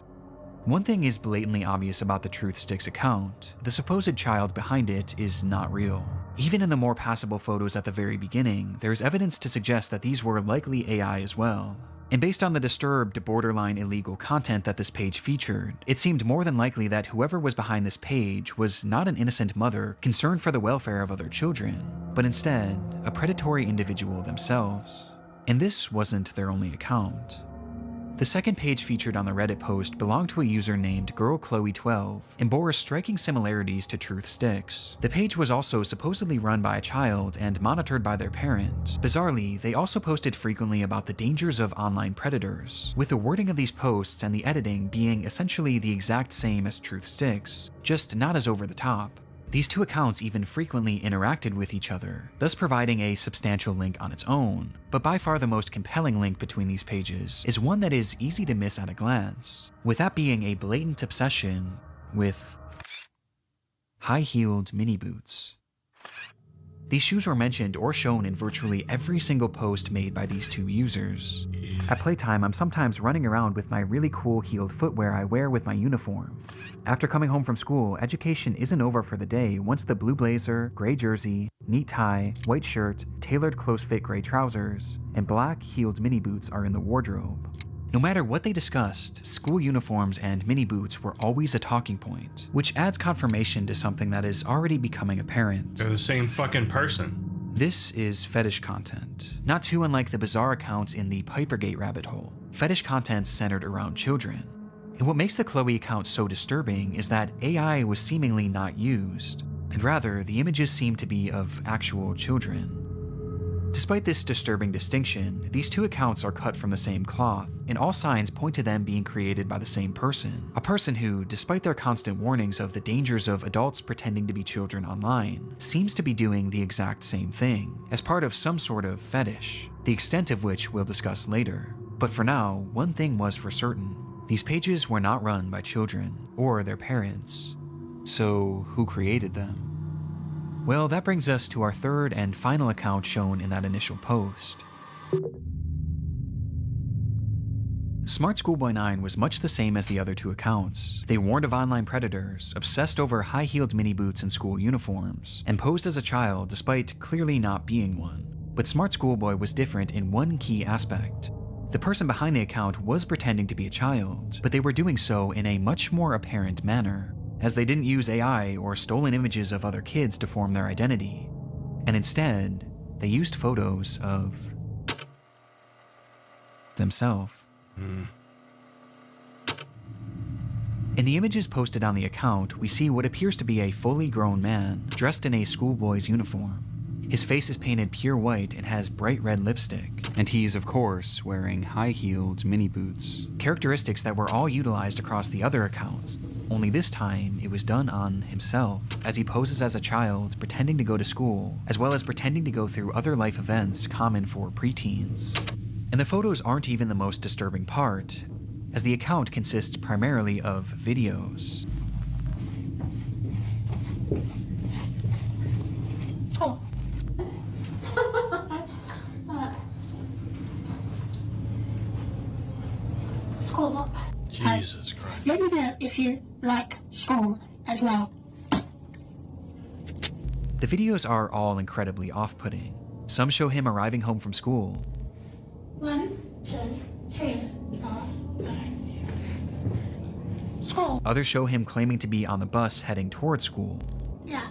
One thing is blatantly obvious about the Truthsticks account: the supposed child behind it is not real. Even in the more passable photos at the very beginning, there's evidence to suggest that these were likely AI as well. And based on the disturbed, borderline illegal content that this page featured, it seemed more than likely that whoever was behind this page was not an innocent mother concerned for the welfare of other children, but instead, a predatory individual themselves. And this wasn't their only account. The second page featured on the Reddit post belonged to a user named GirlChloe12 and bore striking similarities to Truthsticks. The page was also supposedly run by a child and monitored by their parent. Bizarrely, they also posted frequently about the dangers of online predators, with the wording of these posts and the editing being essentially the exact same as Truthsticks, just not as over the top. These two accounts even frequently interacted with each other, thus providing a substantial link on its own, but by far the most compelling link between these pages is one that is easy to miss at a glance, with that being a blatant obsession with high-heeled mini boots. These shoes were mentioned or shown in virtually every single post made by these two users. At playtime, I'm sometimes running around with my really cool heeled footwear I wear with my uniform. After coming home from school, education isn't over for the day once the blue blazer, gray jersey, neat tie, white shirt, tailored close-fit gray trousers, and black heeled mini boots are in the wardrobe. No matter what they discussed, school uniforms and mini boots were always a talking point, which adds confirmation to something that is already becoming apparent. They're the same fucking person. This is fetish content, not too unlike the bizarre accounts in the Pipergate rabbit hole. fetish content centered around children. And what makes the Chloe account so disturbing is that AI was seemingly not used, and rather the images seem to be of actual children. Despite this disturbing distinction, these two accounts are cut from the same cloth, and all signs point to them being created by the same person. A person who, despite their constant warnings of the dangers of adults pretending to be children online, seems to be doing the exact same thing, as part of some sort of fetish, the extent of which we'll discuss later. But for now, one thing was for certain. These pages were not run by children or their parents. So who created them? Well, that brings us to our third and final account shown in that initial post. Smart Schoolboy 9 was much the same as the other two accounts. They warned of online predators, obsessed over high-heeled mini boots and school uniforms, and posed as a child despite clearly not being one. But Smart Schoolboy was different in one key aspect. The person behind the account was pretending to be a child, but they were doing so in a much more apparent manner, as they didn't use AI or stolen images of other kids to form their identity, and instead, they used photos of themselves. In the images posted on the account, we see what appears to be a fully grown man, dressed in a schoolboy's uniform. His face is painted pure white and has bright red lipstick, and he's of course wearing high-heeled mini boots, characteristics that were all utilized across the other accounts, only this time it was done on himself, as he poses as a child pretending to go to school, as well as pretending to go through other life events common for preteens. And the photos aren't even the most disturbing part, as the account consists primarily of videos. School. Jesus Christ. Let me know if you like school as well. The videos are all incredibly off-putting. Some show him arriving home from school. 1, 2, 3, 4, 5. School. Others show him claiming to be on the bus heading toward school. Yeah.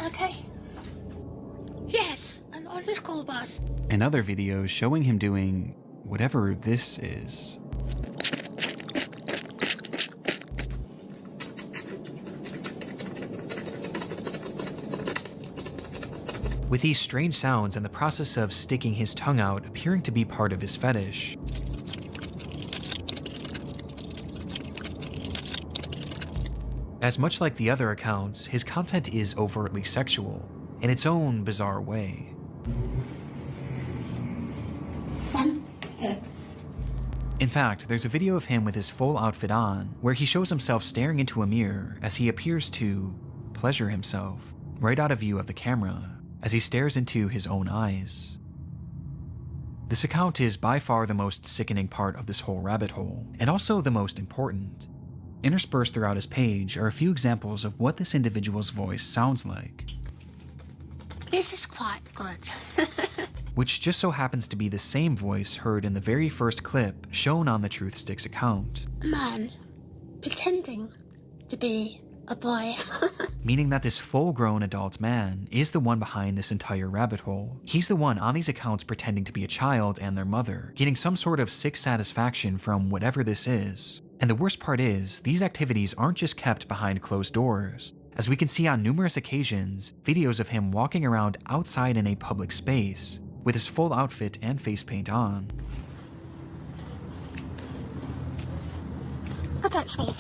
Okay. Yes, I'm on the school bus. And other videos showing him doing whatever this is. With these strange sounds and the process of sticking his tongue out appearing to be part of his fetish. As much like the other accounts, his content is overtly sexual, in its own bizarre way. In fact, there's a video of him with his full outfit on, where he shows himself staring into a mirror as he appears to pleasure himself, right out of view of the camera, as he stares into his own eyes. This account is by far the most sickening part of this whole rabbit hole, and also the most important. Interspersed throughout his page are a few examples of what this individual's voice sounds like. This is quite good. Which just so happens to be the same voice heard in the very first clip shown on the Truthsticks account. A man pretending to be a boy. Meaning that this full-grown adult man is the one behind this entire rabbit hole. He's the one on these accounts pretending to be a child and their mother, getting some sort of sick satisfaction from whatever this is. And the worst part is, these activities aren't just kept behind closed doors. As we can see on numerous occasions, videos of him walking around outside in a public space, with his full outfit and face paint on. Look at me.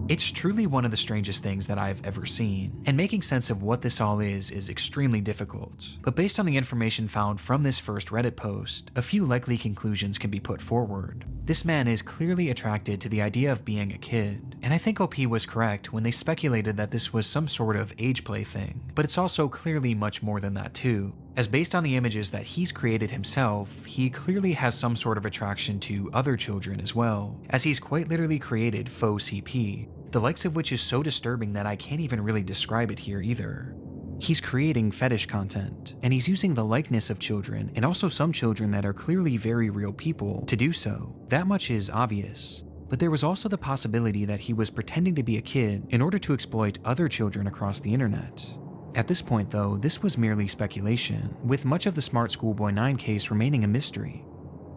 It's truly one of the strangest things that I've ever seen, and making sense of what this all is extremely difficult. But based on the information found from this first Reddit post, a few likely conclusions can be put forward. This man is clearly attracted to the idea of being a kid, and I think OP was correct when they speculated that this was some sort of age play thing, but it's also clearly much more than that too. As based on the images that he's created himself, he clearly has some sort of attraction to other children as well, as he's quite literally created faux CP, the likes of which is so disturbing that I can't even really describe it here either. He's creating fetish content, and he's using the likeness of children, and also some children that are clearly very real people, to do so. That much is obvious. But there was also the possibility that he was pretending to be a kid in order to exploit other children across the internet. At this point though, this was merely speculation, with much of the Smart Schoolboy 9 case remaining a mystery,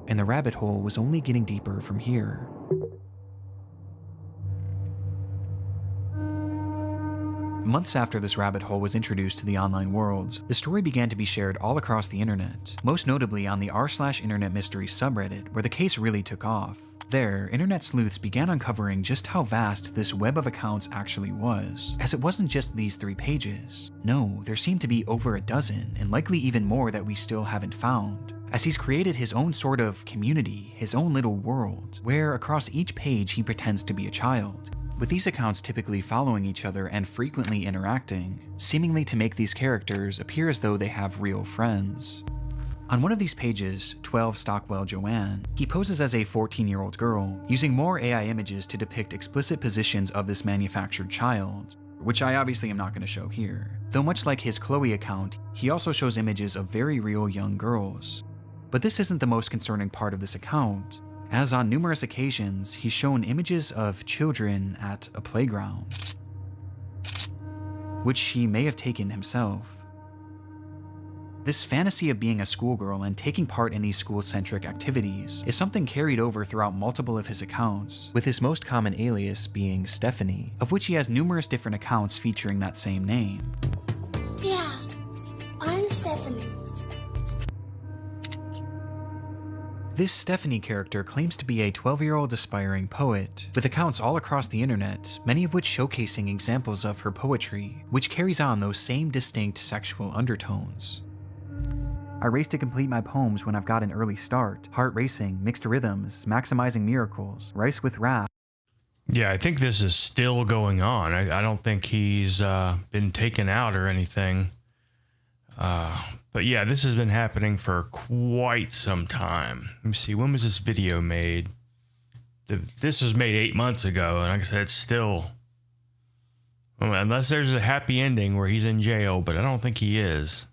and the rabbit hole was only getting deeper from here. Months after this rabbit hole was introduced to the online world, the story began to be shared all across the internet, most notably on the r/Internet Mysteries subreddit, where the case really took off. There, internet sleuths began uncovering just how vast this web of accounts actually was, as it wasn't just these 3 pages. No, there seemed to be over a dozen, and likely even more that we still haven't found, as he's created his own sort of community, his own little world, where across each page he pretends to be a child, with these accounts typically following each other and frequently interacting, seemingly to make these characters appear as though they have real friends. On one of these pages, 12 Stockwell Joanne, he poses as a 14-year-old girl, using more AI images to depict explicit positions of this manufactured child, which I obviously am not going to show here. Though much like his Chloe account, he also shows images of very real young girls. But this isn't the most concerning part of this account, as on numerous occasions he's shown images of children at a playground, which he may have taken himself. This fantasy of being a schoolgirl and taking part in these school-centric activities is something carried over throughout multiple of his accounts, with his most common alias being Stephanie, of which he has numerous different accounts featuring that same name. Yeah, I'm Stephanie. This Stephanie character claims to be a 12-year-old aspiring poet, with accounts all across the internet, many of which showcasing examples of her poetry, which carries on those same distinct sexual undertones. I race to complete my poems when I've got an early start, heart racing, mixed rhythms, maximizing miracles, rice with rap. Yeah, I think this is still going on. I don't think he's been taken out or anything. But yeah, this has been happening for quite some time. Let me see, when was this video made? This was made 8 months ago, and like I said, it's still... Well, unless there's a happy ending where he's in jail, but I don't think he is.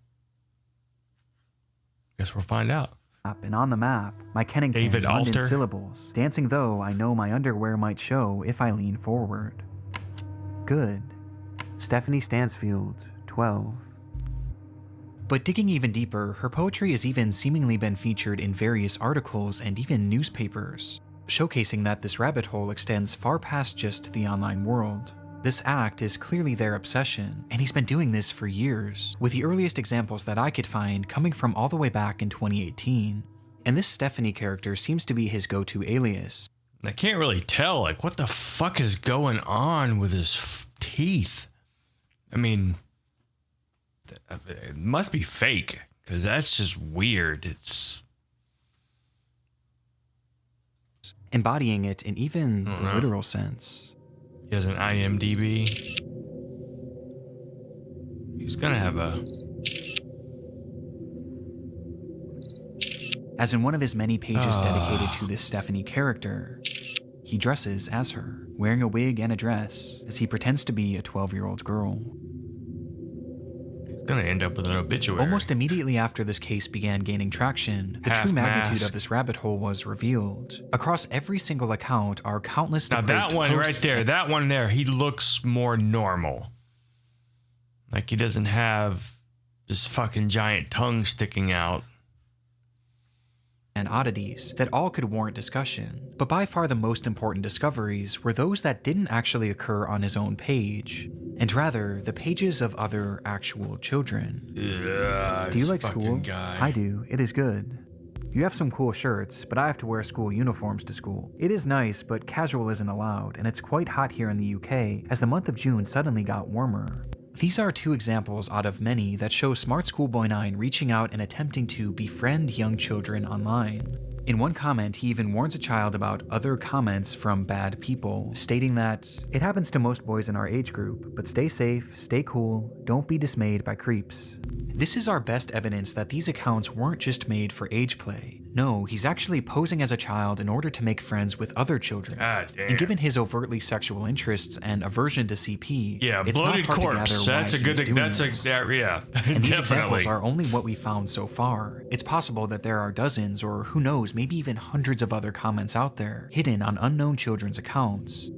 Guess we'll find out. And on the map, my Kennington David London Alter. syllables. Dancing though, I know my underwear might show if I lean forward. Good. Stephanie Stansfield, 12. But digging even deeper, her poetry has even seemingly been featured in various articles and even newspapers, showcasing that this rabbit hole extends far past just the online world. This act is clearly their obsession, and he's been doing this for years, with the earliest examples that I could find coming from all the way back in 2018. And this Stephanie character seems to be his go-to alias. I can't really tell, like, what the fuck is going on with his teeth? I mean, it must be fake, because that's just weird. It's embodying it in even the literal sense. He has an IMDb. He's gonna have a... As in one of his many pages dedicated to this Stephanie character, he dresses as her, wearing a wig and a dress, as he pretends to be a 12-year-old girl. He's gonna end up with an obituary. Almost immediately after this case began gaining traction, the true magnitude of this rabbit hole was revealed. Across every single account are countless Now that one right posts there, that one there, he looks more normal. Like he doesn't have this fucking giant tongue sticking out. And oddities that all could warrant discussion, but by far the most important discoveries were those that didn't actually occur on his own page, and rather the pages of other actual children. Yeah, do you like fucking school? guy. I do. It is good. You have some cool shirts, but I have to wear school uniforms to school. It is nice, but casual isn't allowed, and it's quite hot here in the UK, as the month of June suddenly got warmer. These are 2 examples out of many that show Smart Schoolboy 9 reaching out and attempting to befriend young children online. In one comment, he even warns a child about other comments from bad people, stating that, "It happens to most boys in our age group, but stay safe, stay cool, don't be dismayed by creeps." This is our best evidence that these accounts weren't just made for age play. No, he's actually posing as a child in order to make friends with other children. God damn. And given his overtly sexual interests and aversion to CP, Yeah, it's bloated not hard corpse. to gather That's why a good he's thing. doing That's this. yeah, And these examples definitely. are only what we found so far. It's possible that there are dozens, or who knows, maybe even hundreds of other comments out there, hidden on unknown children's accounts.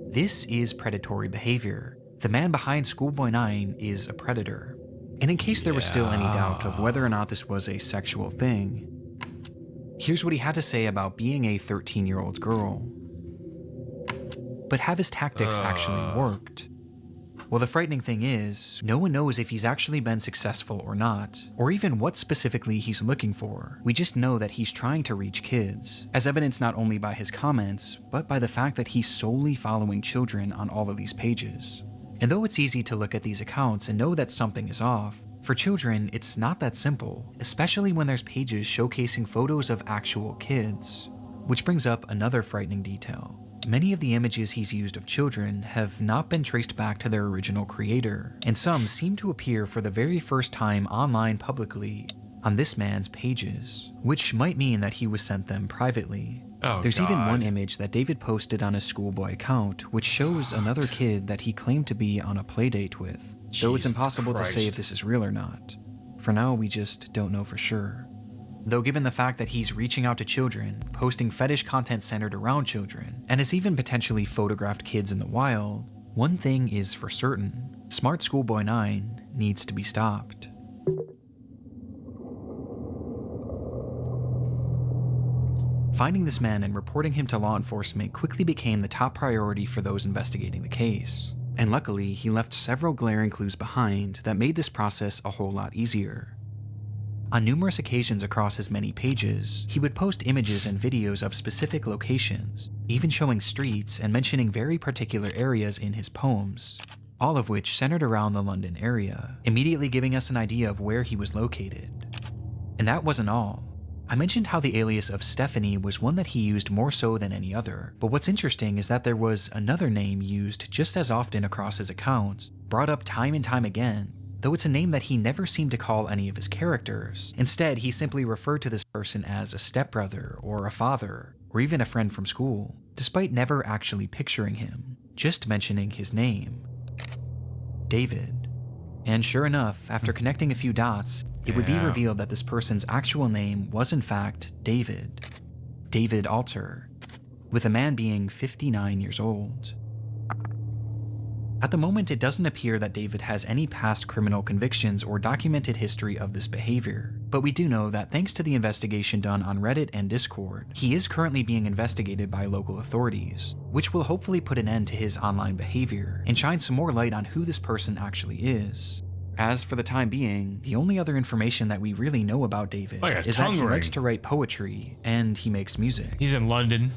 This is predatory behavior. The man behind Schoolboy 9 is a predator. And in case there was still any doubt of whether or not this was a sexual thing, here's what he had to say about being a 13-year-old girl. But have his tactics actually worked? Well, the frightening thing is, no one knows if he's actually been successful or not, or even what specifically he's looking for. We just know that he's trying to reach kids, as evidenced not only by his comments, but by the fact that he's solely following children on all of these pages. And though it's easy to look at these accounts and know that something is off, for children, it's not that simple, especially when there's pages showcasing photos of actual kids. Which brings up another frightening detail. Many of the images he's used of children have not been traced back to their original creator, and some seem to appear for the very first time online publicly on this man's pages, which might mean that he was sent them privately. There's even one image that David posted on his schoolboy account, which shows another kid that he claimed to be on a playdate with, though it's impossible to say if this is real or not. For now, we just don't know for sure. Though given the fact that he's reaching out to children, posting fetish content centered around children, and has even potentially photographed kids in the wild, one thing is for certain: Smart Schoolboy 9 needs to be stopped. Finding this man and reporting him to law enforcement quickly became the top priority for those investigating the case. And luckily, he left several glaring clues behind that made this process a whole lot easier. On numerous occasions across his many pages, he would post images and videos of specific locations, even showing streets and mentioning very particular areas in his poems, all of which centered around the London area, immediately giving us an idea of where he was located. And that wasn't all. I mentioned how the alias of Stephanie was one that he used more so than any other, but what's interesting is that there was another name used just as often across his accounts, brought up time and time again, though it's a name that he never seemed to call any of his characters. Instead, he simply referred to this person as a stepbrother or a father, or even a friend from school, despite never actually picturing him, just mentioning his name: David. And sure enough, after connecting a few dots, it would be revealed that this person's actual name was in fact David. David Alter, with the man being 59 years old. At the moment, it doesn't appear that David has any past criminal convictions or documented history of this behavior, but we do know that thanks to the investigation done on Reddit and Discord, he is currently being investigated by local authorities, which will hopefully put an end to his online behavior and shine some more light on who this person actually is. As for the time being, the only other information that we really know about David is that he likes to write poetry and he makes music. He's in London.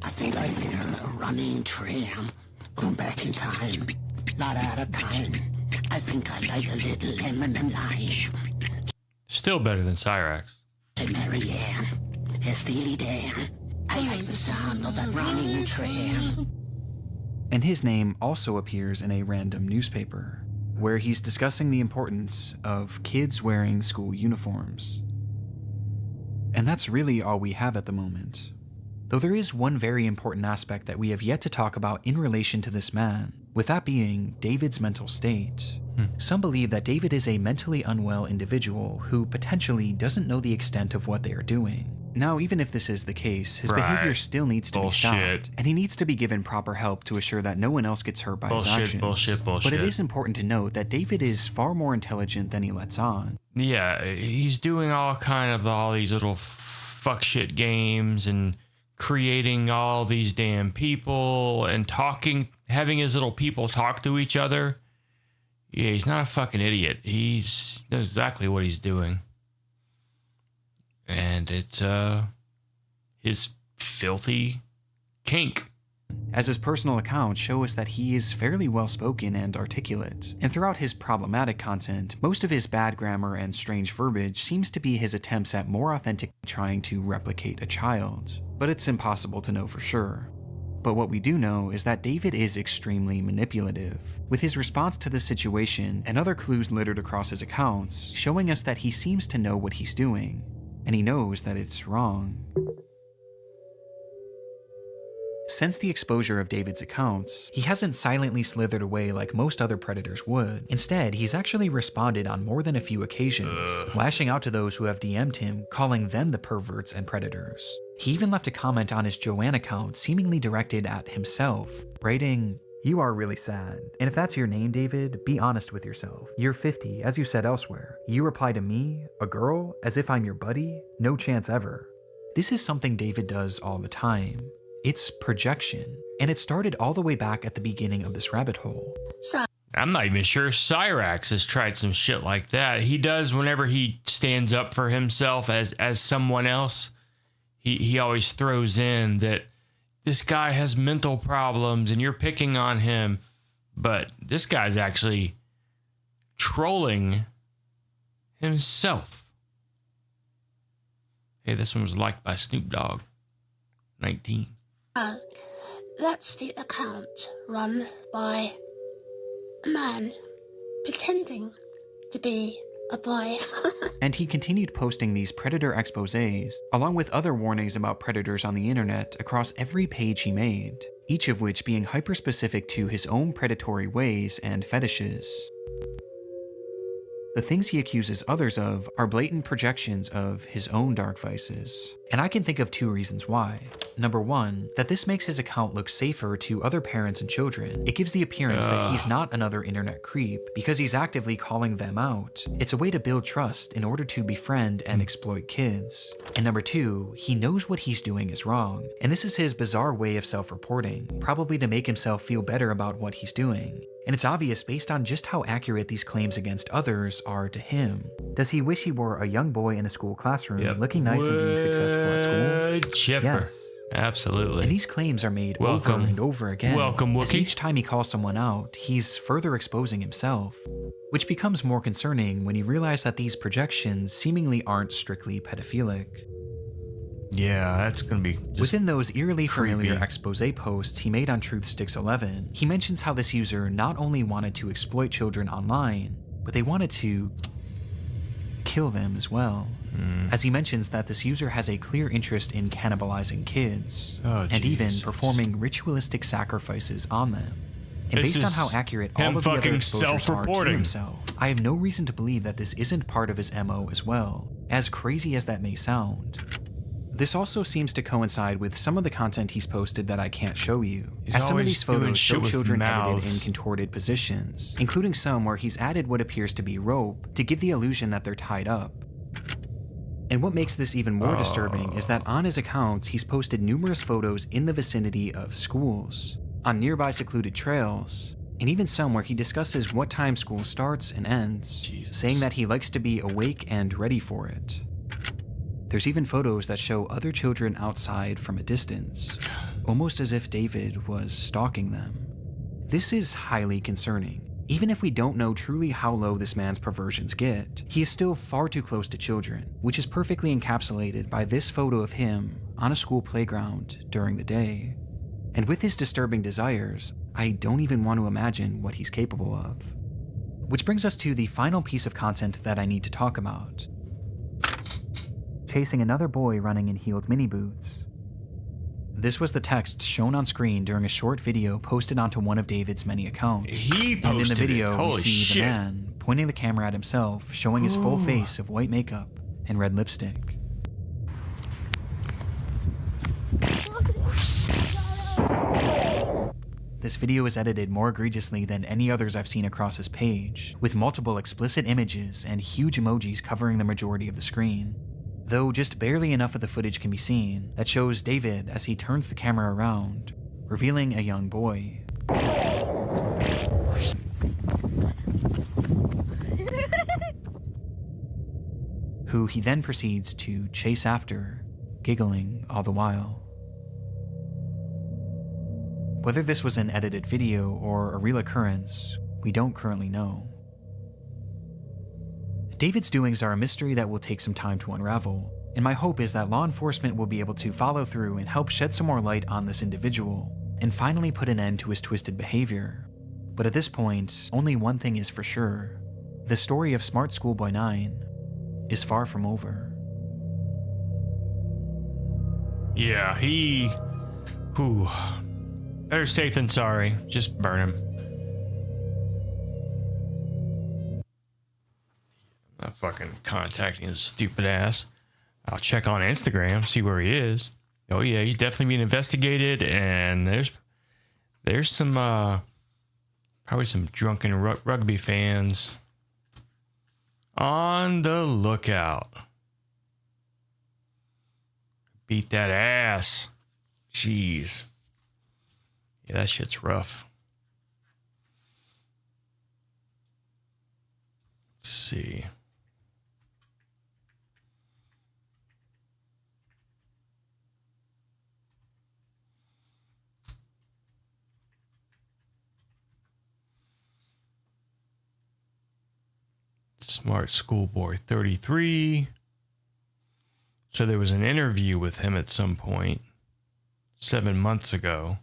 I think I hear a running tram going back in time, not out of time. I think I like a little lemon and lime. Still better than Cyrax. Hey, Marianne, hey, Steely Dan, I like the sound of that running tram. And his name also appears in a random newspaper, where he's discussing the importance of kids wearing school uniforms. And that's really all we have at the moment. Though there is one very important aspect that we have yet to talk about in relation to this man, with that being David's mental state. Some believe that David is a mentally unwell individual who potentially doesn't know the extent of what they are doing. Now, even if this is the case, his behavior still needs to be stopped, and he needs to be given proper help to assure that no one else gets hurt by his actions. Bullshit. But it is important to note that David is far more intelligent than he lets on. Yeah, he's doing all these little fuck shit games and creating all these damn people and having his little people talk to each other. Yeah, he's not a fucking idiot. He knows exactly what he's doing. And it's his filthy kink. As his personal accounts show us that he is fairly well-spoken and articulate, and throughout his problematic content, most of his bad grammar and strange verbiage seems to be his attempts at more authentically trying to replicate a child, but it's impossible to know for sure. But what we do know is that David is extremely manipulative, with his response to the situation and other clues littered across his accounts showing us that he seems to know what he's doing, and he knows that it's wrong. Since the exposure of David's accounts, he hasn't silently slithered away like most other predators would. Instead, he's actually responded on more than a few occasions, lashing out to those who have DM'd him, calling them the perverts and predators. He even left a comment on his Joanne account seemingly directed at himself, writing, You are really sad. And if that's your name, David, be honest with yourself. You're 50, as you said elsewhere. You reply to me, a girl, as if I'm your buddy? No chance ever. This is something David does all the time. It's projection. And it started all the way back at the beginning of this rabbit hole. I'm not even sure Cyrax has tried some shit like that. He does whenever he stands up for himself as someone else. He always throws in that this guy has mental problems and you're picking on him. But this guy's actually trolling himself. Hey, this one was liked by Snoop Dogg. 19. That's the account run by a man pretending to be a boy. And he continued posting these predator exposés, along with other warnings about predators on the internet across every page he made, each of which being hyper-specific to his own predatory ways and fetishes. The things he accuses others of are blatant projections of his own dark vices. And I can think of 2 reasons why. Number 1, that this makes his account look safer to other parents and children. It gives the appearance that he's not another internet creep, because he's actively calling them out. It's a way to build trust in order to befriend and exploit kids. And number 2, he knows what he's doing is wrong. And this is his bizarre way of self-reporting, probably to make himself feel better about what he's doing. And it's obvious based on just how accurate these claims against others are to him. Does he wish he were a young boy in a school classroom, looking nice and being successful at school? Chipper. Yes. Absolutely. And these claims are made over and over again. Welcome, as Wookie. each time he calls someone out, he's further exposing himself. Which becomes more concerning when you realize that these projections seemingly aren't strictly pedophilic. Yeah, that's going to be just within those eerily familiar creepy. expose posts he made on Truthsticks 11, he mentions how this user not only wanted to exploit children online, but they wanted to kill them as well. As he mentions that this user has a clear interest in cannibalizing kids, and even performing ritualistic sacrifices on them. And This based on is how accurate him all of the other fucking exposures are to self-reporting. himself, I have no reason to believe that this isn't part of his MO as well, as crazy as that may sound. This also seems to coincide with some of the content he's posted that I can't show you, He's as some of always these doing photos shit show with children edited mouths. in contorted positions, including some where he's added what appears to be rope to give the illusion that they're tied up. And what makes this even more disturbing is that on his accounts, he's posted numerous photos in the vicinity of schools, on nearby secluded trails, and even some where he discusses what time school starts and ends, saying that he likes to be awake and ready for it. There's even photos that show other children outside from a distance, almost as if David was stalking them. This is highly concerning. Even if we don't know truly how low this man's perversions get, he is still far too close to children, which is perfectly encapsulated by this photo of him on a school playground during the day. And with his disturbing desires, I don't even want to imagine what he's capable of. Which brings us to the final piece of content that I need to talk about. Chasing another boy running in heeled mini boots. This was the text shown on screen during a short video posted onto one of David's many accounts. He And in the posted video, it. we Holy see shit. the man pointing the camera at himself, showing his full face of white makeup and red lipstick. This video is edited more egregiously than any others I've seen across his page, with multiple explicit images and huge emojis covering the majority of the screen. Though just barely enough of the footage can be seen that shows David as he turns the camera around, revealing a young boy. Who he then proceeds to chase after, giggling all the while. Whether this was an edited video or a real occurrence, we don't currently know. David's doings are a mystery that will take some time to unravel, and my hope is that law enforcement will be able to follow through and help shed some more light on this individual, and finally put an end to his twisted behavior. But at this point, only one thing is for sure. The story of Smart Schoolboy 9 is far from over. Yeah, whew. Better safe than sorry. Just burn him. I'm not fucking contacting his stupid ass. I'll check on Instagram, see where he is. Oh yeah, he's definitely being investigated, and there's some Probably some drunken rugby fans on the lookout. Beat that ass. Jeez. Yeah, that shit's rough. Let's see. Smart Schoolboy 33. So there was an interview with him at some point 7 months ago.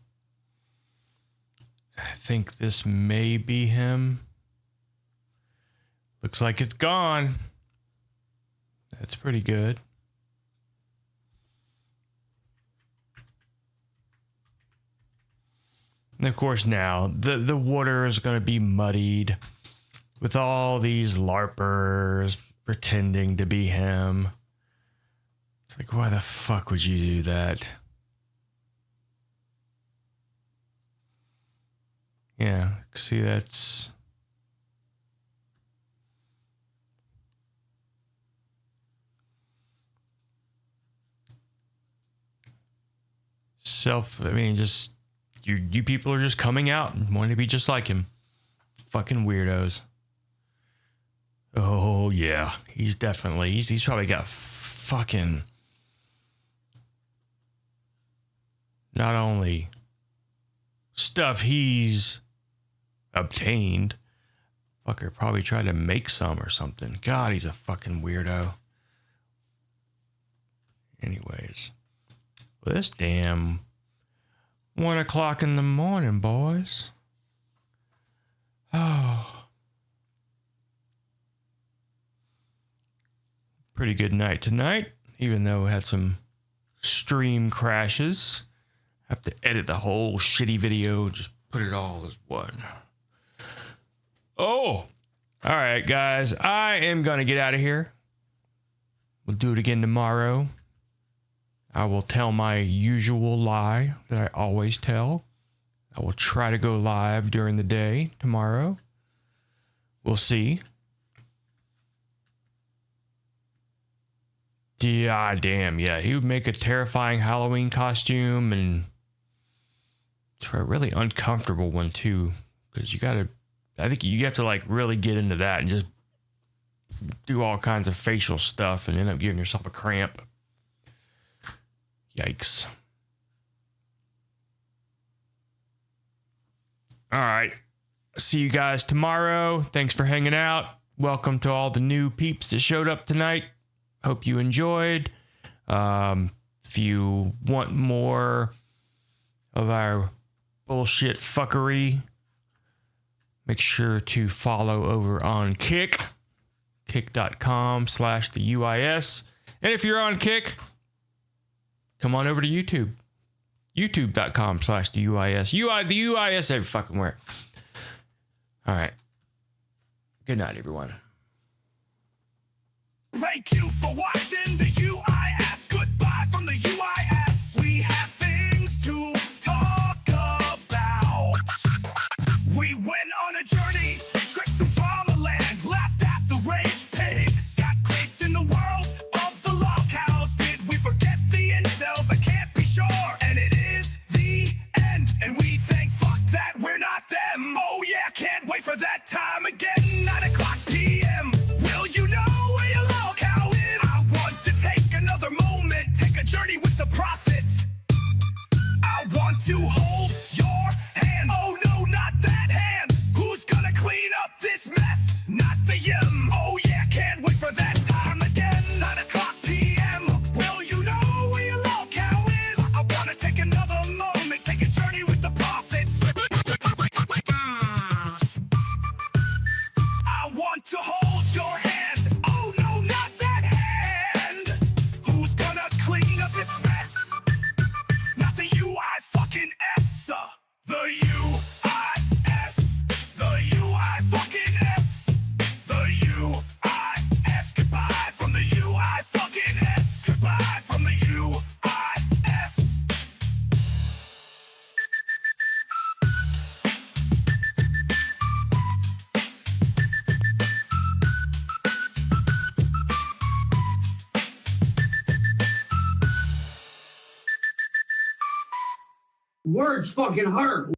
I think this may be him. Looks like it's gone. That's pretty good. And of course now the water is going to be muddied with all these LARPers pretending to be him. It's like, why the fuck would you do that? Yeah, see, that's... just... You people are just coming out and wanting to be just like him. Fucking weirdos. Oh, yeah. He's definitely... He's probably got fucking... Not only stuff he's obtained, fucker probably tried to make some or something. God, he's a fucking weirdo. Anyways. Well, this damn 1 o'clock in the morning, boys. Oh. Pretty good night tonight, even though we had some stream crashes. Have to edit the whole shitty video, just put it all as one. Oh, all right, guys. I am going to get out of here. We'll do it again tomorrow. I will tell my usual lie that I always tell. I will try to go live during the day tomorrow. We'll see. Yeah, damn, yeah. He would make a terrifying Halloween costume, and it's a really uncomfortable one too, because I think you have to like really get into that and just do all kinds of facial stuff and end up giving yourself a cramp. Yikes. All right. See you guys tomorrow. Thanks for hanging out. Welcome to all the new peeps that showed up tonight. Hope you enjoyed. If you want more of our bullshit fuckery, make sure to follow over on Kick, kick.com/the-UIS. And if you're on Kick, come on over to YouTube, youtube.com/the-UIS. The UIS every fucking where. All right. Good night, everyone. Thank you for watching the UIS. Goodbye from the UIS. We have things to talk about. We went on a journey, tricked through drama land, laughed at the rage pigs, got kicked in the world of the log cows. Did we forget the incels? I can't be sure. And it is the end, and we think fuck that, we're not them. Oh yeah, can't wait for that time again. 9 o'clock p.m. Will you know where your log cow is? I want to take Words fucking hurt.